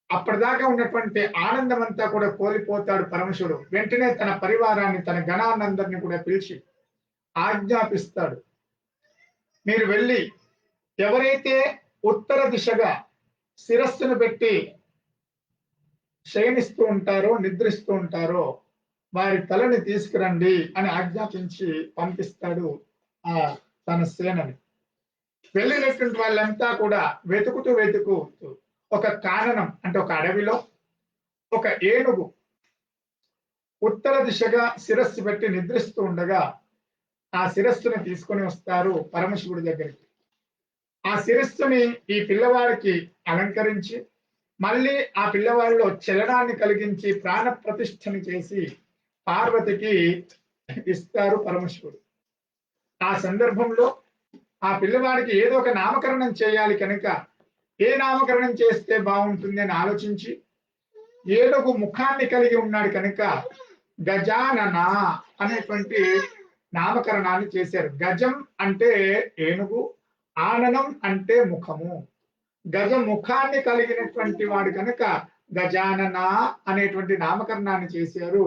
అప్పటిదాకా ఉన్నటువంటి ఆనందం అంతా కూడా కోల్పోతాడు పరమశివుడు. వెంటనే తన పరివారాన్ని, తన గణానందరిని కూడా పిలిచి ఆజ్ఞాపిస్తాడు, మీరు వెళ్ళి ఎవరైతే ఉత్తర దిశగా శిరస్సును పెట్టి శయనిస్తూ ఉంటారో, నిద్రిస్తూ ఉంటారో వారి తలని తీసుకురండి అని ఆజ్ఞాపించి పంపిస్తాడు ఆ తన సేనని. వెళ్ళినటువంటి వాళ్ళంతా కూడా వెతుకుతూ ఒక కాననం అంటే ఒక అడవిలో ఒక ఏనుగు ఉత్తర దిశగా శిరస్సు పెట్టి నిద్రిస్తూ ఉండగా ఆ శిరస్సుని తీసుకొని వస్తారు పరమశివుడి దగ్గరికి. ఆ శిరస్సుని ఈ పిల్లవాడికి అలంకరించి మళ్ళీ ఆ పిల్లవాడిలో చలనాన్ని కలిగించి ప్రాణ ప్రతిష్ఠని చేసి పార్వతికి ఇస్తారు పరమశివుడు. ఆ సందర్భంలో ఆ పిల్లవాడికి ఏదో ఒక నామకరణం చేయాలి కనుక ఏ నామకరణం చేస్తే బాగుంటుంది అని ఆలోచించి ఏనుగు ముఖాన్ని కలిగి ఉన్నాడు కనుక గజానన అనేటువంటి నామకరణాన్ని చేశారు. గజం అంటే ఏనుగు, ఆననం అంటే ముఖము. గజ ముఖాన్ని కలిగినటువంటి వాడు కనుక గజానన అనేటువంటి నామకరణాన్ని చేశారు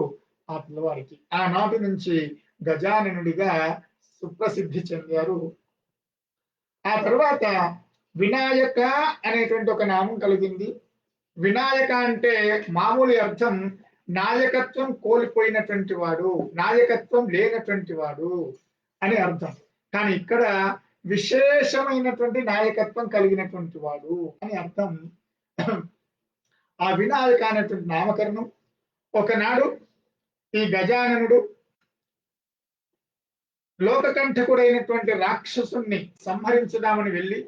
ఆ పిల్లవాడికి. ఆనాటి నుంచి గజాననుడిగా సుప్రసిద్ధి చెందారు. ఆ తర్వాత వినాయక అనేటువంటి ఒక నామం కలిగింది. వినాయక అంటే మామూలు అర్థం నాయకత్వం కోల్పోయినటువంటి వాడు, నాయకత్వం లేనటువంటి వాడు అని అర్థం. కానీ ఇక్కడ విశేషమైనటువంటి నాయకత్వం కలిగినటువంటి వాడు అని అర్థం. ఆ వినాయక అనేటువంటి నామకరణం ఒకనాడు ఈ గజాననుడు లోకకంఠకుడైనటువంటి రాక్షసుణ్ణి సంహరించదామని వెళ్ళి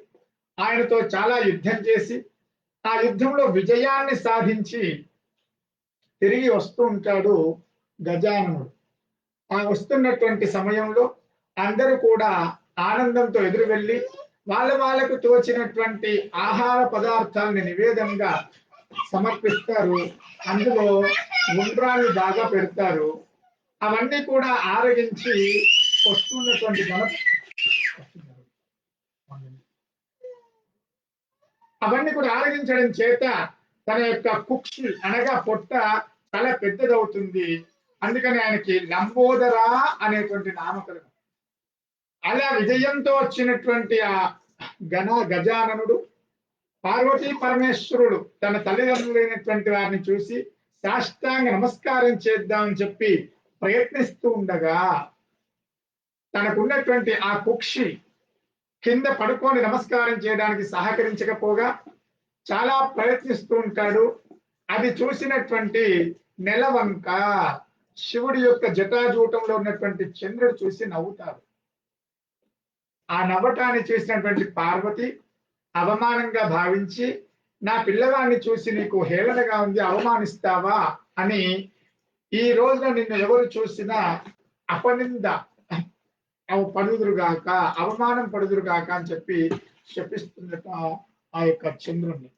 ఆయనతో చాలా యుద్ధం చేసి ఆ యుద్ధంలో విజయాన్ని సాధించి తిరిగి వస్తూ ఉంటాడు గజాననుడు. ఆ వస్తున్నటువంటి సమయంలో అందరూ కూడా ఆనందంతో ఎదురు వెళ్ళి వాళ్ళకు తోచినటువంటి ఆహార పదార్థాలని నివేదనగా సమర్పిస్తారు. అందులో ఉండ్రాళ్ళు బాగా పెడతారు. అవన్నీ కూడా ఆరగించి వస్తున్నటువంటి అవన్నీ కూడా ఆరగించడం చేత తన యొక్క కుక్షి అనగా పొట్ట చాలా పెద్దదవుతుంది. అందుకని ఆయనకి లంబోదర అనేటువంటి నామకరణం. అలా విజయంతో వచ్చినటువంటి ఆ గజాననుడు పార్వతీ పరమేశ్వరుడు తన తల్లిదండ్రులైనటువంటి వారిని చూసి సాష్టాంగ నమస్కారం చేద్దామని చెప్పి ప్రయత్నిస్తూ ఉండగా తనకున్నటువంటి ఆ కుక్షి కింద పడుకొని నమస్కారం చేయడానికి సహకరించకపోగా చాలా ప్రయత్నిస్తూ ఉంటాడు. అది చూసినటువంటి నెలవంక శివుడి యొక్క జటాజూటంలో ఉన్నటువంటి చంద్రుడు చూసి నవ్వుతాడు. ఆ నవ్వటాన్ని చూసినటువంటి పార్వతి అవమానంగా భావించి నా పిల్లవాడిని చూసి నీకు హేళనగా ఉంది, అవమానిస్తావా అని ఈ రోజున నిన్ను ఎవరు చూసినా అపనింద పడుదురుగాక, అవమానం పడుదురుగాక అని చెప్పి శపిస్తున్నట ఆ యొక్క చంద్రుణ్ణి.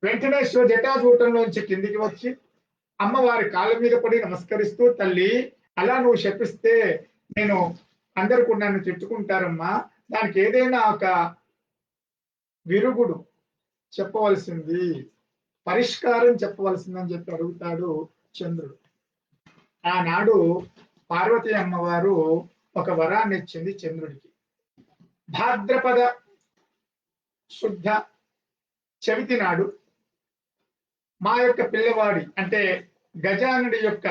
వెంటనే జటాజూటంలోంచి కిందికి వచ్చి అమ్మవారి కాళ్ళ మీద పడి నమస్కరిస్తూ, తల్లి అలా నువ్వు శపిస్తే అందరూ కూడా నన్ను తిట్టుకుంటారమ్మా, దానికి ఏదైనా ఒక విరుగుడు చెప్పవలసింది, పరిష్కారం చెప్పవలసిందని చెప్పి అడుగుతాడు చంద్రుడు. ఆనాడు పార్వతీ అమ్మవారు ఒక వరాన్ని ఇచ్చింది చంద్రుడికి. భాద్రపద శుద్ధ చవితి నాడు మా యొక్క పిల్లవాడి అంటే గజానుడి యొక్క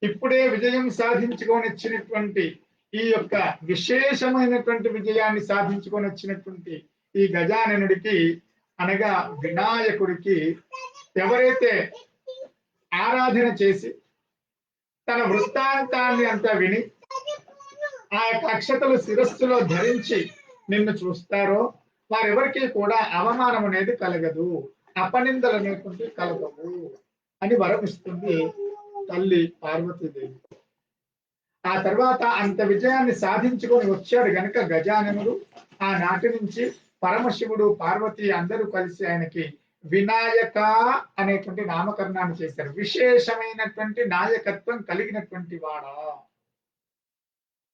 ఇప్పుడే విజయం సాధించుకొని వచ్చినటువంటి ఈ యొక్క విశేషమైనటువంటి విజయాన్ని సాధించుకొని వచ్చినటువంటి ఈ గజాననుడికి అనగా వినాయకుడికి ఎవరైతే ఆరాధన చేసి తన వృత్తాంతాన్ని అంతా విని ఆ యొక్క అక్షతలు శిరస్సులో ధరించి నిన్ను చూస్తారో వారెవరికి కూడా అవమానం అనేది కలగదు, అపనిందలు అనేటువంటి కలగవు అని వరమిస్తుంది తల్లి పార్వతీదేవి. ఆ తర్వాత అంత విజయాన్ని సాధించుకొని వచ్చాడు గనుక గజాననుడు ఆనాటి నుంచి పరమశివుడు పార్వతి అందరూ కలిసి ఆయనకి వినాయక అనేటువంటి నామకరణాన్ని చేశారు. విశేషమైనటువంటి నాయకత్వం కలిగినటువంటి వాడా.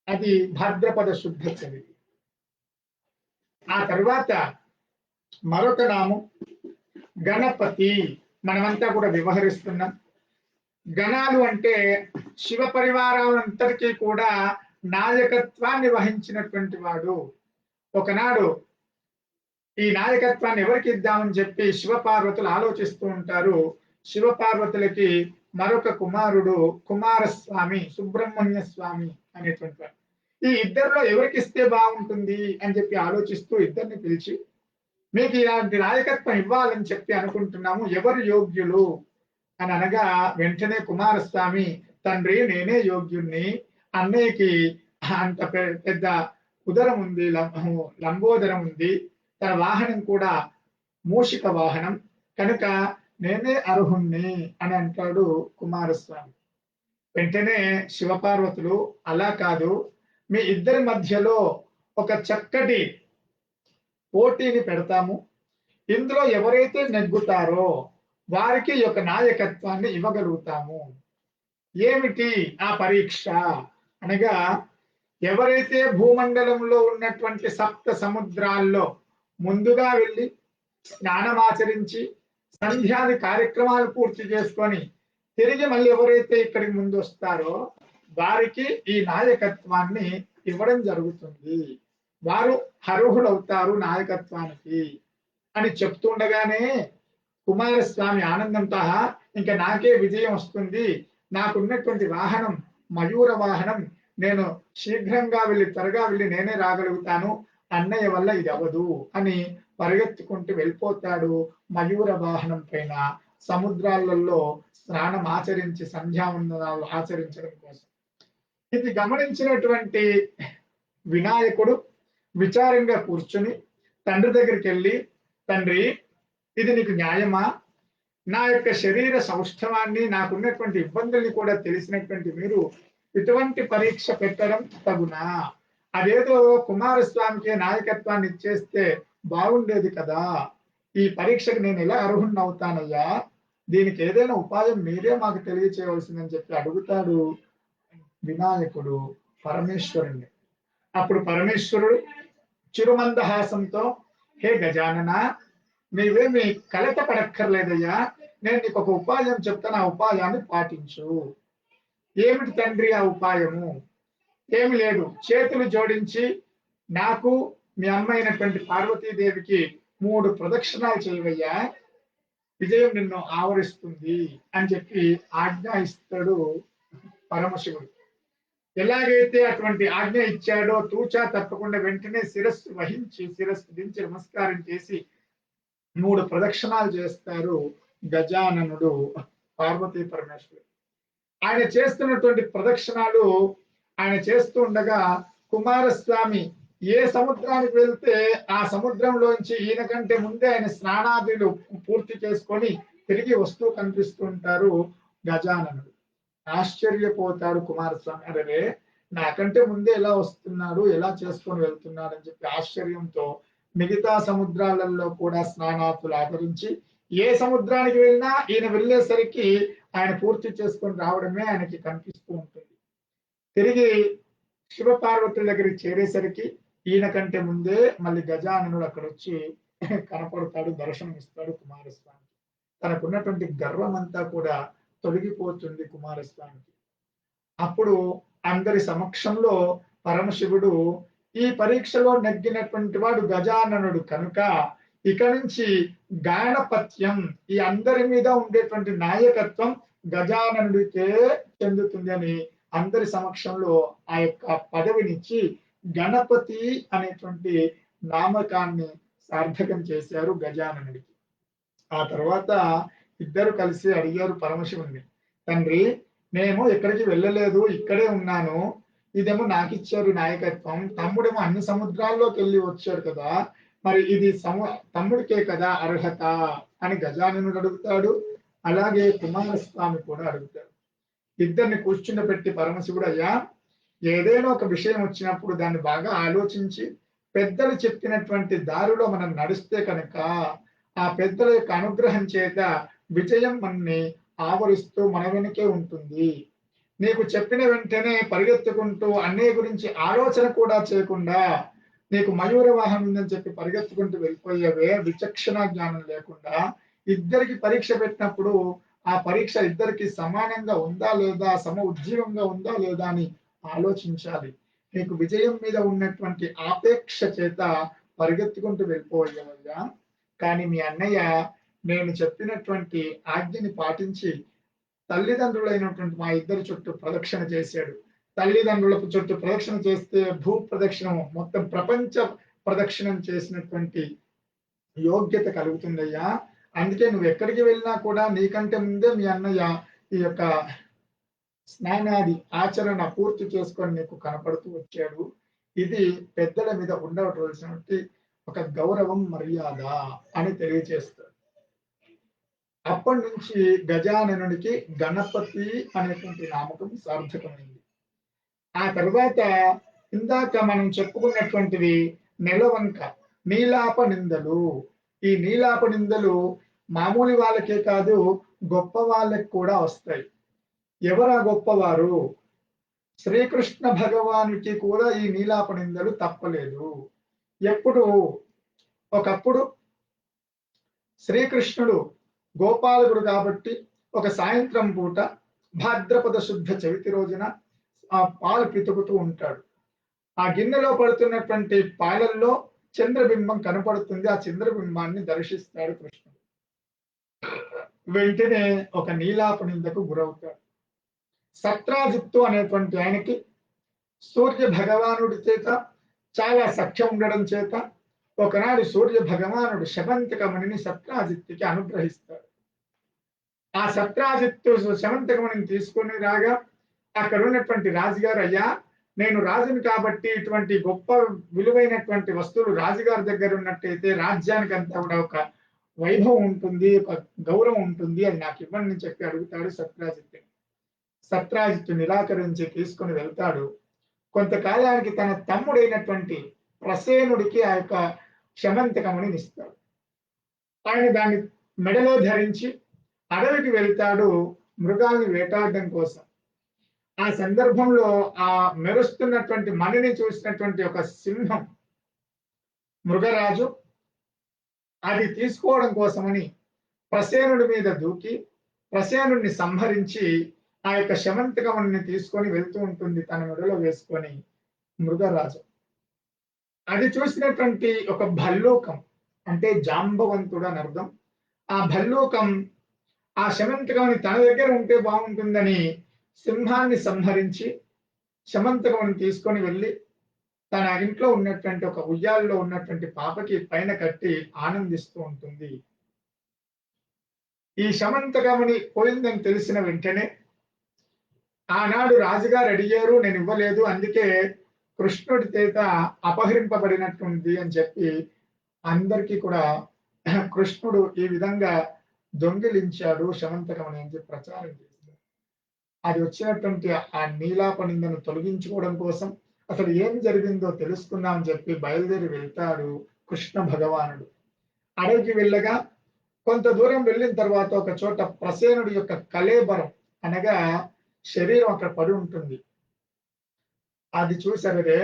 అది భాద్రపద శుద్ధ చవితి. ఆ తర్వాత మరొక నామం గణపతి. మనమంతా కూడా వ్యవహరిస్తున్నాం. గణాలు అంటే శివ పరివారాలంతరికీ కూడా నాయకత్వాన్ని వహించినటువంటి వాడు. ఒకనాడు ఈ నాయకత్వాన్ని ఎవరికి ఇద్దామని చెప్పి శివపార్వతులు ఆలోచిస్తూ ఉంటారు. శివపార్వతులకి మరొక కుమారుడు కుమారస్వామి, సుబ్రహ్మణ్య స్వామి అనేటువంటి వాడు. ఈ ఇద్దరిలో ఎవరికి ఇస్తే బాగుంటుంది అని చెప్పి ఆలోచిస్తూ ఇద్దరిని పిలిచి, మీకు ఇలాంటి నాయకత్వం ఇవ్వాలని చెప్పి అనుకుంటున్నాము, ఎవరు యోగ్యులు అని అనగా వెంటనే కుమారస్వామి, తండ్రి నేనే యోగ్యుణ్ణి, అన్నయ్యకి అంత పెద్ద ఉదరం ఉంది, లంబోదరం ఉంది, తన వాహనం కూడా మూషిక వాహనం, కనుక నేనే అర్హుణ్ణి అని అంటాడు కుమారస్వామి. వెంటనే శివపార్వతులు, అలా కాదు, మీ ఇద్దరి మధ్యలో ఒక చక్కటి పోటీని పెడతాము, ఇందులో ఎవరైతే నెగ్గుతారో వారికి ఈ యొక్క నాయకత్వాన్ని ఇవ్వగలుగుతాము. ఏమిటి ఆ పరీక్ష అనగా, ఎవరైతే భూమండలంలో ఉన్నటువంటి సప్త సముద్రాల్లో ముందుగా వెళ్ళి స్నానమాచరించి సంధ్యాది కార్యక్రమాలు పూర్తి చేసుకొని తిరిగి మళ్ళీ ఎవరైతే ఇక్కడికి ముందు వస్తారో వారికి ఈ నాయకత్వాన్ని ఇవ్వడం జరుగుతుంది, వారు అర్హులవుతారు నాయకత్వానికి అని చెప్తుండగానే కుమారస్వామి ఆనందంతో, ఇంకా నాకే విజయం వస్తుంది, నాకున్నటువంటి వాహనం మయూర వాహనం, నేను శీఘ్రంగా త్వరగా వెళ్ళి నేనే రాగలుగుతాను, అన్నయ్య వల్ల ఇది అవదు అని పరిగెత్తుకుంటూ వెళ్ళిపోతాడు. మయూర వాహనం పైన సముద్రాలలో స్నానం ఆచరించి సంధ్యావందనాలు ఆచరించడం కోసం. ఇది గమనించినటువంటి వినాయకుడు విచారంగా కూర్చుని తండ్రి దగ్గరికి వెళ్ళి, తండ్రి ఇది నీకు న్యాయమా? నా యొక్క శరీర సౌష్ఠవాన్ని, నాకున్నటువంటి ఇబ్బందుల్ని కూడా తెలిసినటువంటి మీరు ఇటువంటి పరీక్ష పెట్టడం తగునా? అదేదో కుమారస్వామికి నాయకత్వాన్ని ఇచ్చేస్తే బాగుండేది కదా, ఈ పరీక్షకు నేను ఎలా అర్హుణ్ణి అవుతానయ్యా, దీనికి ఏదైనా ఉపాయం మీరే మాకు తెలియచేయవలసిందని చెప్పి అడుగుతాడు వినాయకుడు పరమేశ్వరుణ్ణి. అప్పుడు పరమేశ్వరుడు చిరుమందహాసంతో, హే గజానన, నీవేమి కలత పడక్కర్లేదయ్యా, నేను నీకు ఒక ఉపాయం చెప్తాను, ఆ ఉపాయాన్ని పాటించు. ఏమిటి తండ్రి ఆ ఉపాయము? ఏమి లేదు, చేతులు జోడించి నాకు మీ అమ్మ అయినటువంటి పార్వతీదేవికి 3 ప్రదక్షిణాలు చేయవయ్యా, విజయం నిన్ను ఆవరిస్తుంది అని చెప్పి ఆజ్ఞ ఇస్తాడు పరమశివుడు. ఎలాగైతే అటువంటి ఆజ్ఞ ఇచ్చాడో తూచా తప్పకుండా వెంటనే శిరస్సు వహించి, శిరస్సు దించి నమస్కారం చేసి 3 ప్రదక్షిణాలు చేస్తారు గజాననుడు పార్వతీ పరమేశ్వరుడు. ఆయన చేస్తున్నటువంటి ప్రదక్షిణాలు ఆయన చేస్తూ ఉండగా కుమారస్వామి ఏ సముద్రానికి వెళ్తే ఆ సముద్రంలోంచి ఈయన కంటే ముందే ఆయన స్నానాదులు పూర్తి చేసుకొని తిరిగి వస్తూ కనిపిస్తూ ఉంటారు గజాననుడు. ఆశ్చర్యపోతాడు కుమారస్వామి, అరే నాకంటే ముందే ఎలా వస్తున్నాడు, ఎలా చేసుకొని వెళ్తున్నాడు అని చెప్పి ఆశ్చర్యంతో మిగతా సముద్రాలలో కూడా స్నానాతులు ఆచరించి ఏ సముద్రానికి వెళ్ళినా ఈయన వెళ్ళేసరికి ఆయన పూర్తి చేసుకొని రావడమే ఆయనకి కనిపిస్తూ ఉంటుంది. తిరిగి శివపార్వతుల దగ్గరికి చేరేసరికి ఈయన కంటే ముందే మళ్ళీ గజాననుడు అక్కడ వచ్చి కనపడతాడు, దర్శనం ఇస్తాడు కుమారస్వామి. తనకున్నటువంటి గర్వం అంతా కూడా తొలగిపోతుంది కుమారస్వామికి. అప్పుడు అందరి సమక్షంలో పరమశివుడు, ఈ పరీక్షలో నెగ్గినటువంటి వాడు గజాననుడు కనుక ఇక నుంచి గాణపత్యం, ఈ అందరి మీద ఉండేటువంటి నాయకత్వం గజాననుడికే చెందుతుంది అని అందరి సమక్షంలో ఆ యొక్క పదవినిచ్చి గణపతి అనేటువంటి నామకాన్ని సార్థకం చేశారు గజాననుడికి. ఆ తర్వాత ఇద్దరు కలిసి అడిగారు పరమశివుణ్ణి, తండ్రి నేను ఎక్కడికి వెళ్ళలేదు, ఇక్కడే ఉన్నాను, ఇదేమో నాకు ఇచ్చారు నాయకత్వం, తమ్ముడేమో అన్ని సముద్రాల్లోకి వెళ్ళి వచ్చాడు కదా, మరి ఇది తమ్ముడికే కదా అర్హత అని గజాననుడు అడుగుతాడు. అలాగే కుమారస్వామి కూడా అడుగుతాడు. ఇద్దరిని కూర్చుండబెట్టి పరమశివుడు, అయ్యా ఏదైనా ఒక విషయం వచ్చినప్పుడు దాన్ని బాగా ఆలోచించి పెద్దలు చెప్పినటువంటి దారిలో మనం నడిస్తే కనుక ఆ పెద్దల యొక్క అనుగ్రహం చేత విజయం మనని ఆవరిస్తూ మన వెనుకే ఉంటుంది. నీకు చెప్పిన వెంటనే పరిగెత్తుకుంటూ అన్నయ్య గురించి ఆలోచన కూడా చేయకుండా నీకు మయూర వాహనం ఉందని చెప్పి పరిగెత్తుకుంటూ వెళ్ళిపోయేవే, విచక్షణ జ్ఞానం లేకుండా. ఇద్దరికి పరీక్ష పెట్టినప్పుడు ఆ పరీక్ష ఇద్దరికి సమానంగా ఉందా లేదా, సమ ఉజ్జీవంగా ఉందా లేదా అని ఆలోచించాలి. నీకు విజయం మీద ఉన్నటువంటి ఆపేక్ష చేత పరిగెత్తుకుంటూ వెళ్ళిపోయేవయ్యా. కానీ మీ అన్నయ్య నేను చెప్పినటువంటి ఆజ్ఞని పాటించి తల్లిదండ్రులైనటువంటి మా ఇద్దరి చుట్టూ ప్రదక్షిణ చేశాడు. తల్లిదండ్రులకు చుట్టూ ప్రదక్షిణ చేస్తే భూ ప్రదక్షిణం మొత్తం ప్రపంచ ప్రదక్షిణం చేసినటువంటి యోగ్యత కలుగుతుందయ్యా. అందుకే నువ్వు ఎక్కడికి వెళ్ళినా కూడా నీకంటే ముందే మీ అన్నయ్య ఈ యొక్క స్నానాది ఆచరణ పూర్తి చేసుకొని నీకు కనపడుతూ వచ్చాడు. ఇది పెద్దల మీద ఉండవలసినటువంటి ఒక గౌరవం, మర్యాద అని తెలియజేస్తాడు. అప్పటి నుంచి గజాననుడికి గణపతి అనేటువంటి నామకం సార్థకమైంది. ఆ తర్వాత ఇందాక మనం చెప్పుకున్నటువంటివి నెలవంక, నీలాప నిందలు. ఈ నీలాప నిందలు మామూలు వాళ్ళకే కాదు, గొప్ప వాళ్ళకి కూడా వస్తాయి. ఎవరా గొప్పవారు? శ్రీకృష్ణ భగవానుడికి కూడా ఈ నీలాప నిందలు తప్పలేదు. ఎప్పుడు? ఒకప్పుడు శ్రీకృష్ణుడు గోపాలకుడు కాబట్టి ఒక సాయంత్రం పూట భాద్రపద శుద్ధ చవితి రోజున ఆ పాలు పితుకుతూ ఉంటాడు. ఆ గిన్నెలో పడుతున్నటువంటి పాలల్లో చంద్రబింబం కనపడుతుంది. ఆ చంద్రబింబాన్ని దర్శిస్తాడు కృష్ణుడు. వెంటనే ఒక నీలాప నిందకు గురవుతాడు. సత్రాజిత్తు అనేటువంటి ఆయనకి సూర్య భగవానుడి చేత చాలా సఖ్యం ఉండడం చేత ఒకనాడు సూర్య భగవానుడు శమంతకమణిని సత్రాజిత్తుకి అనుగ్రహిస్తాడు. ఆ సత్రాజిత్తు శమంతకమణిని తీసుకొని రాగా అక్కడ ఉన్నటువంటి రాజుగారు, అయ్యా నేను రాజుని కాబట్టి ఇటువంటి గొప్ప విలువైనటువంటి వస్తువులు రాజుగారి దగ్గర ఉన్నట్టయితే రాజ్యానికి అంతా కూడా ఒక వైభవం ఉంటుంది, ఒక గౌరవం ఉంటుంది, అది నాకు ఇవ్వండి అని చెప్పి అడుగుతాడు సత్రాజిత్తు. సత్రాజిత్తు నిరాకరించి తీసుకొని వెళ్తాడు. కొంతకాలానికి తన తమ్ముడైనటువంటి ప్రసేనుడికి ఆ యొక్క శమంతకమణిని ఇస్తాడు. ఆయన దాన్ని మెడలో ధరించి అడవికి వెళ్తాడు మృగాల్ని వేటాడడం కోసం. ఆ సందర్భంలో ఆ మెరుస్తున్నటువంటి మణిని చూసినటువంటి ఒక సింహం మృగరాజు అది తీసుకోవడం కోసమని ప్రసేనుడి మీద దూకి ప్రసేనుడిని సంహరించి ఆ యొక్క శమంతకమణిని తీసుకొని వెళ్తూ ఉంటుంది తన మెడలో వేసుకొని మృగరాజు. అది చూసినటువంటి ఒక భల్లూకం, అంటే జాంబవంతుడు అని అర్థం. ఆ భల్లూకం ఆ శమంతకమణి తన దగ్గర ఉంటే బాగుంటుందని సింహాన్ని సంహరించి శమంతకమణి తీసుకొని వెళ్ళి తన ఇంట్లో ఉన్నటువంటి ఒక ఉయ్యాల్లో ఉన్నటువంటి పాపకి పైన కట్టి ఆనందిస్తూ ఉంటుంది. ఈ శమంతకమణి పోయిందని తెలిసిన వెంటనే ఆనాడు రాజుగారు అడిగారు, నేను ఇవ్వలేదు, అందుకే కృష్ణుడి చేత అపహరింపబడినట్టుంది అని చెప్పి అందరికీ కూడా కృష్ణుడు ఈ విధంగా దొంగిలించాడు శమంతకమణి అని చెప్పి ప్రచారం చేశారు. అది వచ్చినటువంటి ఆ నీలాప నిందను తొలగించుకోవడం కోసం అసలు ఏం జరిగిందో తెలుసుకుందామని చెప్పి బయలుదేరి వెళ్తాడు కృష్ణ భగవానుడు. అడవికి వెళ్ళగా కొంత దూరం వెళ్ళిన తర్వాత ఒక చోట ప్రసేనుడి యొక్క కళేబరం అనగా శరీరం అక్కడ పడి ఉంటుంది. అది చూసారే,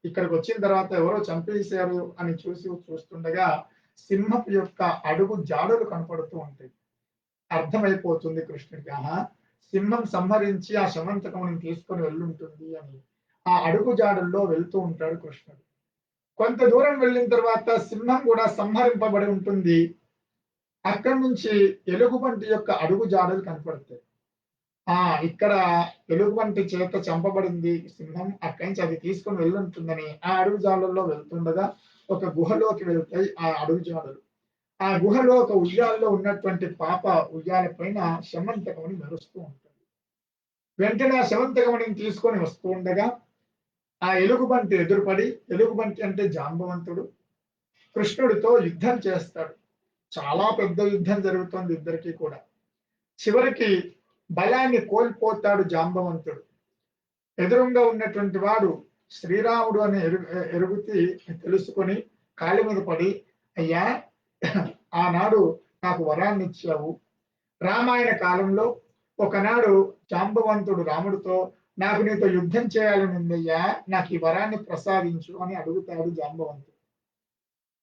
ఇక్కడికి వచ్చిన తర్వాత ఎవరో చంపేశారు అని చూస్తుండగా సింహపు యొక్క అడుగు జాడలు కనపడుతూ ఉంటాయి. అర్థమైపోతుంది కృష్ణుడికి, ఆహా సింహం సంహరించి ఆ శమంతకముని తీసుకొని వెళ్ళుంటుంది అని. ఆ అడుగు జాడల్లో వెళ్తూ ఉంటాడు కృష్ణుడు. కొంత దూరం వెళ్ళిన తర్వాత సింహం కూడా సంహరింపబడి ఉంటుంది. అక్కడి నుంచి ఎలుగుబంటి యొక్క అడుగు జాడలు కనపడతాయి. ఇక్కడ ఎలుగుబంటి చేత చంపబడింది సింహం, అక్కడి నుంచి అది తీసుకొని వెళ్ళుంటుందని ఆ అడుగు జాడల్లో వెళ్తుండగా ఒక గుహలోకి వెళ్తాయి ఆ అడుగు జాడలు. ఆ గుహలో ఒక ఉయ్యాల్లో ఉన్నటువంటి పాప ఉయ్యాల పైన శమంతకమణి మెరుస్తూ ఉంటుంది. వెంటనే ఆ శమంతకమణిని తీసుకొని వస్తూ ఉండగా ఆ ఎలుగుబంటి ఎదురుపడి, ఎలుగుబంటి అంటే జాంబవంతుడు, కృష్ణుడితో యుద్ధం చేస్తాడు. చాలా పెద్ద యుద్ధం జరుగుతుంది ఇద్దరికి కూడా. చివరికి బలాన్ని కోల్పోతాడు జాంబవంతుడు. ఎదురుగా ఉన్నటువంటి వాడు శ్రీరాముడు అని ఎరుగుతి తెలుసుకొని కాళ్ళ మీద పడి, అయ్యా ఆనాడు నాకు వరాన్ని ఇచ్చావు. రామాయణ కాలంలో ఒకనాడు జాంబవంతుడు రాముడితో నాకు నీతో యుద్ధం చేయాలని ఉందయ్యా, నాకు ఈ వరాన్ని ప్రసాదించు అని అడుగుతాడు జాంబవంతుడు.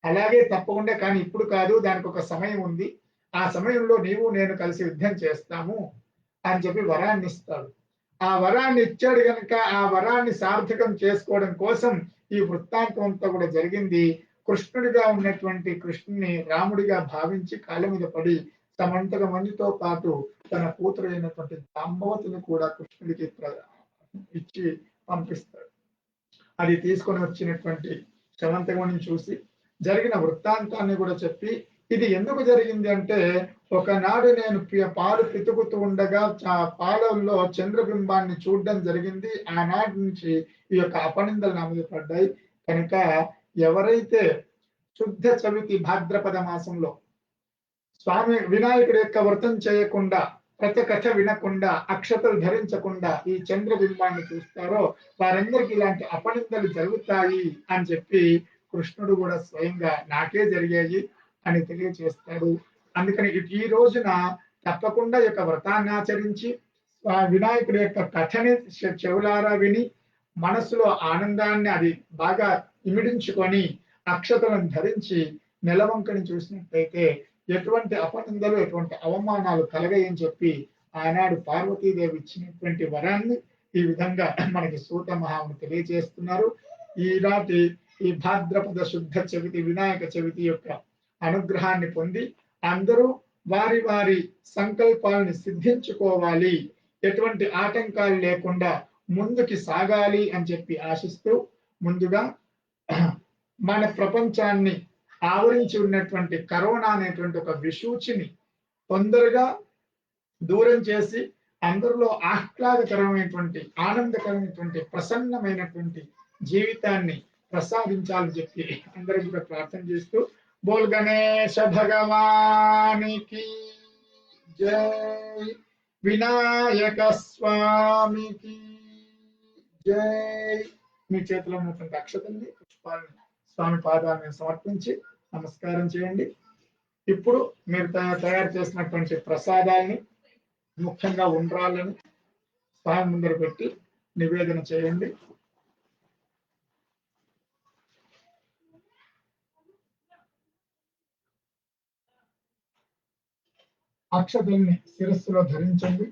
అలాగే తప్పకుండా, కానీ ఇప్పుడు కాదు, దానికి ఒక సమయం ఉంది, ఆ సమయంలో నీవు నేను కలిసి యుద్ధం చేస్తాము అని చెప్పి వరాన్ని ఇస్తాడు. ఆ వరాన్ని ఇచ్చాడు గనుక ఆ వరాన్ని సార్థకం చేసుకోవడం కోసం ఈ వృత్తాంతం అంతా కూడా జరిగింది. కృష్ణుడిగా ఉన్నటువంటి కృష్ణుని రాముడిగా భావించి కాళ్ళ మీద పడి తమంతక మందితో పాటు తన కూతురు అయినటువంటి జాంబవతిని కూడా కృష్ణుడికి ఇచ్చి పంపిస్తాడు. అది తీసుకొని వచ్చినటువంటి శవంతకుడిని చూసి జరిగిన వృత్తాంతాన్ని కూడా చెప్పి, ఇది ఎందుకు జరిగింది అంటే, ఒకనాడు నేను పాలు పితుకుతూ ఉండగా పాలల్లో చంద్రబింబాన్ని చూడడం జరిగింది. ఆనాటి నుంచి ఈ యొక్క అపనిందలు నా మీద పడ్డాయి. కనుక ఎవరైతే శుద్ధ చవితి భాద్రపద మాసంలో స్వామి వినాయకుడి యొక్క వ్రతం చేయకుండా, ప్రతి కథ వినకుండా, అక్షతలు ధరించకుండా ఈ చంద్రబింబాన్ని చూస్తారో వారందరికీ ఇలాంటి అపనిందలు జరుగుతాయి అని చెప్పి కృష్ణుడు కూడా స్వయంగా నాకే జరిగాయి అని తెలియజేస్తాడు. అందుకని ఈ రోజున తప్పకుండా యొక్క వ్రతాన్ని ఆచరించి వినాయకుడి యొక్క కథని చెవులారా విని మనసులో ఆనందాన్ని అది బాగా ఇమిడించుకొని అక్షతలను ధరించి నెలవంకని చూసినట్లయితే ఎటువంటి అపనిందలు, ఎటువంటి అవమానాలు కలగయని చెప్పి ఆనాడు పార్వతీదేవి ఇచ్చినటువంటి వరాన్ని ఈ విధంగా మనకి సూత మహాముని తెలియజేస్తున్నారు. ఈనాటి ఈ భాద్రపద శుద్ధ చవితి వినాయక చవితి యొక్క అనుగ్రహాన్ని పొంది అందరూ వారి వారి సంకల్పాలను సిద్ధించుకోవాలి, ఎటువంటి ఆటంకాలు లేకుండా ముందుకి సాగాలి అని చెప్పి ఆశిస్తూ, ముందుగా మన ప్రపంచాన్ని ఆవరించి ఉన్నటువంటి కరోనా అనేటువంటి ఒక విషూచిని తొందరగా దూరం చేసి అందరిలో ఆహ్లాదకరమైనటువంటి, ఆనందకరమైనటువంటి, ప్రసన్నమైనటువంటి జీవితాన్ని ప్రసాదించాలని చెప్పి అందరికీ కూడా ప్రార్థన చేస్తూ, బోల్ గణేశ భగవానికి జై, వినాయక స్వామికి జై. మీ చేతిలో ఉన్నటువంటి అక్షతల్ని, పుష్పాన్ని స్వామి పాదాలను సమర్పించి నమస్కారం చేయండి. ఇప్పుడు మీరు తయారు చేసినటువంటి ప్రసాదాలని, ముఖ్యంగా ఉండ్రాళ్ళని స్వామి ముందర పెట్టి నివేదన చేయండి. అక్షతల్ని శిరస్సులో ధరించండి.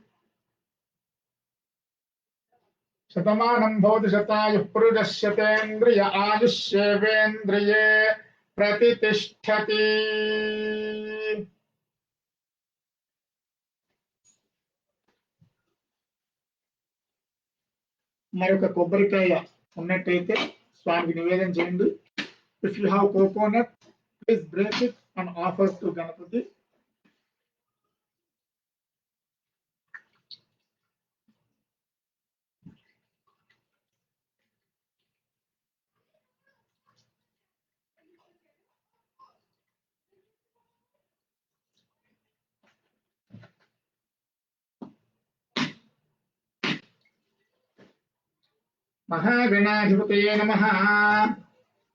శతమానం భవతి శతాయుః పురుషశతేంద్రియ ఆయుష్యేవేంద్రియే ప్రతిష్ఠతి. మరొక కొబ్బరికాయ ఉన్నట్టయితే స్వామికి నివేదన చేయండి. If you have coconut, please break it and offer to Ganapati. महागणाधिपतये नमः.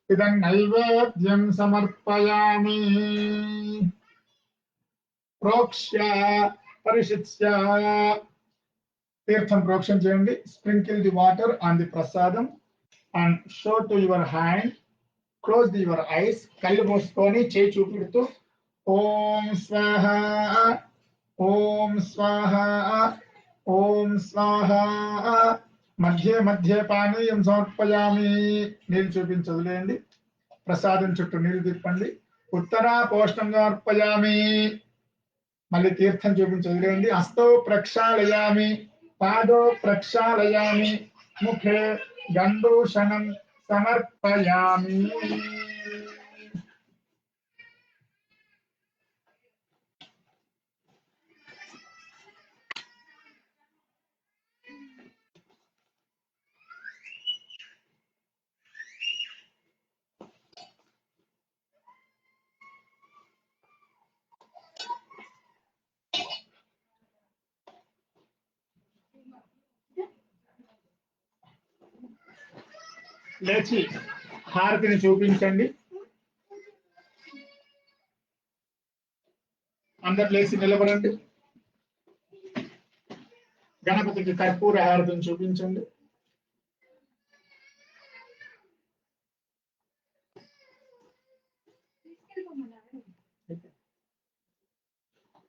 इदं नैवेद्यं समर्पयामि. प्रोक्ष्य परिशिष्य तीर्थं प्रोक्षण చేయండి. Sprinkle the water on the prasadam and show to your hand. Close your eyes. కళ్ళు మూసుకొని చేయి చూపెడుతూ ఓం స్వాహ ఓం స్వాహ ఓం స్వాహ. మధ్య మధ్య పానీయం సమర్పయామి. నీళ్ళు చూపించి వదిలేయండి. ప్రసాదం చుట్టూ నీళ్ళు తిప్పండి. ఉత్తరా పోష్టం సమర్పయామి. మళ్ళీ తీర్థం చూపించి వదిలేయండి. హస్తో ప్రక్షాళయామి, పాదో ప్రక్షాళయామి, ముఖే గండూషణం సమర్పయామి. లేచి హారతిని చూపించండి. అందరు లేచి నిలబడండి. గణపతికి కర్పూర హారతిని చూపించండి.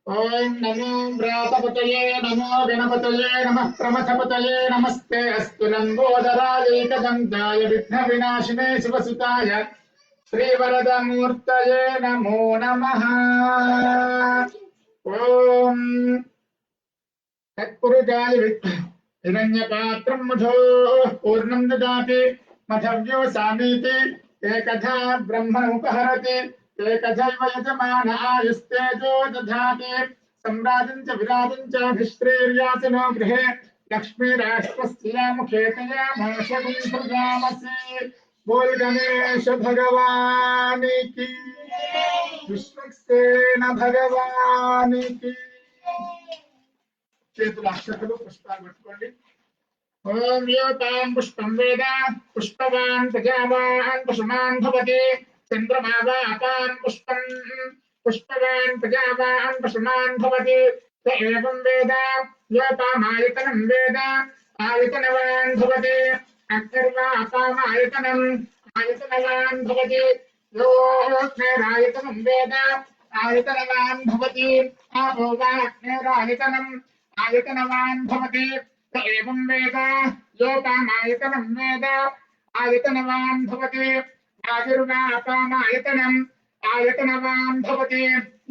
ఓం నమో వ్రాతపతయే నమో గణపతయే నమః ప్రమథపతయే నమస్తే అస్తు లంబోదరాయేకదంతాయ విఘ్న వినాశినే శివసుతాయ శ్రీవరదమూర్తయే నమో నమః. ఓం తత్పురుషాయ హిరణ్యపాత్రం మధో పూర్ణం దదాతి మధవ్యో సామీతి ఏకథా బ్రహ్మణోపహరతి ఏకథైవ యజమాన ఆయుస్తేజో దధాతి सम्राजं च विराजं च भिश्रेर्यासनो गृहे लक्ष्मीराष्ट्रस्य मुखे तया मोक्षं प्रजामसि. बोल गणेश भगवान की, विश्वक्सेन भगवान की. చేతుల అక్షతలు పుష్పాలు పెట్టుకోండి. ఓం యోతాం పుష్పం వేద పుష్పవాన్ ప్రజావాన్ పశుమాన్ భవతి చంద్రమా వాతాం పుష్పం पुष्पवान् प्रजावान् पशुमान् भवति स एवं वेद योपामायतनं वेद आयतनवान् भवति अग्निर्वापामायतनम् आयतनवान् भवति योऽग्निरायतनं वेद आयतनवान् भवति आपो वा अग्निरायतनम् आयतनवान् भवति स एवं वेद योपामायतनं वेद आयतनवान् भवति आयुर्वापामायतनम् आयतनवान् भवति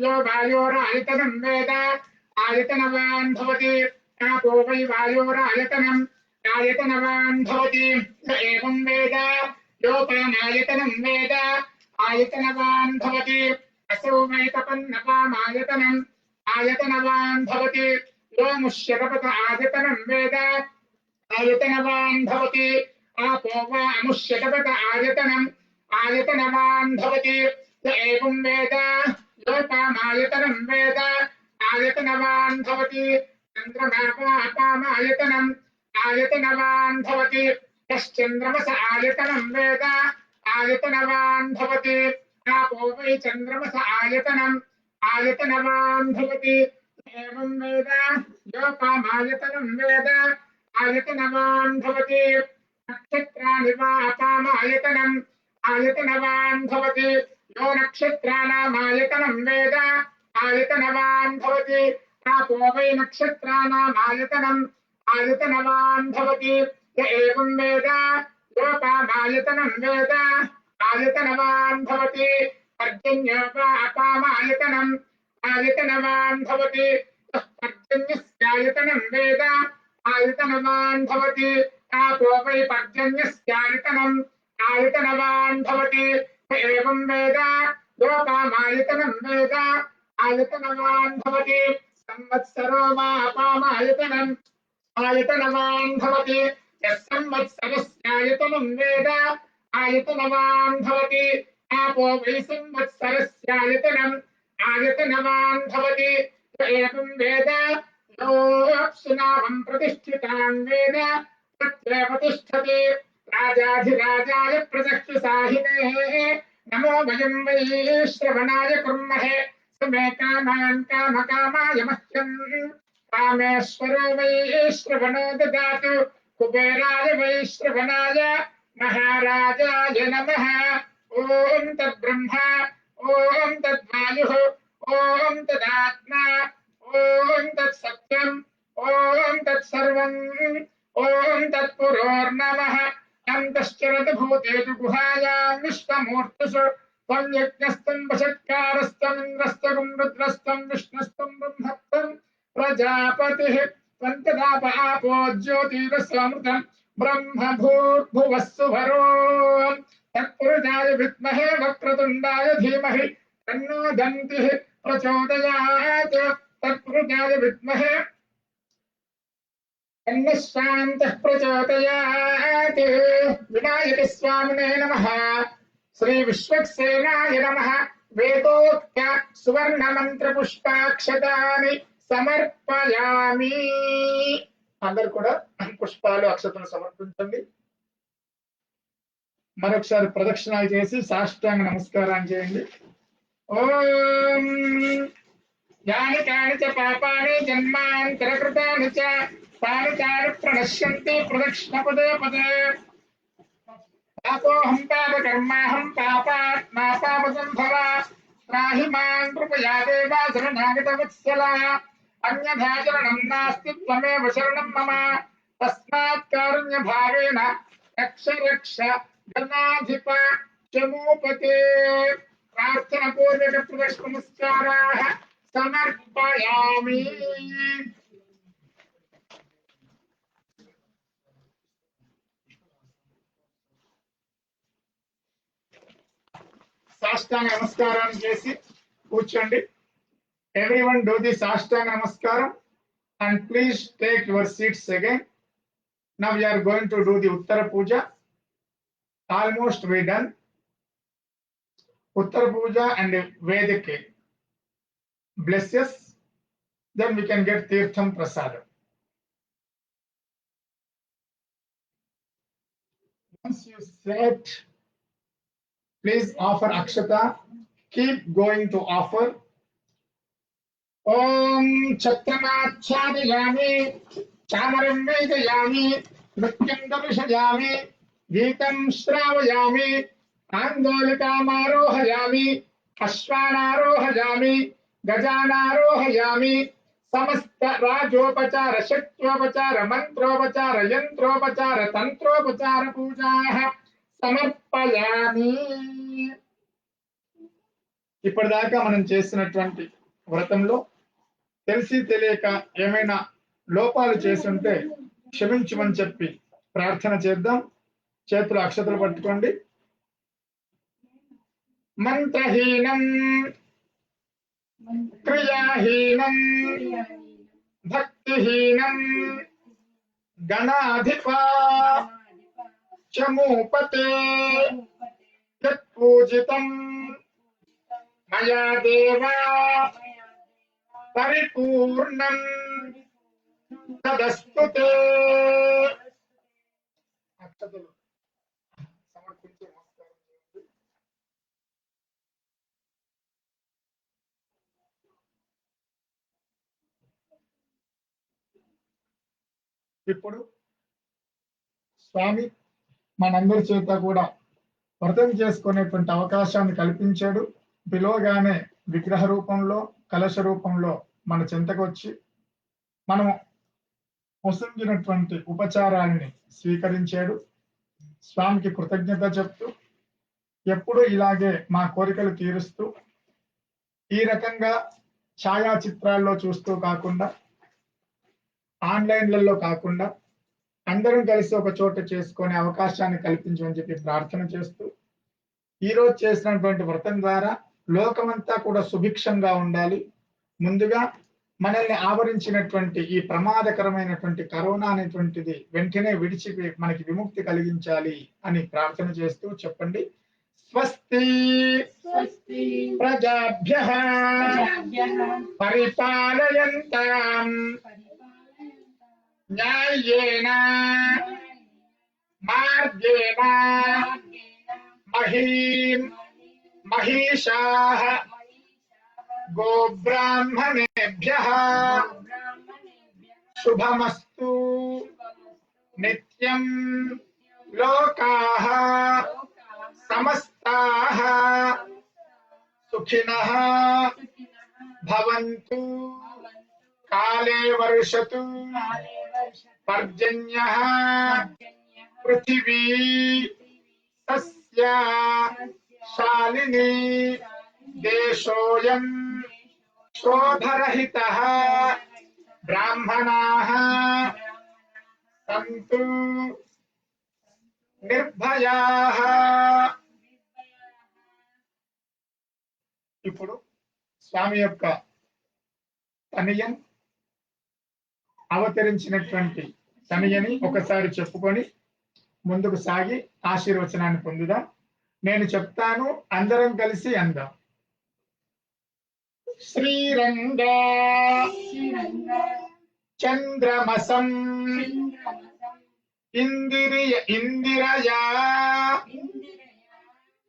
यो वायोरायतनं वेद आयतनवान् भवति आपो वै वायोरायतनम् आयतनवान् भवति स एवं वेद योपामायतनं वेद आयतनवान् भवति असौ वै तपन्नपामायतनम् आयतनवान् भवति यो मुष्यकपत आयतनं वेद आयतनवान् भवति आपो वा अमुष्यकपत आयतनम् आयतनवान् भवति एवं वेद योपामायतनं वेद आयतनवान् भवति चन्द्रमापामायतनम् आयतनवान् भवति यश्चन्द्रमस आयतनं वेद आयतनवान् भवति आपो वै चन्द्रमस आयतनम् आयतनवान् भवति एवं वेद योपामायतनं वेद आयतनवान् भवति नक्षत्राणि वा अपामायतनम् आयतनवान् भवति यो नक्षत्राणामायतनं वेद आयतनवान् भवति आपो वै नक्षत्राणामायतनम् आयतनवान् भवति य एवं वेद योपामायतनं वेद आयतनवान् भवति पर्जन्यो वा अपामायतनम् आयतनवान् भवति पर्जन्यस्यायतनं वेद आयतनवान् भवति आपो वै पर्जन्यस्यायतनम् आयतनवान् भवति एवं वेद योपामायतनं वेद आयतनवान् भवति संवत्सरो वा अपामायतनम् आयतनवान् भवति यस्संवत्सरस्यायतनं वेद आयतनवान् भवति आपो वै संवत्सरस्यायतनम् आयतनवान् भवति एवं वेद योऽप्सुनावं प्रतिष्ठितान् वेद तत्रैव तिष्ठति राजाधिराजाय प्रचक्षुषाहिने नमो वयं वै श्रवणाय कुर्महे समे कामान् कामकामाय मह्यम् कामेश्वरो वै श्रवणो ददातु कुबेराय वै श्रवणाय महाराजाय नमः ॐ तद्ब्रह्मा ॐ तद्वायुः ॐ तदात्मा ॐ तत्सत्यम् ॐ तत्सर्वम् ॐ तत्पुरोर्नमः अन्तश्चरत भूतेषु गुहायां विश्वमूर्तिषु त्वं यज्ञस्तं वषट्कारस्तमिन्द्रस्तं रुद्रस्तं विष्णुस्तं ब्रह्मस्तं प्रजापतिः त्वं तदाप आपो ज्योतिरसमृतं ब्रह्म भूर्भुवः सुवरो तत्पुरुषाय विद्महे वक्रतुण्डाय धीमहि तन्नो दन्तिः प्रचोदयात् तत्पुरुषाय विद्महे शान्तः प्रचोदयात् विनायक स्वामिने नमः श्री विश्वक्सेनाय नमः वेदोक्त्य सुवर्ण मंत्र पुष्पाक्षतानि समर्पयामि అందరూ కూడా పుష్పాలు అక్షతలు సమర్పించండి. మరొకసారి ప్రదక్షిణాలు చేసి సాష్టాంగ నమస్కారం చేయండి. ఓం यानि कानि च पापानि जन्मान्तरकृतानि च तानि तानि प्रणश्यन्ति प्रदक्षिणपदे पदे पापोऽहं पापकर्माहं पापात् नापापसम्भव त्राहि मां कृपया देव शरणागतवत्सला अन्यथा शरणं नास्ति त्वमेव शरणं मम तस्मात् कारुण्यभावेन रक्ष रक्ष गणाधिप चमूपते प्रार्थनापूर्वक प्रदक्षिणनमस्काराः समर्पयामि। సాష్టాంగ నమస్కారం చేసి కూర్చోండి. Everyone do the సాష్టాంగ నమస్కారం and please take your seats again. Now we are going to do the Uttara Puja. Almost we done. Uttara Puja and Vedic blesses. Then we can get Tirtham Prasadam. Once you set, please offer Akshata. Keep going to offer. Om Chakramaachadayami, Chamaram Vedayami, Nrityam Darshayami, Geetam Shravayami, Andolikaamarohayami, Ashvanarohayami, Gajanarohayami, Samasta Rajopachara, Shaktopachara, Mantropachara, Yantropachara, Tantropachara Pujaah Samarpayami. ఇప్పటిదాకా మనం చేసినటువంటి వ్రతంలో తెలిసి తెలియక ఏమైనా లోపాలు చేస్తుంటే క్షమించమని చెప్పి ప్రార్థన చేద్దాం. చేతులు అక్షతలు పట్టుకోండి. మంత్రహీనం క్రియాహీనం భక్తిహీనం గణాధిప చమూపతే యత్పూజితం మయా దేవా పరిపూర్ణం తదస్తుతే. అక్షతలు సమర్పించి నమస్కారం చేయండి. ఇప్పుడు స్వామి మనందరి చేత కూడా వ్రతం చేసుకునేటువంటి అవకాశాన్ని కల్పించాడు. పిలవగానే విగ్రహ రూపంలో కలశ రూపంలో మన చెంతకు వచ్చి మనము పొసంగినటువంటి ఉపచారాన్ని స్వీకరించాడు. స్వామికి కృతజ్ఞత చెప్తూ ఎప్పుడూ ఇలాగే మా కోరికలు తీరుస్తూ ఈ రకంగా ఛాయాచిత్రాల్లో చూస్తూ కాకుండా ఆన్లైన్లలో కాకుండా అందరం కలిసి ఒక చోట చేసుకునే అవకాశాన్ని కల్పించమని చెప్పి ప్రార్థన చేస్తూ ఈరోజు చేసినటువంటి వ్రతం ద్వారా లోకమంతా కూడా సుభిక్షంగా ఉండాలి. ముందుగా మనల్ని ఆవరించినటువంటి ఈ ప్రమాదకరమైనటువంటి కరోనా అనేటువంటిది వెంటనే విడిచి మనకి విముక్తి కలిగించాలి అని ప్రార్థన చేస్తూ చెప్పండి. స్వస్తి ప్రజాభ్యః పరిపాలయంతాం న్యాయేన మార్గేణ మహీం మహిషాః గోబ్రాహ్మణేభ్యః శుభమస్తు నిత్యం లోకాః సమస్తాః సుఖినః భవంతు కాలే వర్షతు పర్జన్యః పృథివీ సస్య శాలిని దేశోయం శోధరహితః బ్రాహ్మణాః సంతు నిర్భయాః. ఇప్పుడు స్వామి యొక్క తనయం అవతరించినటువంటి తనయని ఒకసారి చెప్పుకొని ముందుకు సాగి ఆశీర్వచనాన్ని పొందుదాం. నేను చెప్తాను, అందరం కలిసి అందాం. శ్రీరంగ చంద్రమసం ఇందిరయా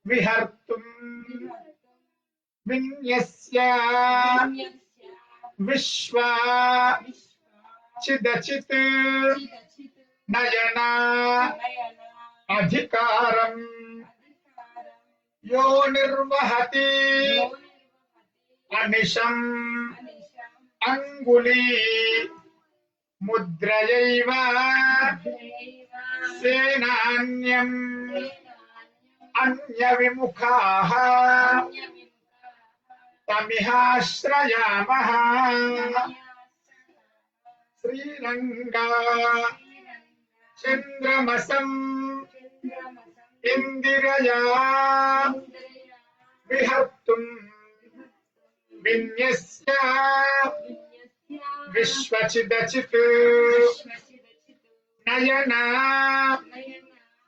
విహర్తుం విన్యస్య విశ్వ చిదచిత్ నయన అధికారం యో నిర్వహతి అనిశం అంగుళీ ముద్రయైవ సేనాన్యం అన్య విముఖాః తమిహాశ్రయామః శ్రీరంగా చంద్రమసం ఇందిరయా విహర్తుం విన్యస్య విశ్వచిదచిత్ నయన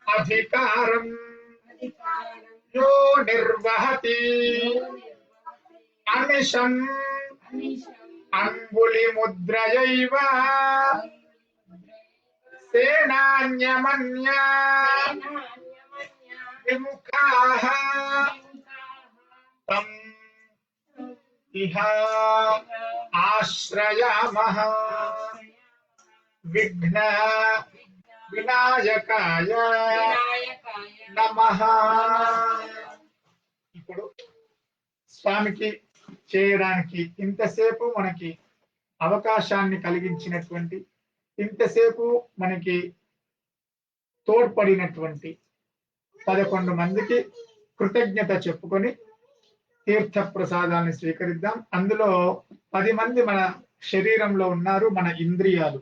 అధికారం యో నిర్వహతి అనిశం అంగుళి ముద్రయైవ సేనాన్యమన్య విముఖాః తం ఇహ ఆశ్రయామః విఘ్న వినాయకాయ నమః. ఇప్పుడు స్వామికి చేయడానికి ఇంతసేపు మనకి అవకాశాన్ని కలిగించినటువంటి, ఇంతసేపు మనకి తోడ్పడినటువంటి 11 మందికి కృతజ్ఞత చెప్పుకొని తీర్థ ప్రసాదాన్ని స్వీకరిద్దాం. అందులో 10 మంది మన శరీరంలో ఉన్నారు, మన ఇంద్రియాలు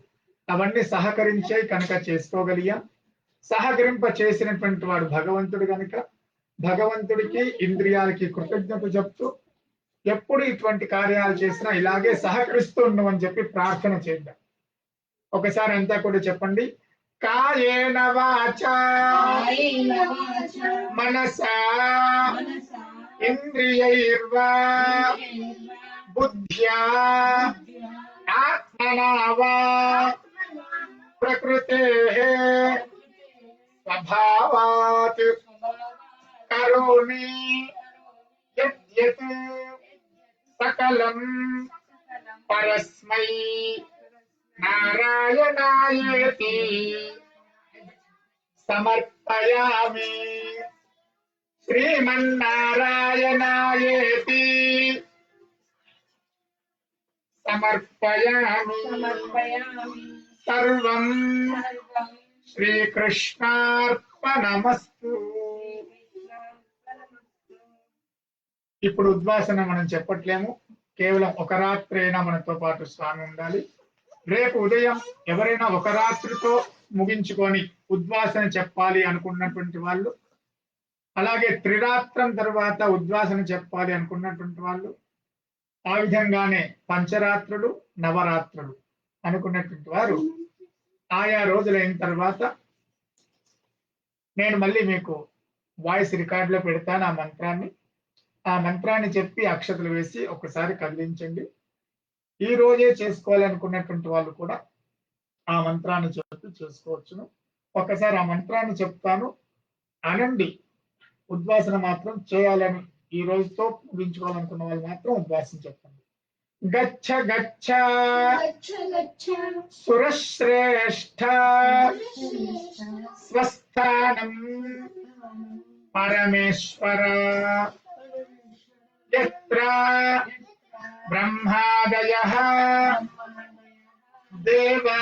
అవన్నీ సహకరించే కనుక చేసుకోగలిగాం. సహకరింప చేసినటువంటి వాడు భగవంతుడు కనుక భగవంతుడికి ఇంద్రియాలకి కృతజ్ఞత చెప్తూ ఎప్పుడు ఇటువంటి కార్యాలు చేసినా ఇలాగే సహకరిస్తూ ఉండమని చెప్పి ప్రార్థన చేద్దాం. ఒకసారి అంతా కూడా చెప్పండి. కాయేన వాచా మనసా ఇంద్రియైర్వా బుద్ధ్యా ఆత్మనా వా ప్రకృతేః స్వభావాత్ కరోమి యద్యత్ సకలం పరస్మై నారాయణాయేతి సమర్పయామి. శ్రీమన్నారాయణాయేతి సమర్పయామి. సర్వం శ్రీకృష్ణార్పణమస్తు. ఇప్పుడు ఉద్వాసన మనం చెప్పట్లేము, కేవలం ఒక రాత్రి అయినా మనతో పాటు స్వామి ఉండాలి. రేపు ఉదయం ఎవరైనా ఒక రాత్రితో ముగించుకొని ఉద్వాసన చెప్పాలి అనుకున్నటువంటి వాళ్ళు, అలాగే త్రిరాత్రం తర్వాత ఉద్వాసన చెప్పాలి అనుకున్నటువంటి వాళ్ళు, ఆ విధంగానే పంచరాత్రులు నవరాత్రులు అనుకున్నటువంటి వారు ఆయా రోజులైన తర్వాత నేను మళ్ళీ మీకు వాయిస్ రికార్డులో పెడతాను ఆ మంత్రాన్ని చెప్పి అక్షతలు వేసి ఒకసారి కదిలించండి. ఈ రోజే చేసుకోవాలనుకున్నటువంటి వాళ్ళు కూడా ఆ మంత్రాన్ని చెప్పి చేసుకోవచ్చును. ఒకసారి ఆ మంత్రాన్ని చెప్తాను, అనండి. ఉద్వాసన మాత్రం చేయాలని ఈ రోజుతో ముగించుకోవాలనుకున్న వాళ్ళు మాత్రం ఉద్వాసన చెప్పండి. గచ్చ గచ్చ సురశ్రేష్ఠ స్వస్థానం పరమేశ్వర యత్ర బ్రహ్మాదయః దేవా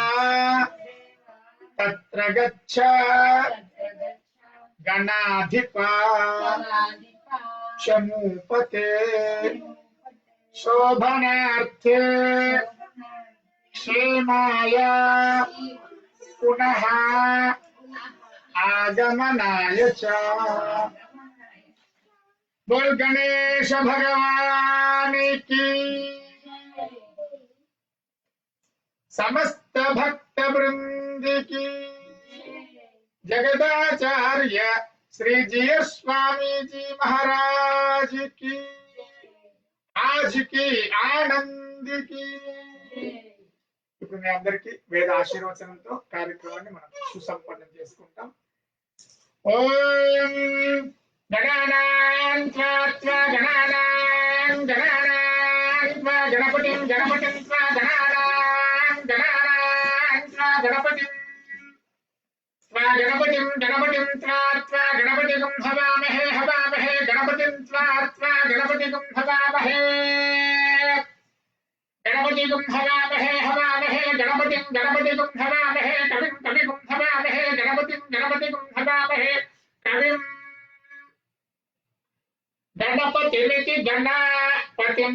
తత్ర గచ్చ గణాధిపా చమూపతే శోభనార్థే క్షేమాయ పునః ఆగమనాయ చ. बोल गणेश भगवान की, समस्त भक्त वृंद की, जगदाचार्य श्री जी स्वामी जी महाराज की, आज की आनंद की. ఇప్పుడు మీ అందరికీ వేద ఆశీర్వచనంతో కార్యక్రమాన్ని మనం సుసంపన్నం చేసుకుంటాం. ఓం గణానాం త్వా గణానాం గణానాం गणपतिं गणपतिं त्वा गणानां गणपतिं त्वा गणपतिं त्वा गणपतिं हवामहे गणपतिं त्वा गणपतिं हवामहे गणपतिं हवामहे गणपतिं हवामहे कविं हवामहे गणपतिं हवामहे कविं गणपतिमिति गणपतिं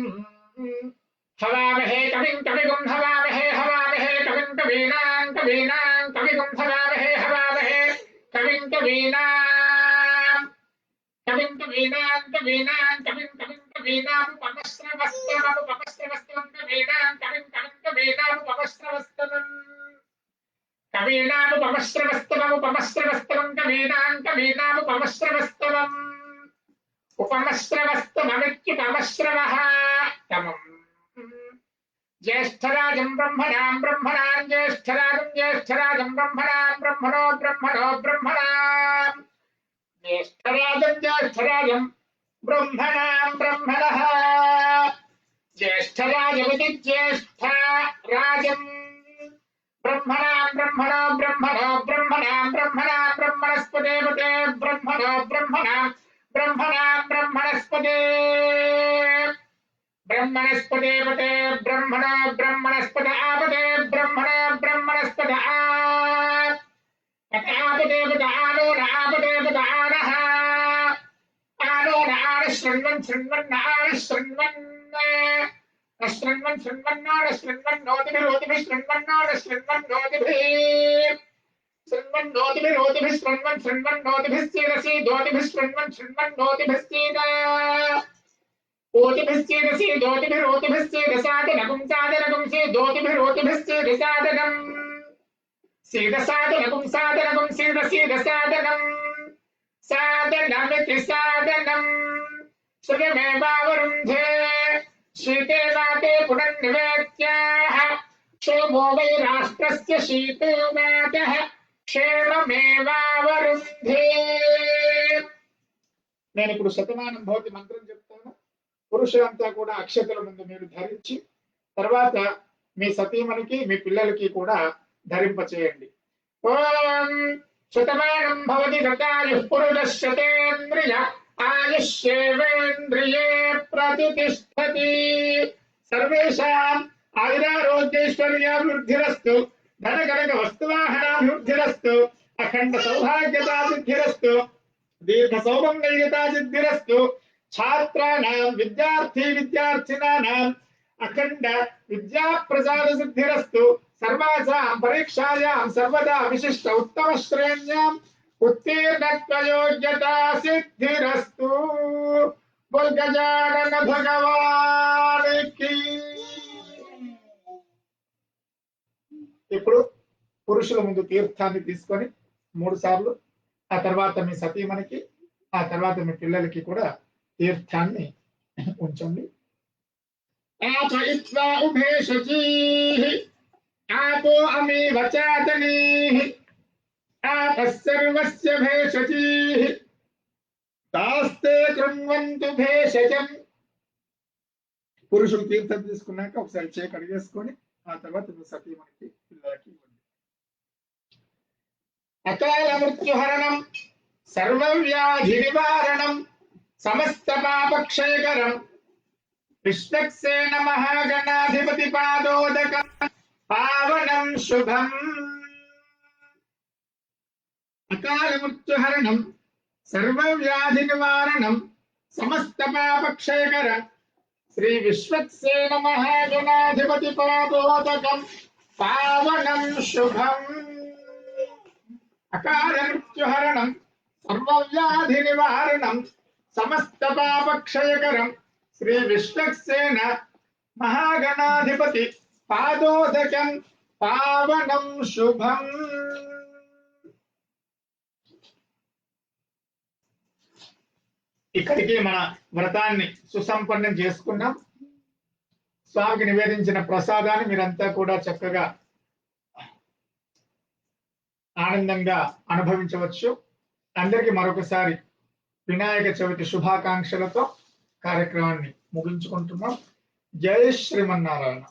हवामहे कविं हवामहे कविं कवीनां कविं हवामहे कविं कवीनामुपमश्रवस्तमं कवीनामुपमश्रवस्तमम् उपमश्रवस्तममित्युपमश्रवः तमम् ज्येष्ठराजं ब्रह्मणां ज्येष्ठराजं ब्रह्मणां ज्येष्ठराजं ब्रह्मणः ज्येष्ठराजमिति ज्येष्ठराजं ब्रह्मणां ब्रह्मणस्पते ब्रह्मणां ब्रह्मणस्पते ब्रह्मणस्पद आपदे ब्रह्मणस्पद आपदे आनो आपदे आनः आनो आन शृण्वन् नोतिभिः साधनमिति साधनम् श्रुतिमेवावरुन्धे शीतेवाते पुनर्निवेद्याः क्षोभो वै राष्ट्रस्य शीतोवातः क्षेममेवावरुन्धे నేను ఇప్పుడు శతమానం భవతి మంత్రం చెప్తాను. పురుషులంతా కూడా అక్షతల ముందు మీరు ధరించి తర్వాత మీ సతీమణికి మీ పిల్లలకి కూడా ధరింపచేయండి. ఓం శతమానం భవతి గతాయుః పురుషः శతేంద్రియ ఆయుష్యేవేంద్రియే ప్రతిష్ఠతి. సర్వేషాం ఆయురారోగ్యైశ్వర్యాభివృద్ధిరస్తు ధనకనక వస్తువాహనాభివృద్ధిరస్తు అఖండ సౌభాగ్యతాసిద్ధిరస్తు दीर्घ सौमंगल्यता सिद्धिरस्तु छात्राणां विद्यार्थिनां अखंड विद्या प्रसाद सिद्धिरस्तु सर्वासां परीक्षायां सर्वदा विशिष्ट उत्तम श्रेण्यां उत्तीर्णत्वयोग्यता सिद्धिरस्तु. बोल गजानन भगवान की. ఇప్పుడు పురుషుల ముందు తీర్థాన్ని తీసుకొని 3 సార్లు ఆ తర్వాత మీ సతీమణికి ఆ తర్వాత మీ పిల్లలకి కూడా తీర్థాన్ని ఉంచండి. ఆపయిత్వా ఉభేషజీః ఆపో అమి వచాతనీః ఆపస్సర్వస్య భేషజీః తాస్తే కృణ్వంతు భేషజం. పురుషులు తీర్థం తీసుకున్నాక ఒకసారి చేయి కడిగేసుకొని ఆ తర్వాత మీ సతీమణికి పిల్లలకి ఇవ్వండి. అకాల మృత్యుహరణం సర్వవ్యాధి నివారణం సమస్త పాపక్షయకరం విష్ణుక్సేన మహాగణాధిపతి పాదోదకం పావనం శుభం. అకాల మృత్యుహరణం సర్వవ్యాధి నివారణం సమస్త పాపక్షయకరం శ్రీ విశ్వక్సేన మహాగణాధిపతి పాదోదకం పావనం శుభం. అకాల మృత్యుహరణం సర్వవ్యాధి నివారణం సమస్త పాపక్షయకరం శ్రీ విష్ణుక్సేన మహాగణాధిపతి పాదోదకం పావనం శుభం. ఇక్కడికి మన వ్రతాన్ని సుసంపన్నం చేసుకున్నాం. స్వామికి నివేదించిన ప్రసాదాన్ని మీరంతా కూడా చక్కగా ఆనందంగా అనుభవించవచ్చు. అందరికీ మరొకసారి వినాయక చవితి శుభాకాంక్షలతో కార్యక్రమాన్ని ముగించుకుంటున్నాం. జై శ్రీమన్నారాయణ.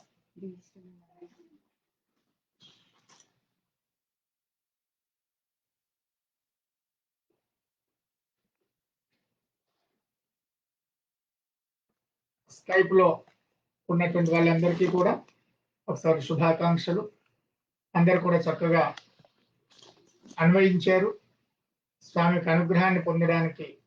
స్కైప్ లో ఉన్నటువంటి వాళ్ళందరికీ కూడా ఒకసారి శుభాకాంక్షలు. అందరు కూడా చక్కగా అన్వయించారు. స్వామికి అనుగ్రహాన్ని పొందడానికి